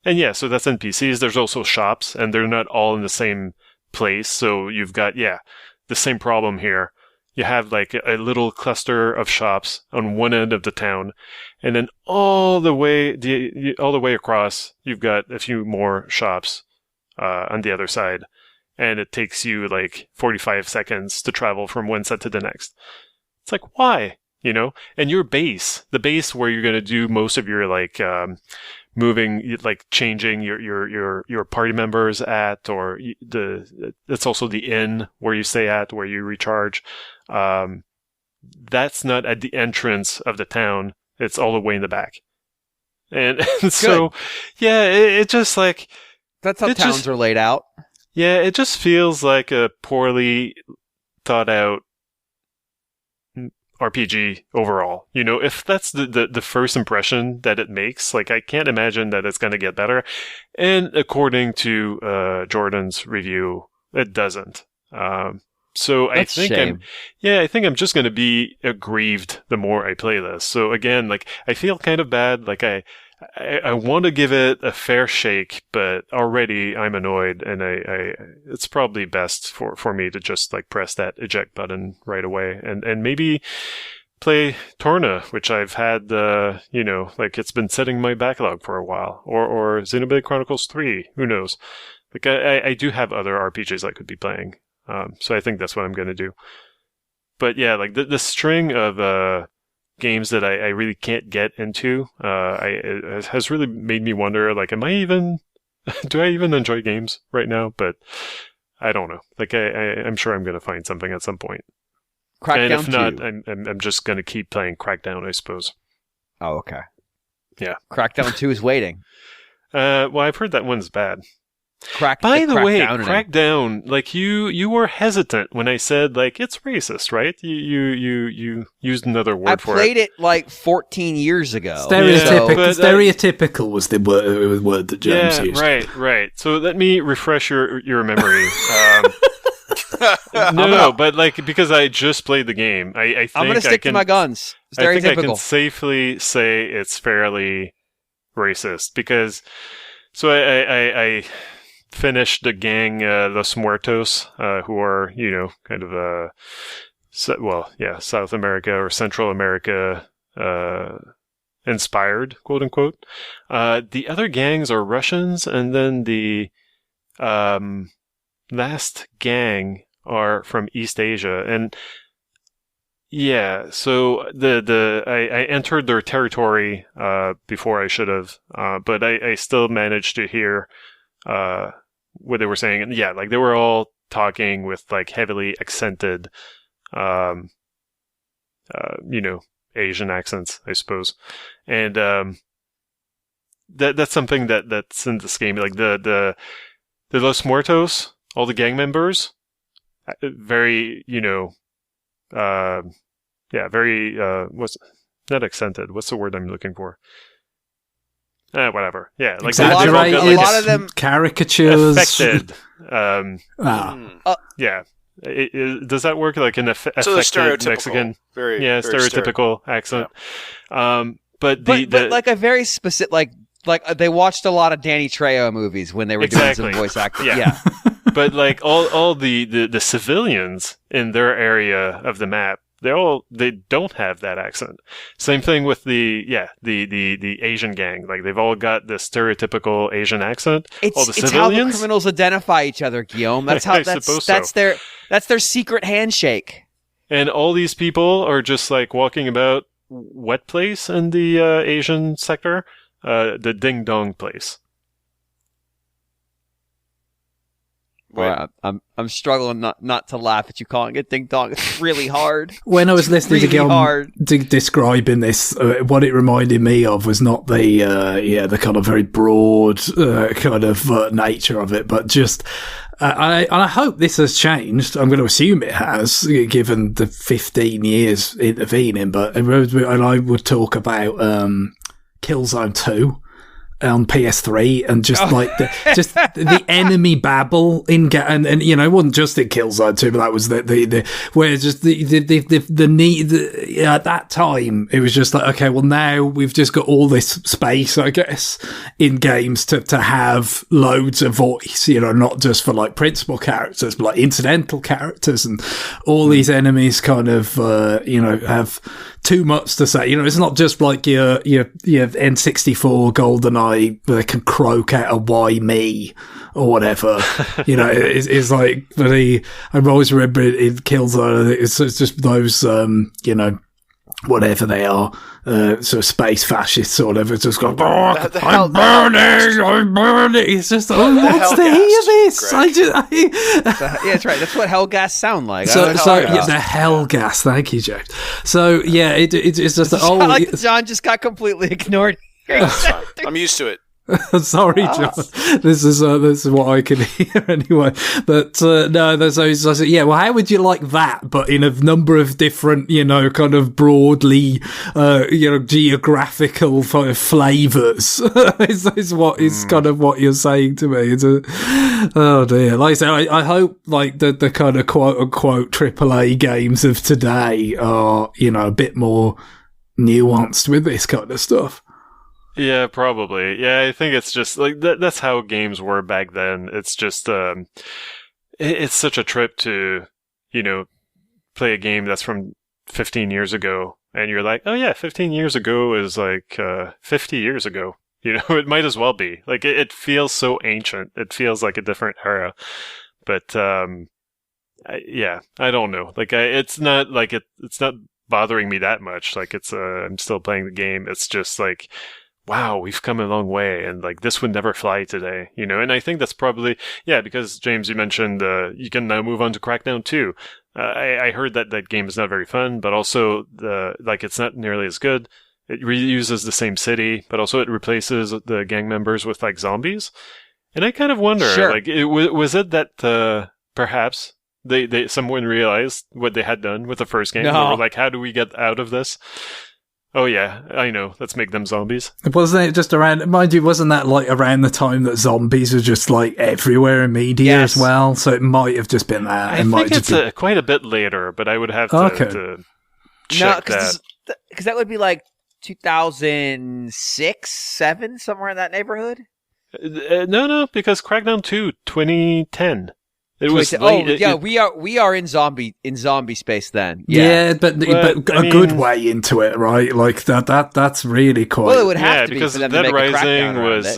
yeah, so that's NPCs. There's also shops, and they're not all in the same place. So you've got, the same problem here. You have like a little cluster of shops on one end of the town, and then all the way across, you've got a few more shops on the other side. And it takes you like 45 seconds to travel from one set to the next. It's like, why? And your base, the base where you're going to do most of your like moving, like changing your party members at, or it's also the inn where you stay at, where you recharge. That's not at the entrance of the town. It's all the way in the back. And so, yeah, it just like... That's how towns are laid out. Yeah, it just feels like a poorly thought out RPG overall. If that's the first impression that it makes, like, I can't imagine that it's going to get better. And according to Jordan's review, it doesn't. So that's I think I'm just going to be aggrieved the more I play this. So again, like, I feel kind of bad. Like, I want to give it a fair shake, but already I'm annoyed, and it's probably best for me to just like press that eject button right away, and maybe play Torna, which I've had, like it's been setting my backlog for a while, or Xenoblade Chronicles 3, who knows? Like I do have other RPGs I could be playing, so I think that's what I'm going to do. But yeah, like the string of games that I really can't get into, it has really made me wonder, like, do I even enjoy games right now? But I don't know. Like, I'm sure I'm going to find something at some point. Crackdown, and if not, I'm just going to keep playing Crackdown, I suppose. Oh, okay. Yeah. Crackdown 2 is waiting. Well, I've heard that one's bad. By the way, Crackdown, like you were hesitant when I said, like, it's racist, right? You used another word for it. I played it like 14 years ago. Stereotypical was the word that James used. Right. So let me refresh your memory. No, but like, because I just played the game, I think I'm going to stick to my guns. Stereotypical. I think I can safely say it's fairly racist, because I finished the gang Los Muertos, who are, kind of South America or Central America inspired, quote unquote. The other gangs are Russians, and then the last gang are from East Asia. And yeah, so I entered their territory before I should have, but I still managed to hear what they were saying. And yeah, like, they were all talking with like heavily accented Asian accents, I suppose. And that's something that's in this game. Like the Los Muertos, all the gang members, very, very, what's not accented. What's the word I'm looking for? Whatever. Yeah, like exaggerated, a lot of them caricatures. Affected. Yeah. Does that work? Like an affected Mexican? Very stereotypical accent. Yeah. But like a very specific, like they watched a lot of Danny Trejo movies when they were doing some voice acting. Yeah. But like all the civilians in their area of the map, they don't have that accent. Same thing with the Asian gang. Like they've all got this stereotypical Asian accent. All the civilians, it's how the criminals identify each other, Guillaume. That's how that's their secret handshake. And all these people are just like walking about what place in the Asian sector? The Ding Dong place. Well, I'm struggling not to laugh at you calling it Ding Dong. It's really hard. When I was listening to Guillaume describing this, what it reminded me of was not the kind of very broad kind of nature of it, but just. I hope this has changed. I'm going to assume it has, given the 15 years intervening. But and I would talk about Killzone 2. On PS3 and just like the enemy babble in and it wasn't just in Killzone 2, but that was the where just the need at that time it was just like, okay, well now we've just got all this space, I guess, in games to have loads of voice, not just for like principal characters but like incidental characters, and all these enemies kind of have too much to say. It's not just like your N64 GoldenEye. They can croak out a "Why me?" or whatever. It's like, but I always remember in Killzone, it's just those, whatever they are, sort of space fascists or whatever, just going, I'm burning. It's just, who wants to hear this? That's right. That's what Hellgas sound like. The Hellgas. Thank you, James. So yeah, it's just like John just got completely ignored. I'm used to it. Sorry, John. This is what I can hear anyway. But no, there's always, well, how would you like that? But in a number of different, kind of broadly, geographical flavors is what is kind of what you're saying to me. Oh dear. Like I say, I hope like the kind of quote unquote AAA games of today are, a bit more nuanced with this kind of stuff. Yeah, probably. Yeah, I think it's just like that's how games were back then. It's just it's such a trip to, play a game that's from 15 years ago, and you're like, oh yeah, 15 years ago is like 50 years ago. It might as well be. Like it feels so ancient. It feels like a different era. But I don't know. Like it's not like it's not bothering me that much. Like it's I'm still playing the game. It's just like, wow, we've come a long way, and like this would never fly today, and I think that's probably, because James, you mentioned you can now move on to Crackdown 2. I heard that game is not very fun, but also it's not nearly as good. It reuses the same city, but also it replaces the gang members with like zombies. And I kind of wonder, like, was it that perhaps someone realized what they had done with the first game? No. They were like, how do we get out of this? Oh yeah, I know. Let's make them zombies. Wasn't it just around? Mind you, wasn't that like around the time that zombies were just like everywhere in media as well? So it might have just been that. I think it's quite a bit later, but I would have to check that. Because that would be like 2006, 7, somewhere in that neighborhood. No, because Crackdown 2, 2010. It was late. We are in zombie space then. But a good way into it, right? Like that's really quite. Well, it would have to be because for them Dead to make Rising a was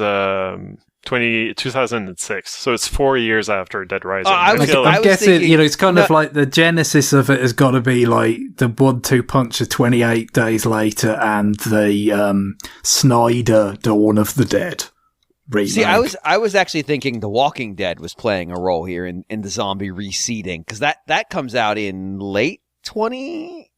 2006, so it's 4 years after Dead Rising. I'm guessing it's kind of like the genesis of it has got to be like the 1-2 punch of 28 Days Later and the Snyder Dawn of the Dead. Remake. See, I was actually thinking The Walking Dead was playing a role here in the zombie reseeding, because that comes out in late 20.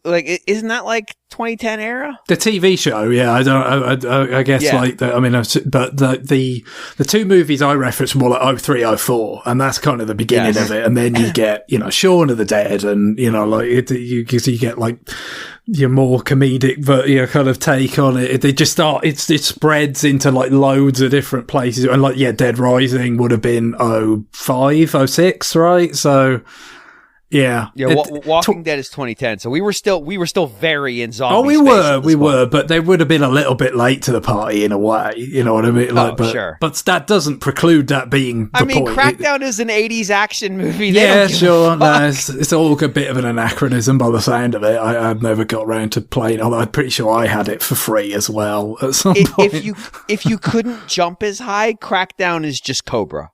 like, isn't that like 2010 era? The TV show, yeah. I guess like I mean, but the two movies I referenced were like 03, 04, and that's kind of the beginning of it. And then you get, you know, Shaun of the Dead, and you know, like you get like your more comedic, but you know, kind of take on it. They just start. It spreads into like loads of different places, and like Dead Rising would have been 05, 06, right? So. Yeah. Walking Dead is 2010, so we were still very in zombie. Oh, we were, but they would have been a little bit late to the party in a way. You know what I mean? Like, but that doesn't preclude that being the point. Crackdown is an 80s action movie. Yeah, sure. No, it's all a bit of an anachronism by the sound of it. I've never got around to playing, although I'm pretty sure I had it for free as well at some point. If you couldn't jump as high, Crackdown is just Cobra.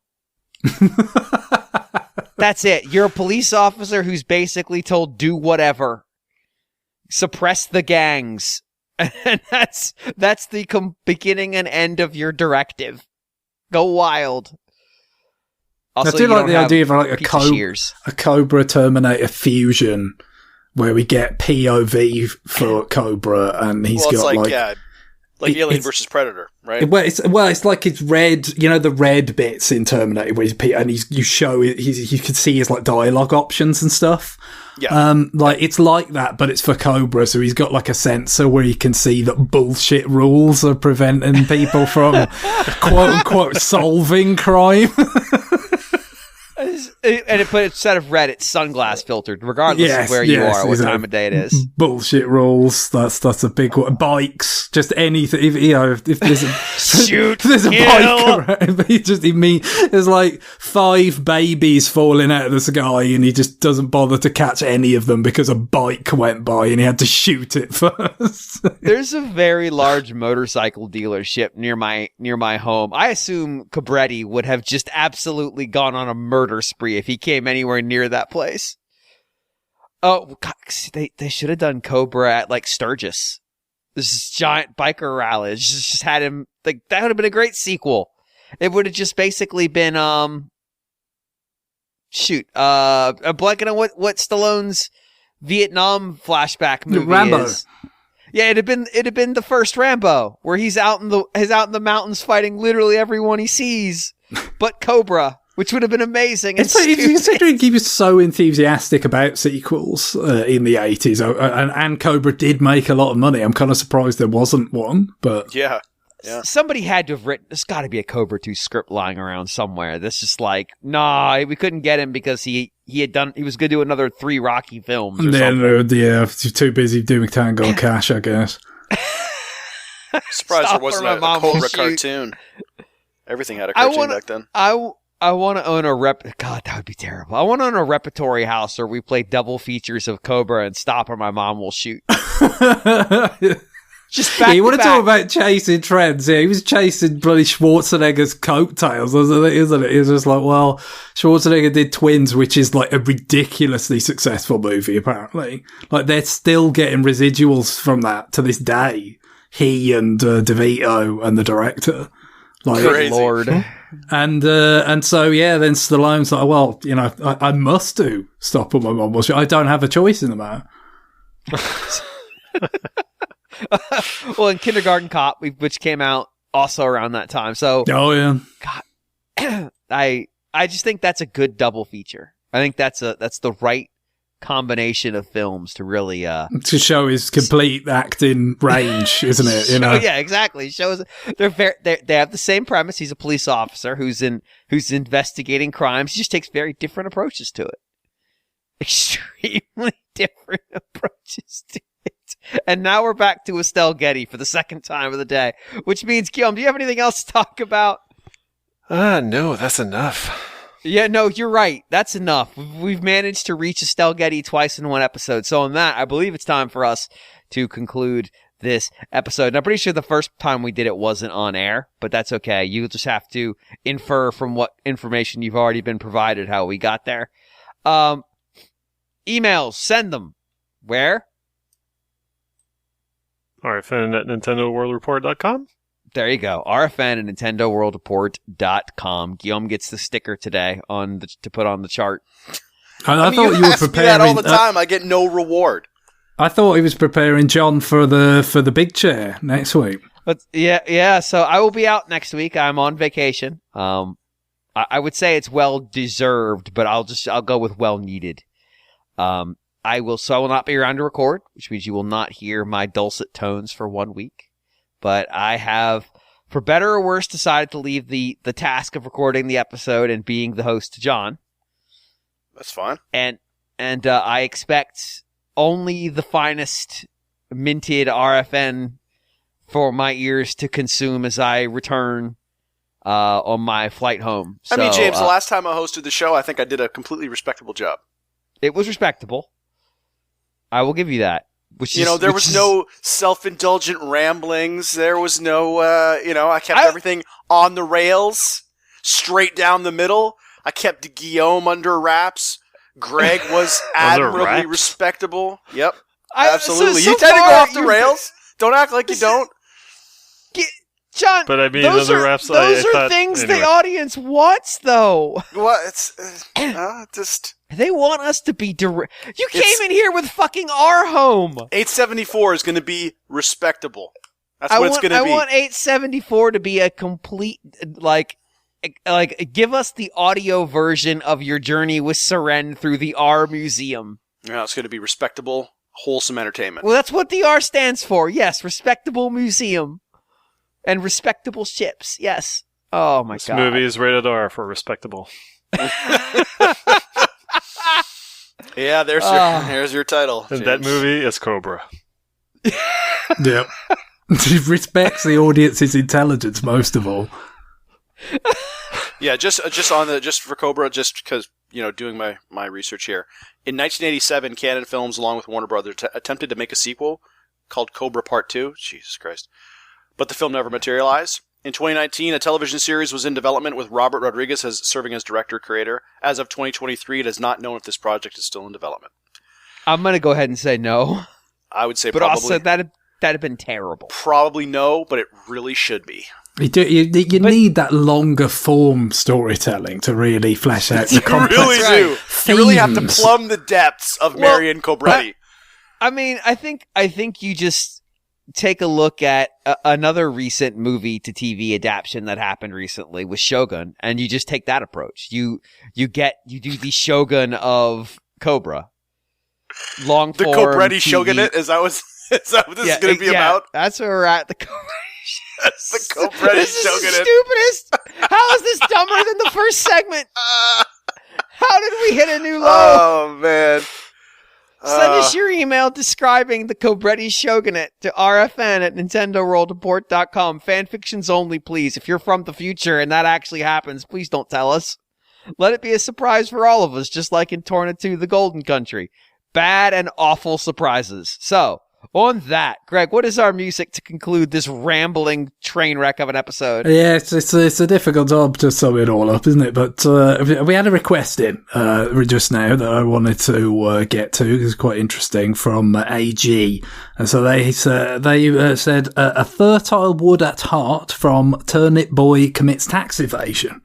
That's it. You're a police officer who's basically told, do whatever. Suppress the gangs. And that's the beginning and end of your directive. Go wild. Also, I do like the idea of like a Cobra Terminator fusion where we get POV for Cobra and he's got like Alien versus Predator, right? It's like it's red, you know, the red bits in Terminator where you can see his like dialogue options and stuff. Yeah. It's like that, but it's for Cobra, so he's got like a sensor where he can see that bullshit rules are preventing people from quote unquote solving crime. But instead of red, it's sunglass filtered, regardless of where you are, what time of day it is. Bullshit rules. That's a big one. Bikes, just anything. If there's a shoot, there's a bike around, there's like 5 babies falling out of the sky, and he just doesn't bother to catch any of them because a bike went by and he had to shoot it first. There's a very large motorcycle dealership near my home. I assume Cabretti would have just absolutely gone on a murder spree if he came anywhere near that place. Oh, God, they should have done Cobra at like Sturgis. This giant biker rally. Just had him like that would have been a great sequel. It would have just basically been I'm blanking on what Stallone's Vietnam flashback movie Rambo. is. Yeah, it'd have been the first Rambo, where he's out in the mountains fighting literally everyone he sees, but Cobra. Which would have been amazing. Considering he was so enthusiastic about sequels in the 80s, and Cobra did make a lot of money. I'm kind of surprised there wasn't one, but yeah. Somebody had to have written. There's got to be a Cobra 2 script lying around somewhere. This is like, nah, we couldn't get him because he was going to do another 3 Rocky films. Or something. Yeah, he's too busy doing Tango and Cash, I guess. Surprised there wasn't a Cobra cartoon. Everything had a cartoon back then. I want to own God, that would be terrible. I want to own a repertory house where we play double features of Cobra and Stop or My Mom Will Shoot. Just back you want to back. talk about chasing trends? Yeah, he was chasing bloody Schwarzenegger's coattails, isn't it? It was just like, well, Schwarzenegger did Twins, which is like a ridiculously successful movie, apparently. Like, they're still getting residuals from that to this day. He and DeVito and the director. Like, Crazy. Lord. And so, yeah, then Stallone's like, well, you know, I must do Stop or My Mom Will Shoot. I don't have a choice in the matter. Well, in Kindergarten Cop, which came out also around that time. So, oh yeah, God, I just think that's a good double feature. I think that's the right combination of films to really to show his complete acting range, isn't it? You know, yeah, exactly. Shows they have the same premise. He's a police officer who's investigating crimes. He just takes very different approaches to it. Extremely different approaches to it. And now we're back to Estelle Getty for the second time of the day, which means, Guillaume, do you have anything else to talk about? No, that's enough. Yeah, no, you're right. That's enough. We've managed to reach Estelle Getty twice in one episode. So on that, I believe it's time for us to conclude this episode. And I'm pretty sure the first time we did it wasn't on air, but that's okay. You just have to infer from what information you've already been provided how we got there. Emails, send them. Where? RFN at NintendoWorldReport.com. There you go. RFN at NintendoWorldReport.com. Guillaume gets the sticker today to put on the chart. I thought you were preparing that all the time. I get no reward. I thought he was preparing John for the big chair next week. But yeah. So I will be out next week. I'm on vacation. I would say it's well deserved, but I'll go with well needed. I will not be around to record, which means you will not hear my dulcet tones for 1 week. But I have, for better or worse, decided to leave the task of recording the episode and being the host to John. That's fine. And I expect only the finest minted RFN for my ears to consume as I return on my flight home. I mean, James, the last time I hosted the show, I think I did a completely respectable job. It was respectable. I will give you that. There was no self-indulgent ramblings. There was no, I kept everything on the rails, straight down the middle. I kept Guillaume under wraps. Greg was admirably respectable. Yep, absolutely. You tend to go off the rails. Don't act like you don't. John, but I mean, those are things the audience wants, though. Well, it's just... They want us to be direct. You came in here with fucking our home. 874 is going to be respectable. That's what it's going to be. I want 874 to be a complete, like, give us the audio version of your journey with Seren through the R Museum. Yeah, it's going to be respectable, wholesome entertainment. Well, that's what the R stands for. Yes, Respectable Museum. And respectable ships, yes. Oh my god. This movie is rated R for respectable. Yeah, there's your title. And James. that movie is Cobra. Yep. He respects the audience's intelligence most of all. Yeah, just for Cobra, just because, doing my research here. In 1987, Canon Films, along with Warner Brothers, attempted to make a sequel called Cobra Part 2. Jesus Christ. But the film never materialized. In 2019, a television series was in development with Robert Rodriguez serving as director-creator. As of 2023, it is not known if this project is still in development. I'm going to go ahead and say no. I would say but probably. But also, that'd have been terrible. Probably no, but it really should be. You need that longer form storytelling to really flesh out the complex You really do. themes. You really have to plumb the depths of Marion Cobretti. I mean, I think you just... take a look at another recent movie to TV adaptation that happened recently with Shogun, and you just take that approach. You do the Shogun of Cobra. Long form. The Cobretti TV. Shogunate? Is that what this is going to be about? That's where we're at. The Cobretti This is Shogunate. the stupidest. How is this dumber than the first segment? How did we hit a new low? Oh, man. Send us your email describing the Cobretti Shogunate to rfn at nintendoworldreport.com. Fanfictions only, please. If you're from the future and that actually happens, please don't tell us. Let it be a surprise for all of us, just like in Torna 2, The Golden Country. Bad and awful surprises. So, on that, Greg, what is our music to conclude this rambling train wreck of an episode? Yeah, it's a difficult job to sum it all up, isn't it? But we had a request in just now that I wanted to get to. It's quite interesting from AG. And so they said a fertile wood at heart from Turnip Boy commits tax evasion.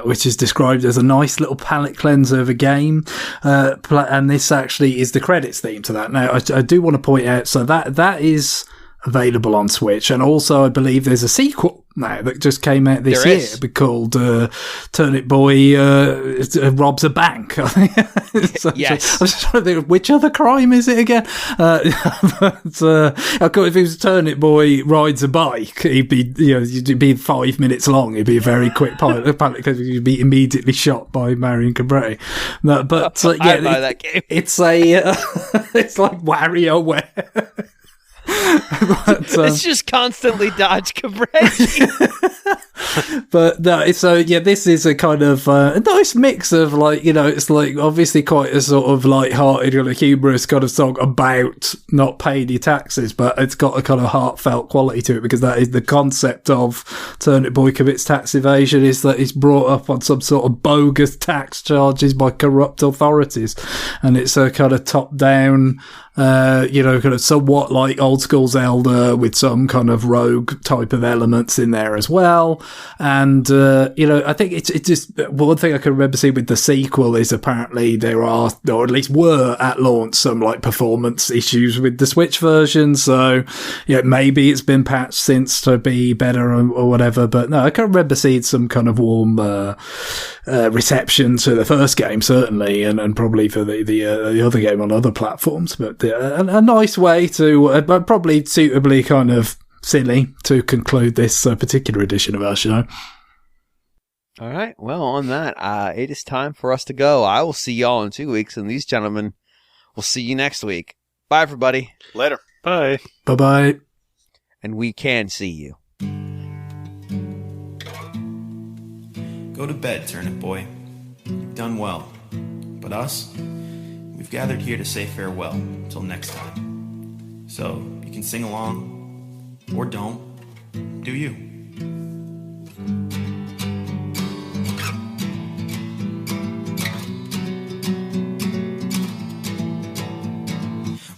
Which is described as a nice little palate cleanser of a game. And this actually is the credits theme to that. Now, I do want to point out, so that is available on Switch. And also, I believe there's a sequel now that just came out this year called Turnip Boy Robs a Bank. I think. Yes. I was just trying to think, which other crime is it again? If it was Turnip Boy Rides a Bike, it'd be 5 minutes long. It'd be a very quick pilot because you'd be immediately shot by Marion Cobretti. But I buy that game. It's it's like WarioWare. It's just constantly dodge Cobretti. But no, so this is a kind of a nice mix of it's like obviously quite a sort of light-hearted, humorous kind of song about not paying your taxes, but it's got a kind of heartfelt quality to it because that is the concept of Turnip Boy commits tax evasion, is that he's brought up on some sort of bogus tax charges by corrupt authorities, and it's a kind of top-down, kind of somewhat like old school Zelda with some kind of rogue type of elements in there as well. And, I think it's just one thing I can remember seeing with the sequel is apparently there are, or at least were at launch, some like performance issues with the Switch version. So, maybe it's been patched since to be better or whatever. But no, I can remember seeing some kind of warm, reception to the first game, certainly, and probably for the other game on other platforms. But a nice way to, probably suitably kind of silly to conclude this particular edition of our show. All right. Well, on that, it is time for us to go. I will see y'all in 2 weeks, and these gentlemen will see you next week. Bye, everybody. Later. Bye. Bye-bye. And we can see you. Go to bed, turnip boy. You've done well. But us, we've gathered here to say farewell until next time. So you can sing along, or don't. Do you?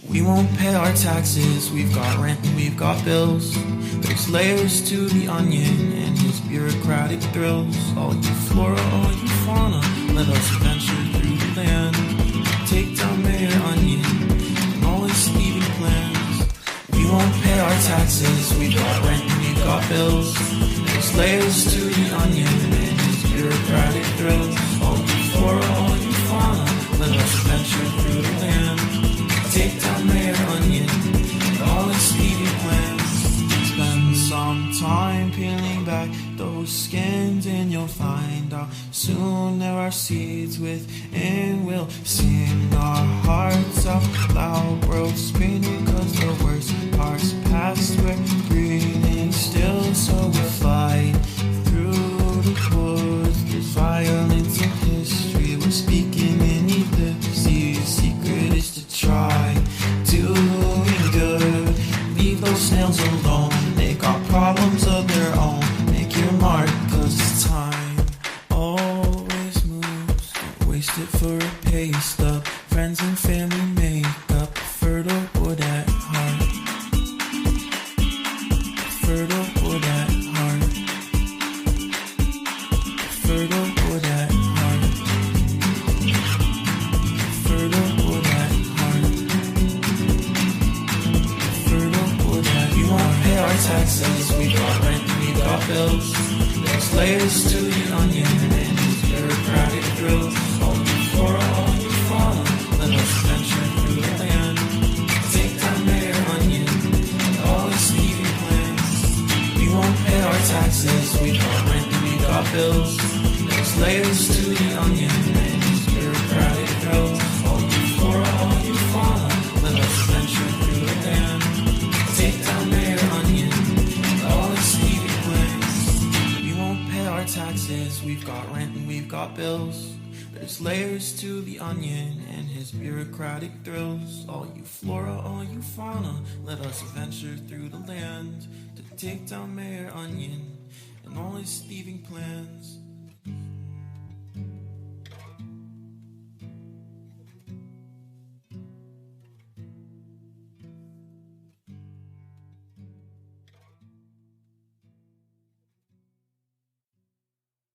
We won't pay our taxes, we've got rent and we've got bills. There's layers to the onion and his bureaucratic thrills. All you flora, all you fauna, let us venture through the land. Take down Mayor Onion and all his thieving plans. We won't pay our taxes, we've got rent and we've got bills. There's layers to the onion and his bureaucratic thrills. All you flora, all you fauna, let us venture through the land. Take down Mayor Onion and all his thieving plans. Spend some time peeling back those skins and you'll find out soon there are seeds within. We'll sing our hearts out loud, world spinning, cause the worst parts past, we're breathing still. So we fight through the woods, there's violence in history, we're speaking in ellipses. Secret is to try doing good, leave those snails alone, they got problems of their own. Make your mark, cause it's time always moves, don't waste it for a pay stub. Friends and family make up fertile wood at heart, fertile wood at heart, fertile wood at heart, fertile wood at heart, fertile wood at. We won't pay our taxes, we got rent and we got bills. There's layers to the onion and his bureaucratic thrills. All you flora, all you fauna, let us venture through the land. Take down Mayor Onion and all his thieving plans. We won't pay our taxes, we got rent and we got bills. There's layers to the onion and his bureaucratic thrills. All you flora, all you fauna, let us venture through the land. Take down Mayor Onion and all his thieving plans. We won't pay our taxes, we've got rent and we've got bills. There's layers to the onion and his bureaucratic thrills. All you flora, all you fauna, let us venture through the land to take down Mayor Onion and all his thieving plans.